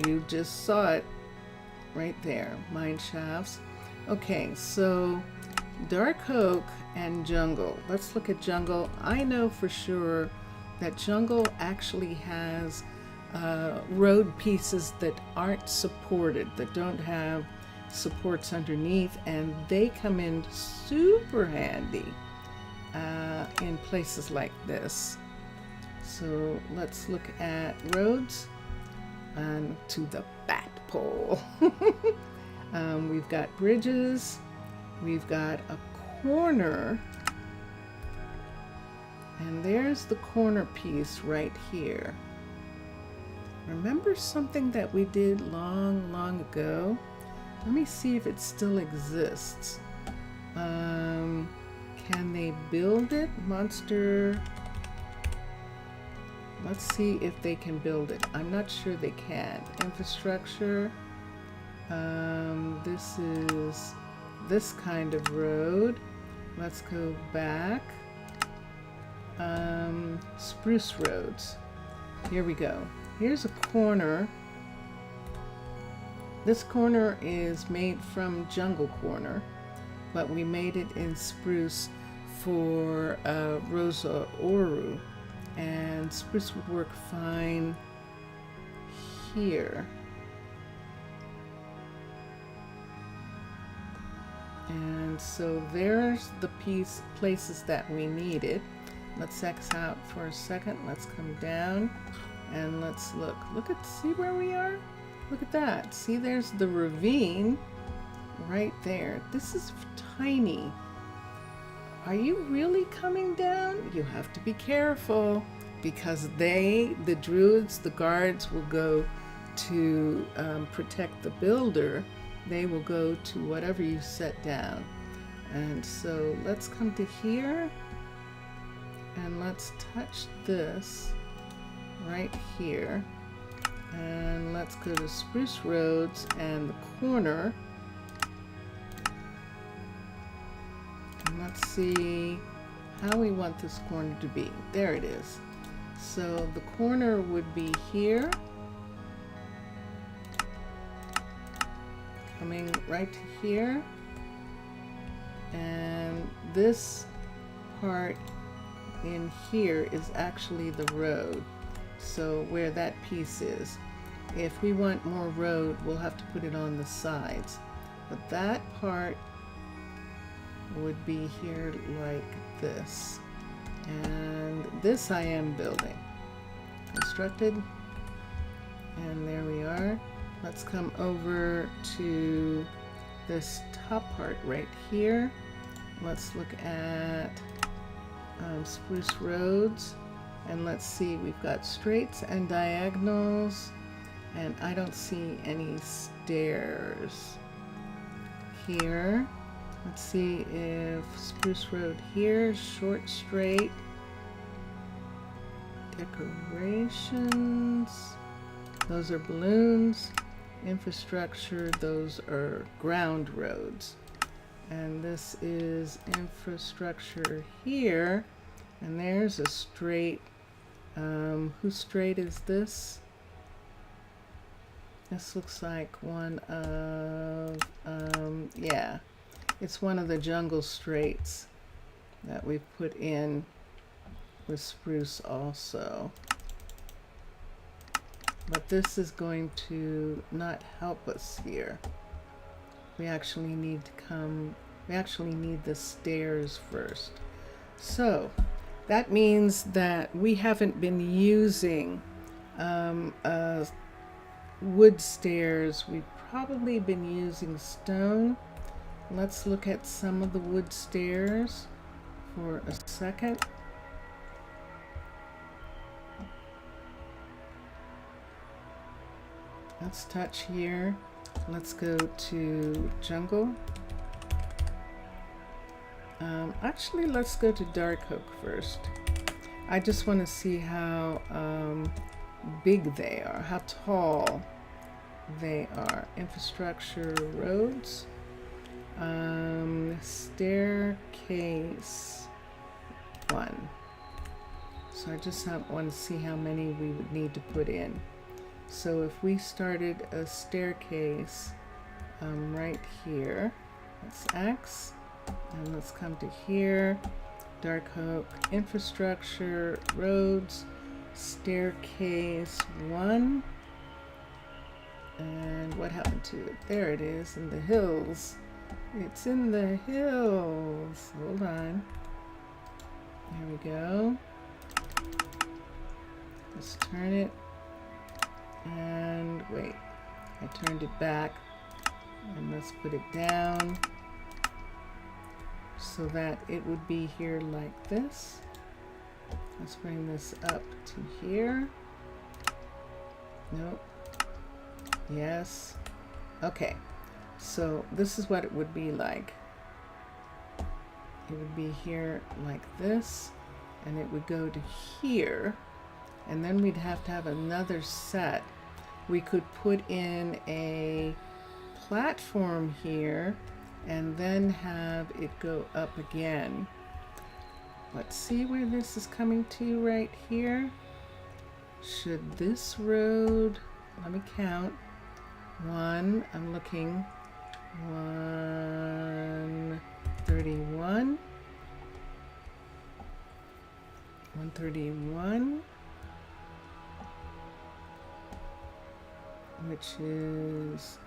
You just saw it right there, mine shafts. Okay, so dark oak and jungle. Let's look at jungle. I know for sure that jungle actually has road pieces that aren't supported, that don't have supports underneath, and they come in super handy in places like this. So let's look at roads and to the bat pole. We've got bridges, we've got a corner, and there's the corner piece right here. Remember something that we did long ago? Let me see if it still exists. Can they build it? Monster. Let's see if they can build it. I'm not sure they can. Infrastructure. This is this kind of road. Let's go back. Spruce roads. Here we go. Here's a corner. This corner is made from jungle corner, but we made it in spruce for Rosa Oru, and spruce would work fine here. And so there's the places that we needed. Let's X out for a second. Let's come down and let's look. See where we are? Look at that. See, there's the ravine right there. This is tiny. Are you really coming down? You have to be careful, because the druids, the guards, will go to protect the builder. They will go to whatever you set down. And so let's come to here and let's touch this right here. And let's go to Spruce Roads and the corner. And let's see how we want this corner to be. There it is. So the corner would be here. Coming right to here. And this part in here is actually the road. So where that piece is. If we want more road, we'll have to put it on the sides. But that part would be here like this. And this I am building. Constructed. And there we are. Let's come over to this top part right here. Let's look at Spruce Roads. And let's see, we've got straights and diagonals, and I don't see any stairs here. Let's see if Spruce Road here, short straight, decorations. Those are balloons. Infrastructure, those are ground roads. And this is infrastructure here. And there's a straight. Whose straight is this? This looks like one of, yeah, it's one of the jungle straights that we've put in with spruce also. But this is going to not help us here. We actually need the stairs first. So that means that we haven't been using wood stairs. We've probably been using stone. Let's look at some of the wood stairs for a second. Let's touch here. Let's go to jungle. Actually, let's go to dark oak first. I just want to see how big they are, how tall they are. Infrastructure, roads, staircase 1. So I just want to see how many we would need to put in. So if we started a staircase right here, that's X, and let's come to here, dark oak, infrastructure, roads, staircase 1, and what happened to it? There it is, in the hills. It's in the hills. Hold on. There we go. Let's turn it. And wait, I turned it back, and let's put it down so that it would be here like this. Let's bring this up to here. Nope. Yes. Okay, so this is what it would be like. It would be here like this, and it would go to here. And then we'd have to have another set. We could put in a platform here and then have it go up again. Let's see where this is coming to right here. Should this road, let me count. 1, I'm looking, 131. 131. Which is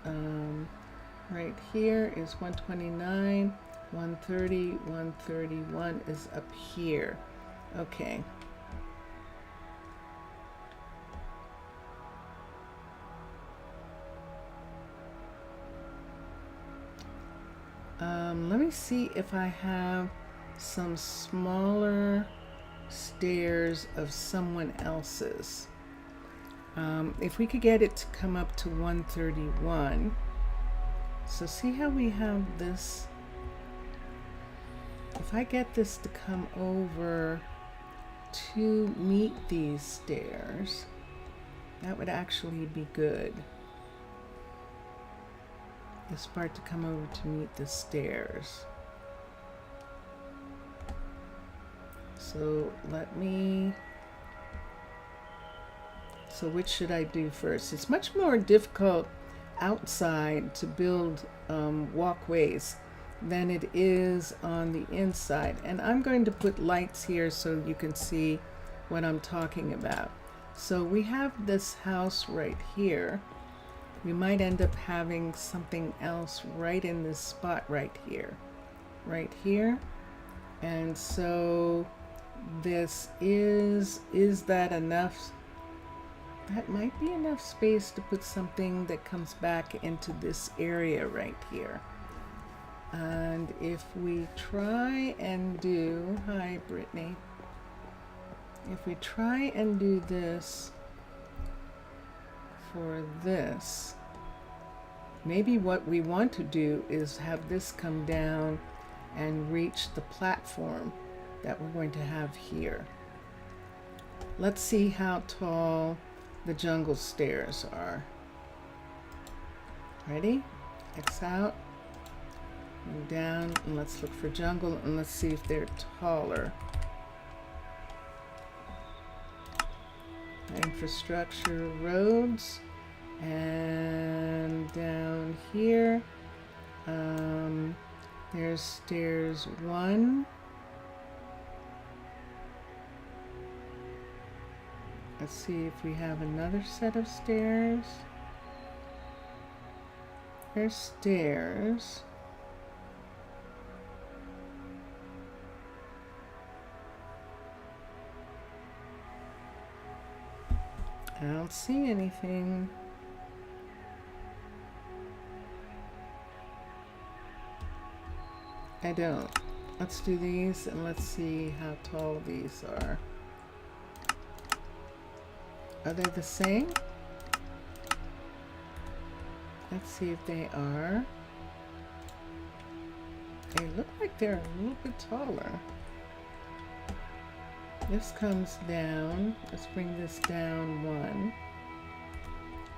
right here is 129, 130, 131 is up here. Okay. Let me see if I have some smaller stairs of someone else's. If we could get it to come up to 131. So see how we have this. If I get this to come over to meet these stairs, that would actually be good. This part to come over to meet the stairs. So so which should I do first? It's much more difficult outside to build walkways than it is on the inside. And I'm going to put lights here so you can see what I'm talking about. So we have this house right here. We might end up having something else right in this spot right here. Right here. And so this is that enough? That might be enough space to put something that comes back into this area right here. And if we try and do, hi Brittany, if we try and do this for this, maybe what we want to do is have this come down and reach the platform that we're going to have here. Let's see how tall the jungle stairs are. Ready? X out. And down, and let's look for jungle, and let's see if they're taller. Infrastructure, roads, and down here, there's stairs 1. Let's see if we have another set of stairs. There's stairs. I don't see anything. I don't. Let's do these and let's see how tall these are. Are they the same? Let's see if they are. They look like they're a little bit taller. This comes down. Let's bring this down 1.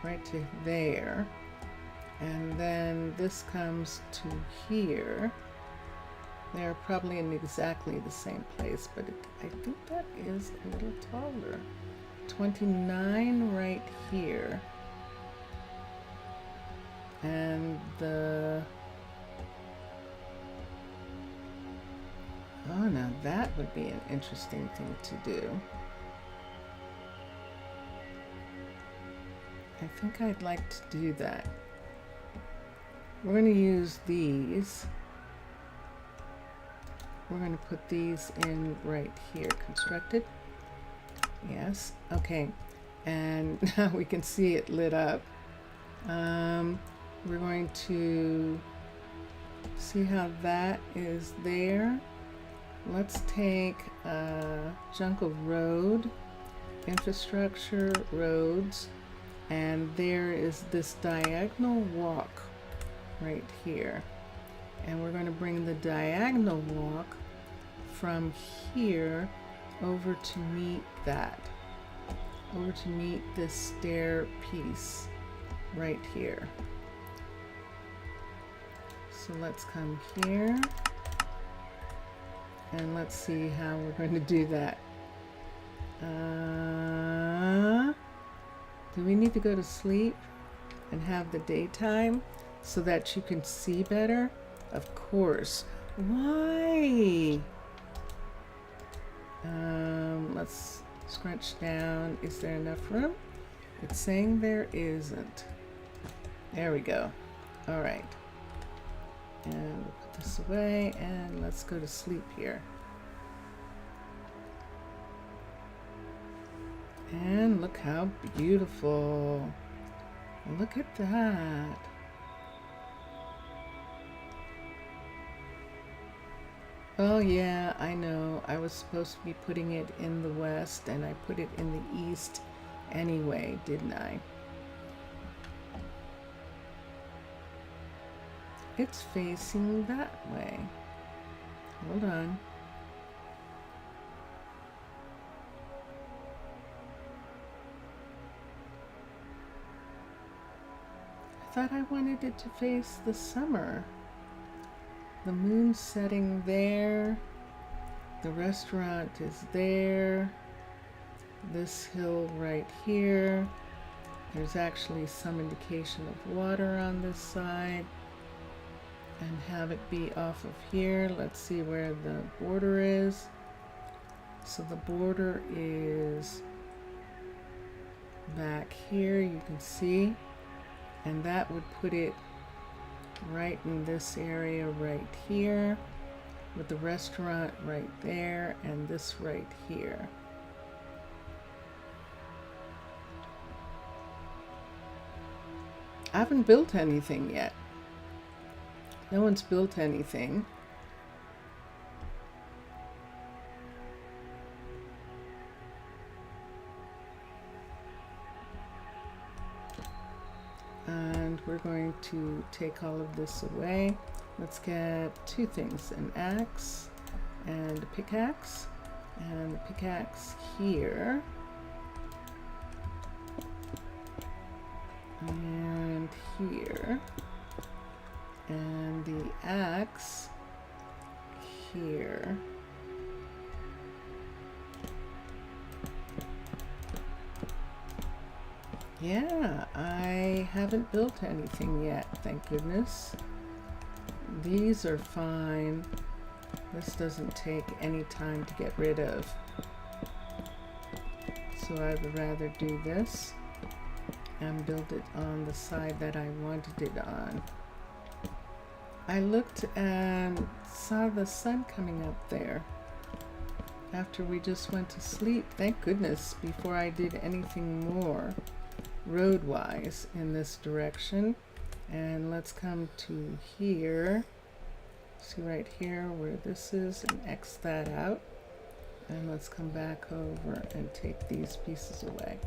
Right to there. And then this comes to here. They're probably in exactly the same place, but I think that is a little taller. 29 right here. And the... Oh, now that would be an interesting thing to do. I think I'd like to do that. We're going to use these. We're going to put these in right here. Constructed. Yes. Okay. And now we can see it lit up. We're going to see how that is there. Let's take Jungle Road, infrastructure, roads, and there is this diagonal walk right here. And we're going to bring the diagonal walk from here over to meet that, over to meet this stair piece right here. So let's come here. And let's see how we're going to do that. Do we need to go to sleep and have the daytime so that you can see better? Of course. Why? Let's scrunch down. Is there enough room? It's saying there isn't. There we go. All right. And we'll put this away and let's go to sleep here. And look how beautiful. Look at that. Oh yeah, I know. I was supposed to be putting it in the west and I put it in the east anyway, didn't I? It's facing that way. Hold on. I thought I wanted it to face the summer. The moon's setting there. The restaurant is there. This hill right here. There's actually some indication of water on this side. And have it be off of here. Let's see where the border is. So the border is back here, you can see. And that would put it right in this area right here, with the restaurant right there and this right here. I haven't built anything yet. No one's built anything. And we're going to take all of this away. Let's get 2 things, an axe and a pickaxe. And the pickaxe here. here. And the axe here. Yeah, I haven't built anything yet, thank goodness. These are fine. This doesn't take any time to get rid of. So I would rather do this and build it on the side that I wanted it on. I looked and saw the sun coming up there after we just went to sleep. Thank goodness, before I did anything more road-wise in this direction. And let's come to here. See right here where this is, and X that out. And let's come back over and take these pieces away.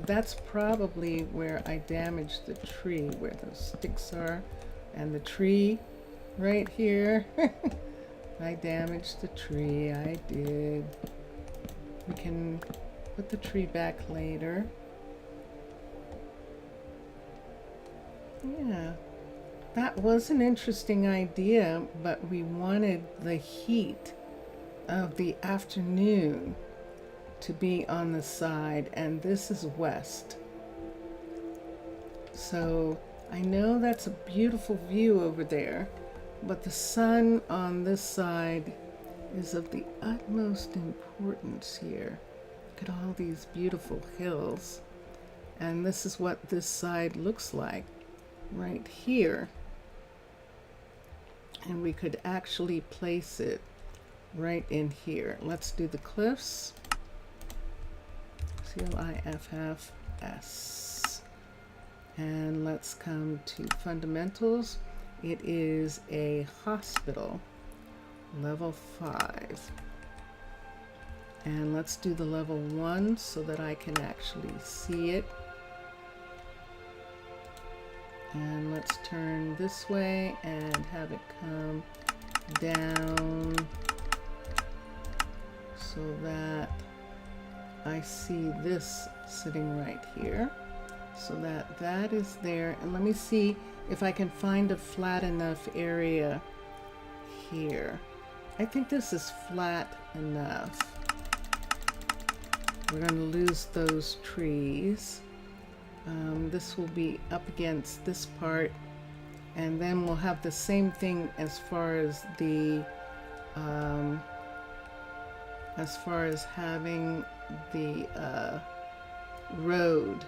That's probably where I damaged the tree, where those sticks are, and the tree right here. I damaged the tree, I did. We can put the tree back later. Yeah, that was an interesting idea, but we wanted the heat of the afternoon to be on the side, and this is west. So I know that's a beautiful view over there, but the sun on this side is of the utmost importance here. Look at all these beautiful hills. And this is what this side looks like right here. And we could actually place it right in here. Let's do the cliffs. CLIFFS. And let's come to fundamentals. It is a hospital, level 5. And let's do the level 1 so that I can actually see it. And let's turn this way and have it come down so that I see this sitting right here. So that that is there. And let me see if I can find a flat enough area here. I think this is flat enough. We're going to lose those trees. This will be up against this part, and then we'll have the same thing as far as the having the road,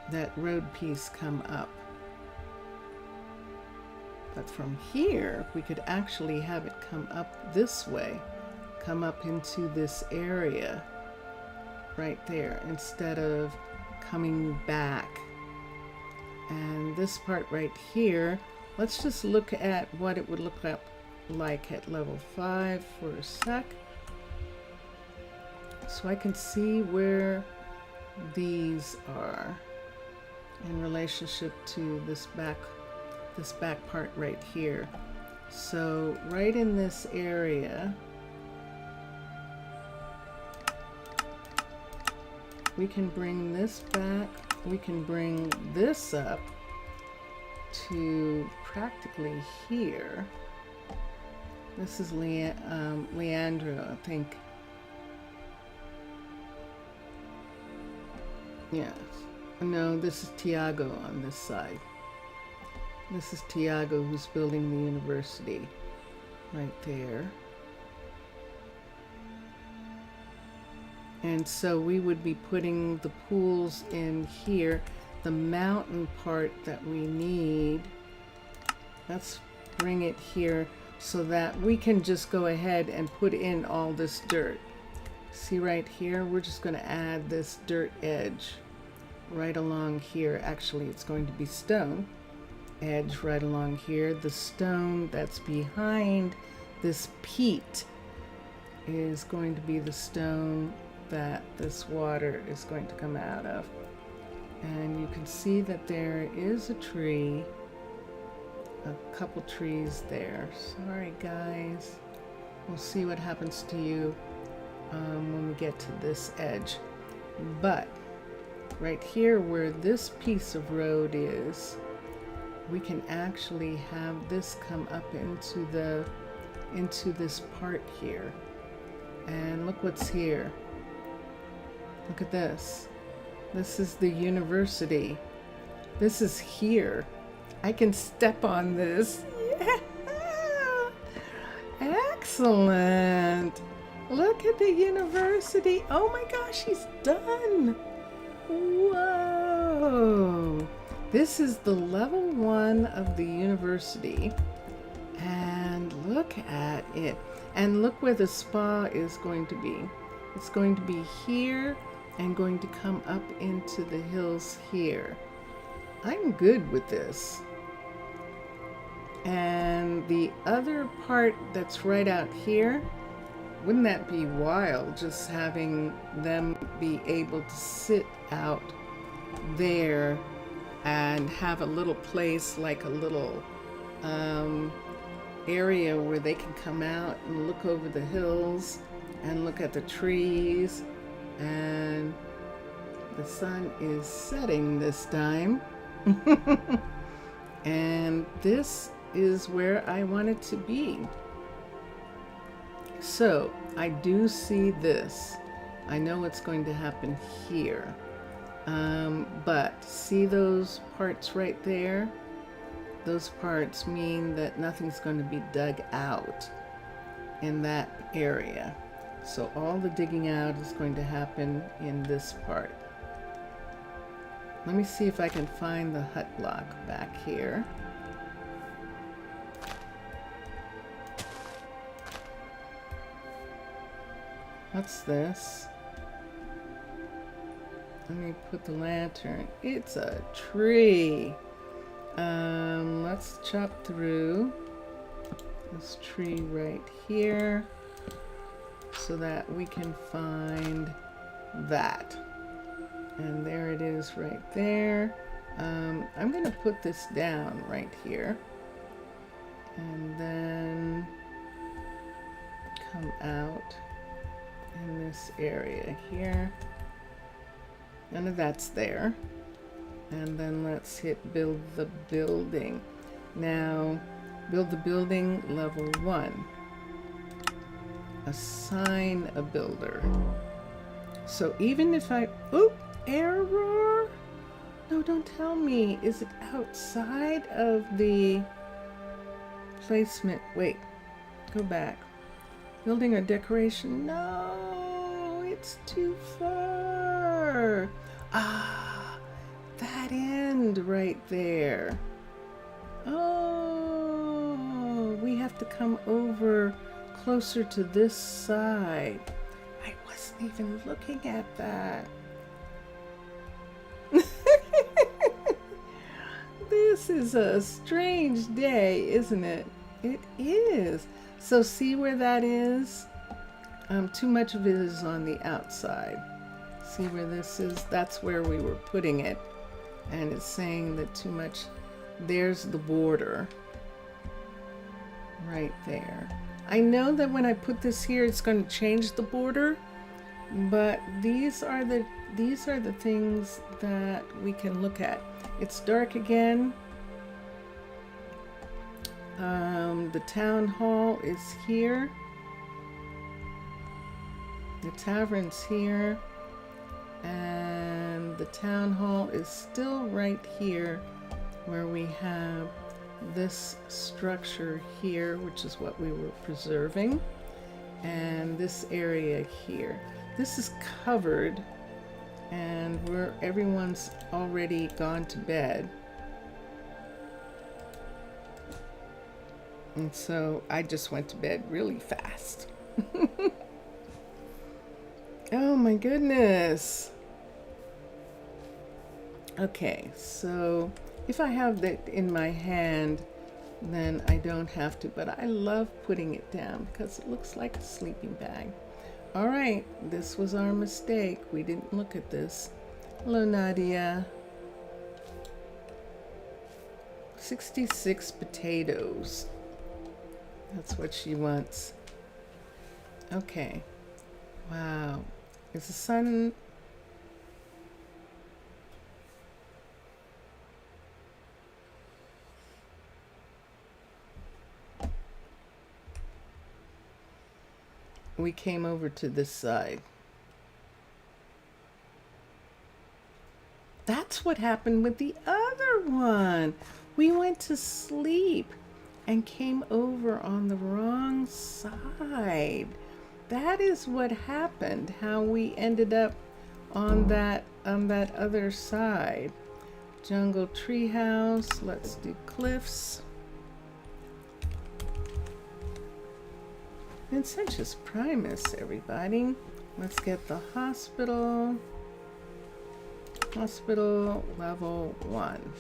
that road piece come up. But from here we could actually have it come up this way, come up into this area right there instead of coming back. And this part right here, let's just look at what it would look like at level 5 for a sec, so I can see where these are in relationship to this back part right here. So right in this area, we can bring this back, we can bring this up to practically here. This is Leandro, I think. Yes. No, this is Tiago on this side. This is Tiago who's building the university right there. And so we would be putting the pools in here. The mountain part that we need, let's bring it here so that we can just go ahead and put in all this dirt. See right here, we're just going to add this dirt edge right along here. Actually, it's going to be stone edge right along here. The stone that's behind this peat is going to be the stone that this water is going to come out of. And you can see that there is a tree, a couple trees there. Sorry guys, we'll see what happens to you when we get to this edge. But right here where this piece of road is, we can actually have this come up into this part here. And look what's here. Look at this. This is the university. This is here. I can step on this. Yeah. Excellent. Look at the university. Oh my gosh, he's done. Whoa. This is the level 1 of the university. And look at it. And look where the spa is going to be. It's going to be here and going to come up into the hills here. I'm good with this. And the other part that's right out here, wouldn't that be wild, just having them be able to sit out there and have a little place, like a little area where they can come out and look over the hills and look at the trees. And the sun is setting this time. And this is where I want it to be. So I do see this. I know what's going to happen here. But see those parts right there? Those parts mean that nothing's going to be dug out in that area. So all the digging out is going to happen in this part. Let me see if I can find the hut block back here. What's this? Let me put the lantern. It's a tree. Let's chop through this tree right here so that we can find that. And there it is right there. I'm going to put this down right here and then come out in this area here. None of that's there. And then let's hit build the building. Now, build the building level 1. Assign a builder. So even if I, oop, error. No, don't tell me. Is it outside of the placement? Wait, go back. Building or decoration? No, it's too far. Ah, that end right there. Oh, we have to come over closer to this side. I wasn't even looking at that. This is a strange day, isn't it? It is. So see where that is? Too much of it is on the outside. See where this is? That's where we were putting it. And it's saying that too much. There's the border. Right there. I know that when I put this here, it's going to change the border. But these are the things that we can look at. It's dark again. The town hall is here. The tavern's here. And the town hall is still right here where we have this structure here, which is what we were preserving. And this area here. This is covered and everyone's already gone to bed. And so I just went to bed really fast. Oh my goodness. Okay, so if I have that in my hand, then I don't have to, but I love putting it down because it looks like a sleeping bag. All right, this was our mistake. We didn't look at this. Hello, Nadia. 66 potatoes. That's what she wants. Okay. Wow. Is the sun... we came over to this side. That's what happened with the other one. We went to sleep and came over on the wrong side. That is what happened, how we ended up on that other side. Jungle treehouse. Let's do cliffs. Vincentius Primus, everybody. Let's get the hospital. Hospital level 1.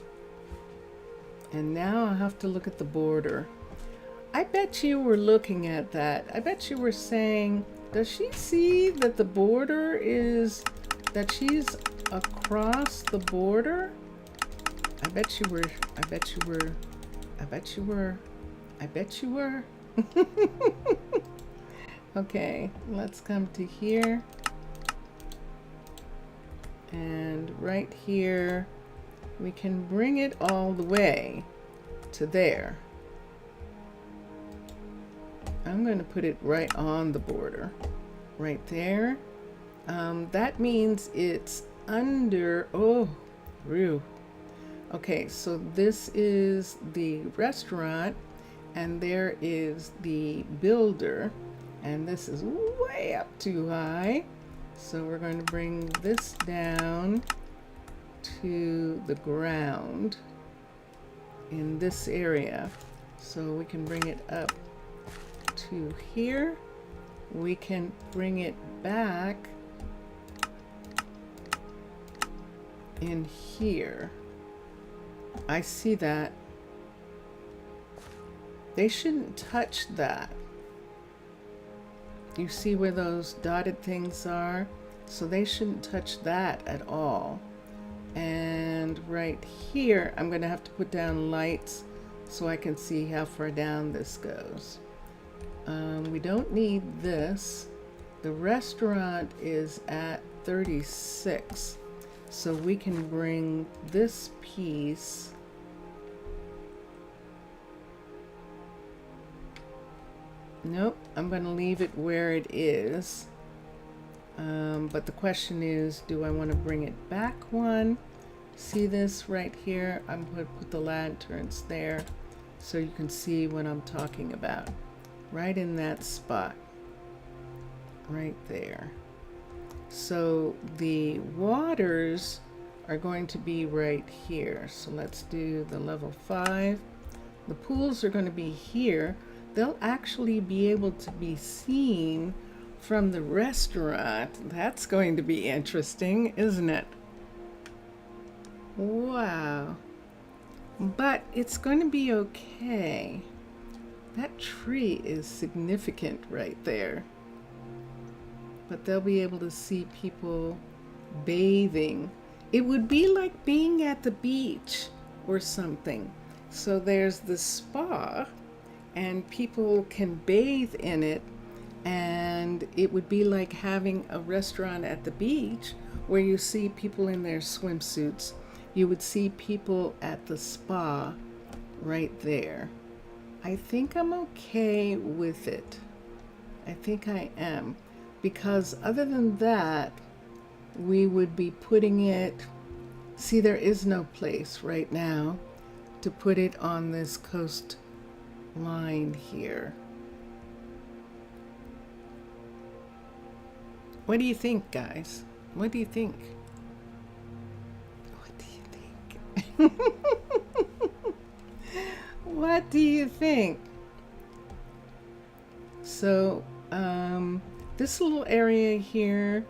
And now I have to look at the border. I bet you were looking at that. I bet you were saying, does she see that the border is, that she's across the border? I bet you were, I bet you were, I bet you were, I bet you were. Okay, let's come to here. And right here, we can bring it all the way to there. I'm going to put it right on the border, right there. That means it's under, oh, real. Okay, so this is the restaurant, and there is the builder, and this is way up too high. So we're going to bring this down to the ground in this area. So we can bring it up to here. We can bring it back in here. I see that. They shouldn't touch that. You see where those dotted things are? So they shouldn't touch that at all. And right here, I'm going to have to put down lights so I can see how far down this goes. We don't need this. The restaurant is at 36. So we can bring this piece nope, I'm going to leave it where it is. But the question is, do I want to bring it back one? See this right here? I'm going to put the lanterns there so you can see what I'm talking about. Right in that spot. Right there. So the waters are going to be right here. So let's do the level 5. The pools are going to be here. They'll actually be able to be seen from the restaurant. That's going to be interesting, isn't it? Wow. But it's going to be okay. That tree is significant right there. But they'll be able to see people bathing. It would be like being at the beach or something. So there's the spa, and people can bathe in it, and it would be like having a restaurant at the beach where you see people in their swimsuits. You would see people at the spa right there. I think I'm okay with it. I think I am. Because other than that, we would be putting it, see, there is no place right now to put it on this coast line here. What do you think, guys? What do you think? What do you think? What do you think? So, this little area here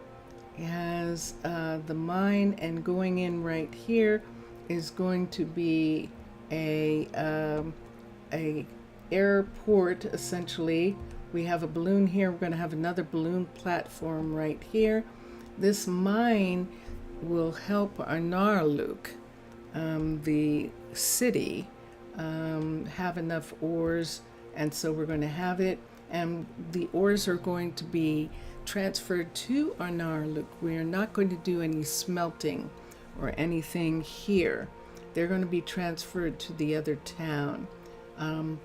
has the mine, and going in right here is going to be a airport, essentially. We have a balloon here. We're going to have another balloon platform right here. This mine will help Arnaaluk, the city, have enough ores, and so we're going to have it, and the ores are going to be transferred to Arnaaluk. We are not going to do any smelting or anything here. They're going to be transferred to the other town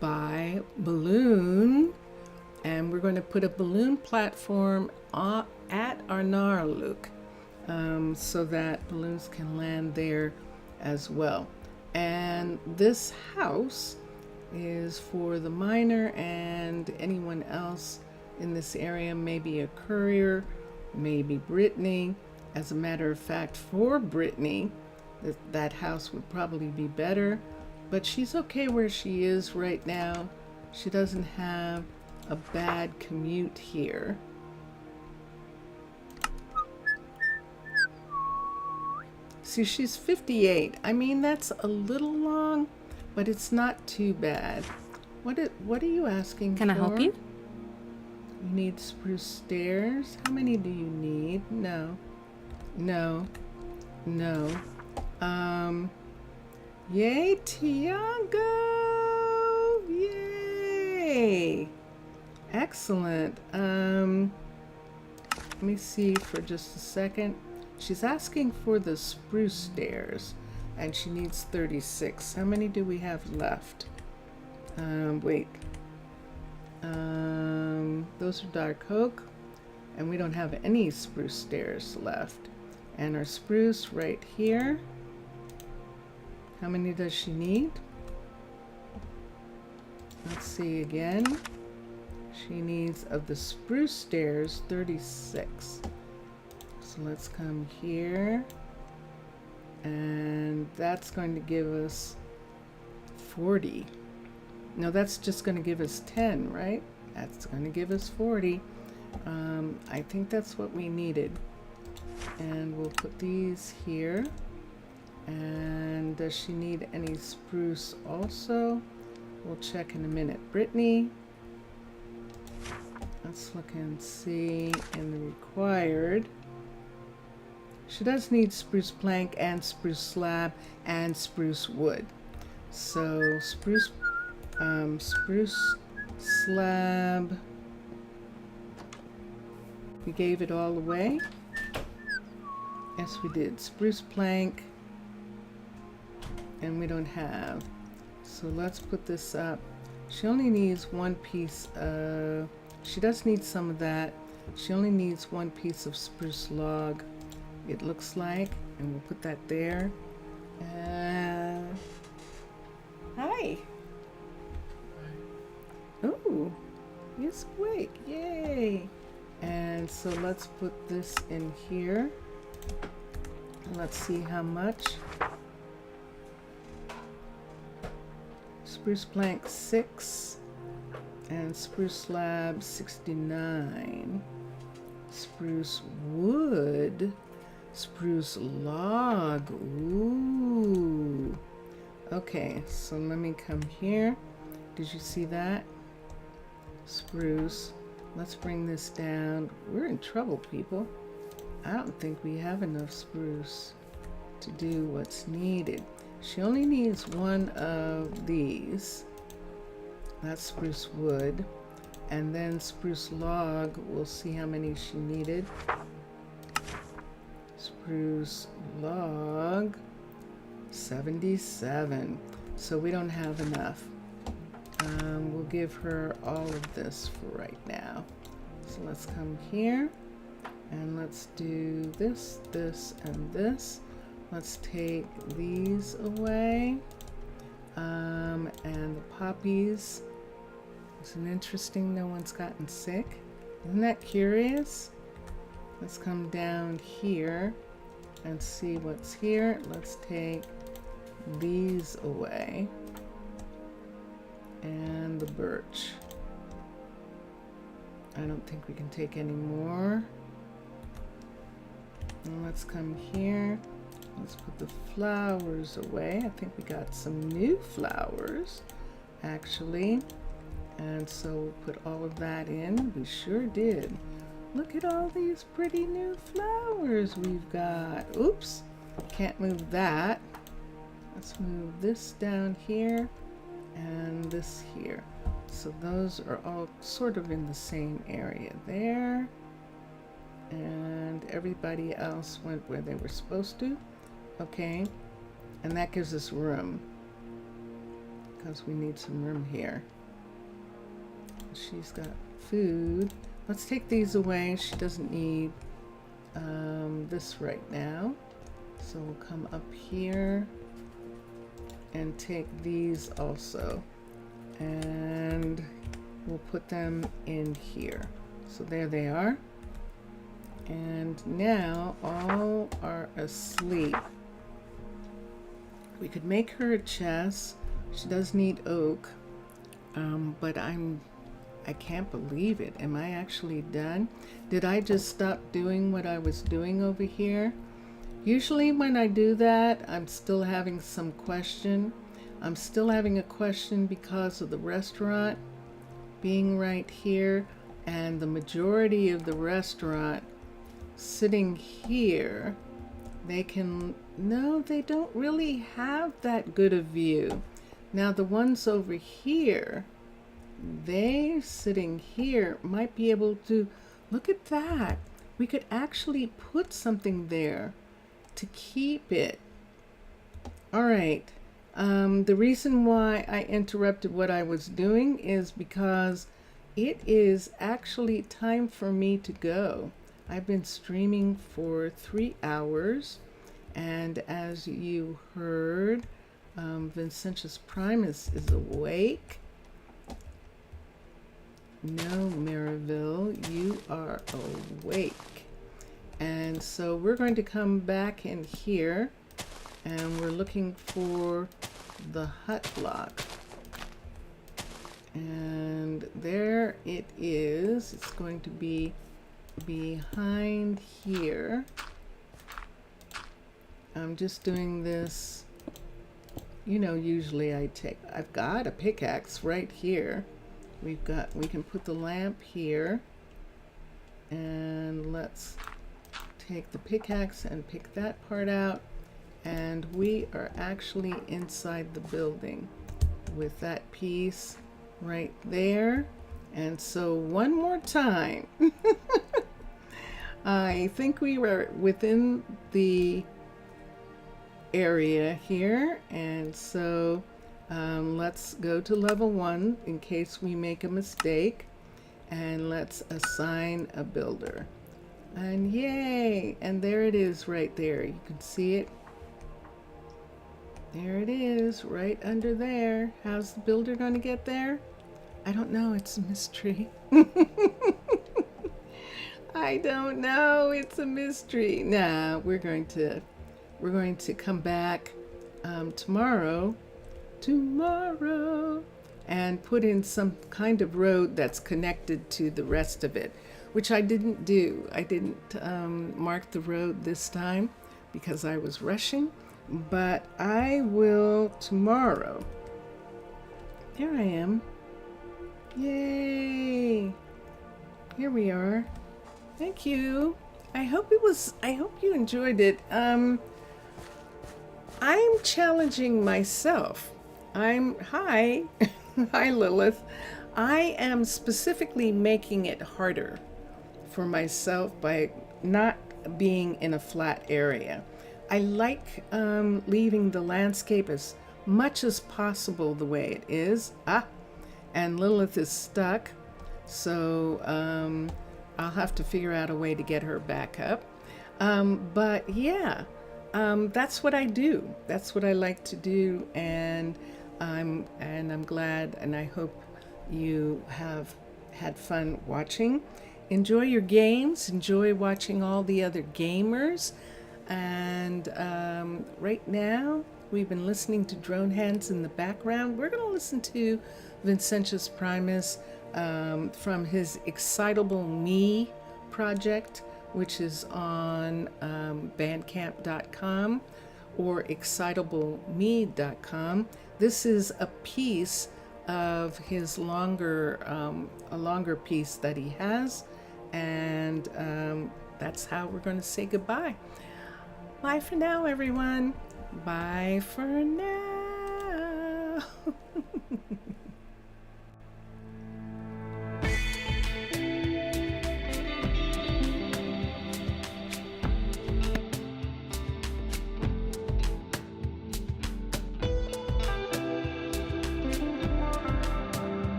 by balloon, And we're going to put a balloon platform at Arnaaluk, so that balloons can land there as well. And this house is for the miner and anyone else in this area, maybe a courier, maybe Brittany. As a matter of fact, for Brittany, that house would probably be better, but she's okay where she is right now. She doesn't have a bad commute here. See, she's 58. I mean, that's a little long, but it's not too bad. What are you asking for? Can I help you? You need spruce stairs? How many do you need? No. No. No. Yay, Tiago! Yay! Excellent. Let me see for just a second. She's asking for the spruce stairs, and she needs 36. How many do we have left? Wait. Those are dark oak, and we don't have any spruce stairs left. And our spruce right here. How many does she need? Let's see again. She needs, of the spruce stairs, 36. So let's come here. And that's going to give us 40. No, that's just going to give us 10, right? That's going to give us 40. I think that's what we needed. And we'll put these here. And does she need any spruce also? We'll check in a minute. Brittany, let's look and see in the required. She does need spruce plank and spruce slab and spruce wood. So spruce slab, we gave it all away. Yes, we did. Spruce plank, and we don't have. So let's put this up. She only needs one piece of, she does need some of that. She only needs one piece of spruce log, it looks like, and we'll put that there. Hi. Oh, he's awake. Yay. And so let's put this in here. Let's see how much. Spruce plank 6 and spruce slab 69. Spruce wood, spruce log. Ooh. Okay, so let me come here. Did you see that? Spruce. Let's bring this down. We're in trouble, people. I don't think we have enough spruce to do what's needed. She only needs one of these. That's spruce wood. And then spruce log, we'll see how many she needed. Spruce log, 77. So we don't have enough. We'll give her all of this for right now. So let's come here and let's do this, this, and this. Let's take these away. And the poppies. Isn't it interesting no one's gotten sick? Isn't that curious? Let's come down here and see what's here. Let's take these away. And the birch. I don't think we can take any more. And let's come here. Let's put the flowers away. I think we got some new flowers, actually. And so we'll put all of that in. We sure did. Look at all these pretty new flowers we've got. Oops, can't move that. Let's move this down here and this here. So those are all sort of in the same area there. And everybody else went where they were supposed to. Okay, and that gives us room because we need some room here. She's got food. Let's take these away. She doesn't need this right now. So we'll come up here and take these also. And we'll put them in here. So there they are. And now all are asleep. We could make her a chest. She does need oak. But I can't believe it. Am I actually done? Did I just stop doing what I was doing over here? Usually when I do that, I'm still having some question. I'm still having a question because of the restaurant being right here and the majority of the restaurant sitting here. They don't really have that good a view. Now the ones over here, they sitting here might be able to, look at that. We could actually put something there to keep it. All right. The reason why I interrupted what I was doing is because it is actually time for me to go. I've been streaming for 3 hours, and as you heard, Vincentius Primus is awake. No, Maryville, you are awake. And so we're going to come back in here, and we're looking for the hut block. And there it is. It's going to be behind here. I'm just doing this, you know, usually I've got a pickaxe right here. We can put the lamp here, and let's take the pickaxe and pick that part out, and we are actually inside the building with that piece right there. And so one more time, I think we were within the area here, and so let's go to level 1 in case we make a mistake, and let's assign a builder. And yay, and there it is right there. You can see it. There it is right under there. How's the builder going to get there? I don't know. It's a mystery. I don't know. It's a mystery. Nah, we're going to come back tomorrow and put in some kind of road that's connected to the rest of it, which I didn't do. I didn't mark the road this time because I was rushing, but I will tomorrow. There I am. Yay! Here we are. Thank you. I hope you enjoyed it. I'm challenging myself. Hi, hi Lilith. I am specifically making it harder for myself by not being in a flat area. I like leaving the landscape as much as possible the way it is. And Lilith is stuck, so I'll have to figure out a way to get her back up. But yeah, that's what I do. That's what I like to do, and I'm glad, and I hope you have had fun watching. Enjoy your games. Enjoy watching all the other gamers. And right now, we've been listening to Drone Hands in the background. We're going to listen to Vincentius Primus from his Excitable Me project, which is on bandcamp.com or excitableme.com. This is a piece of his a longer piece that he has, and that's how we're going to say goodbye. Bye for now, everyone. Bye for now.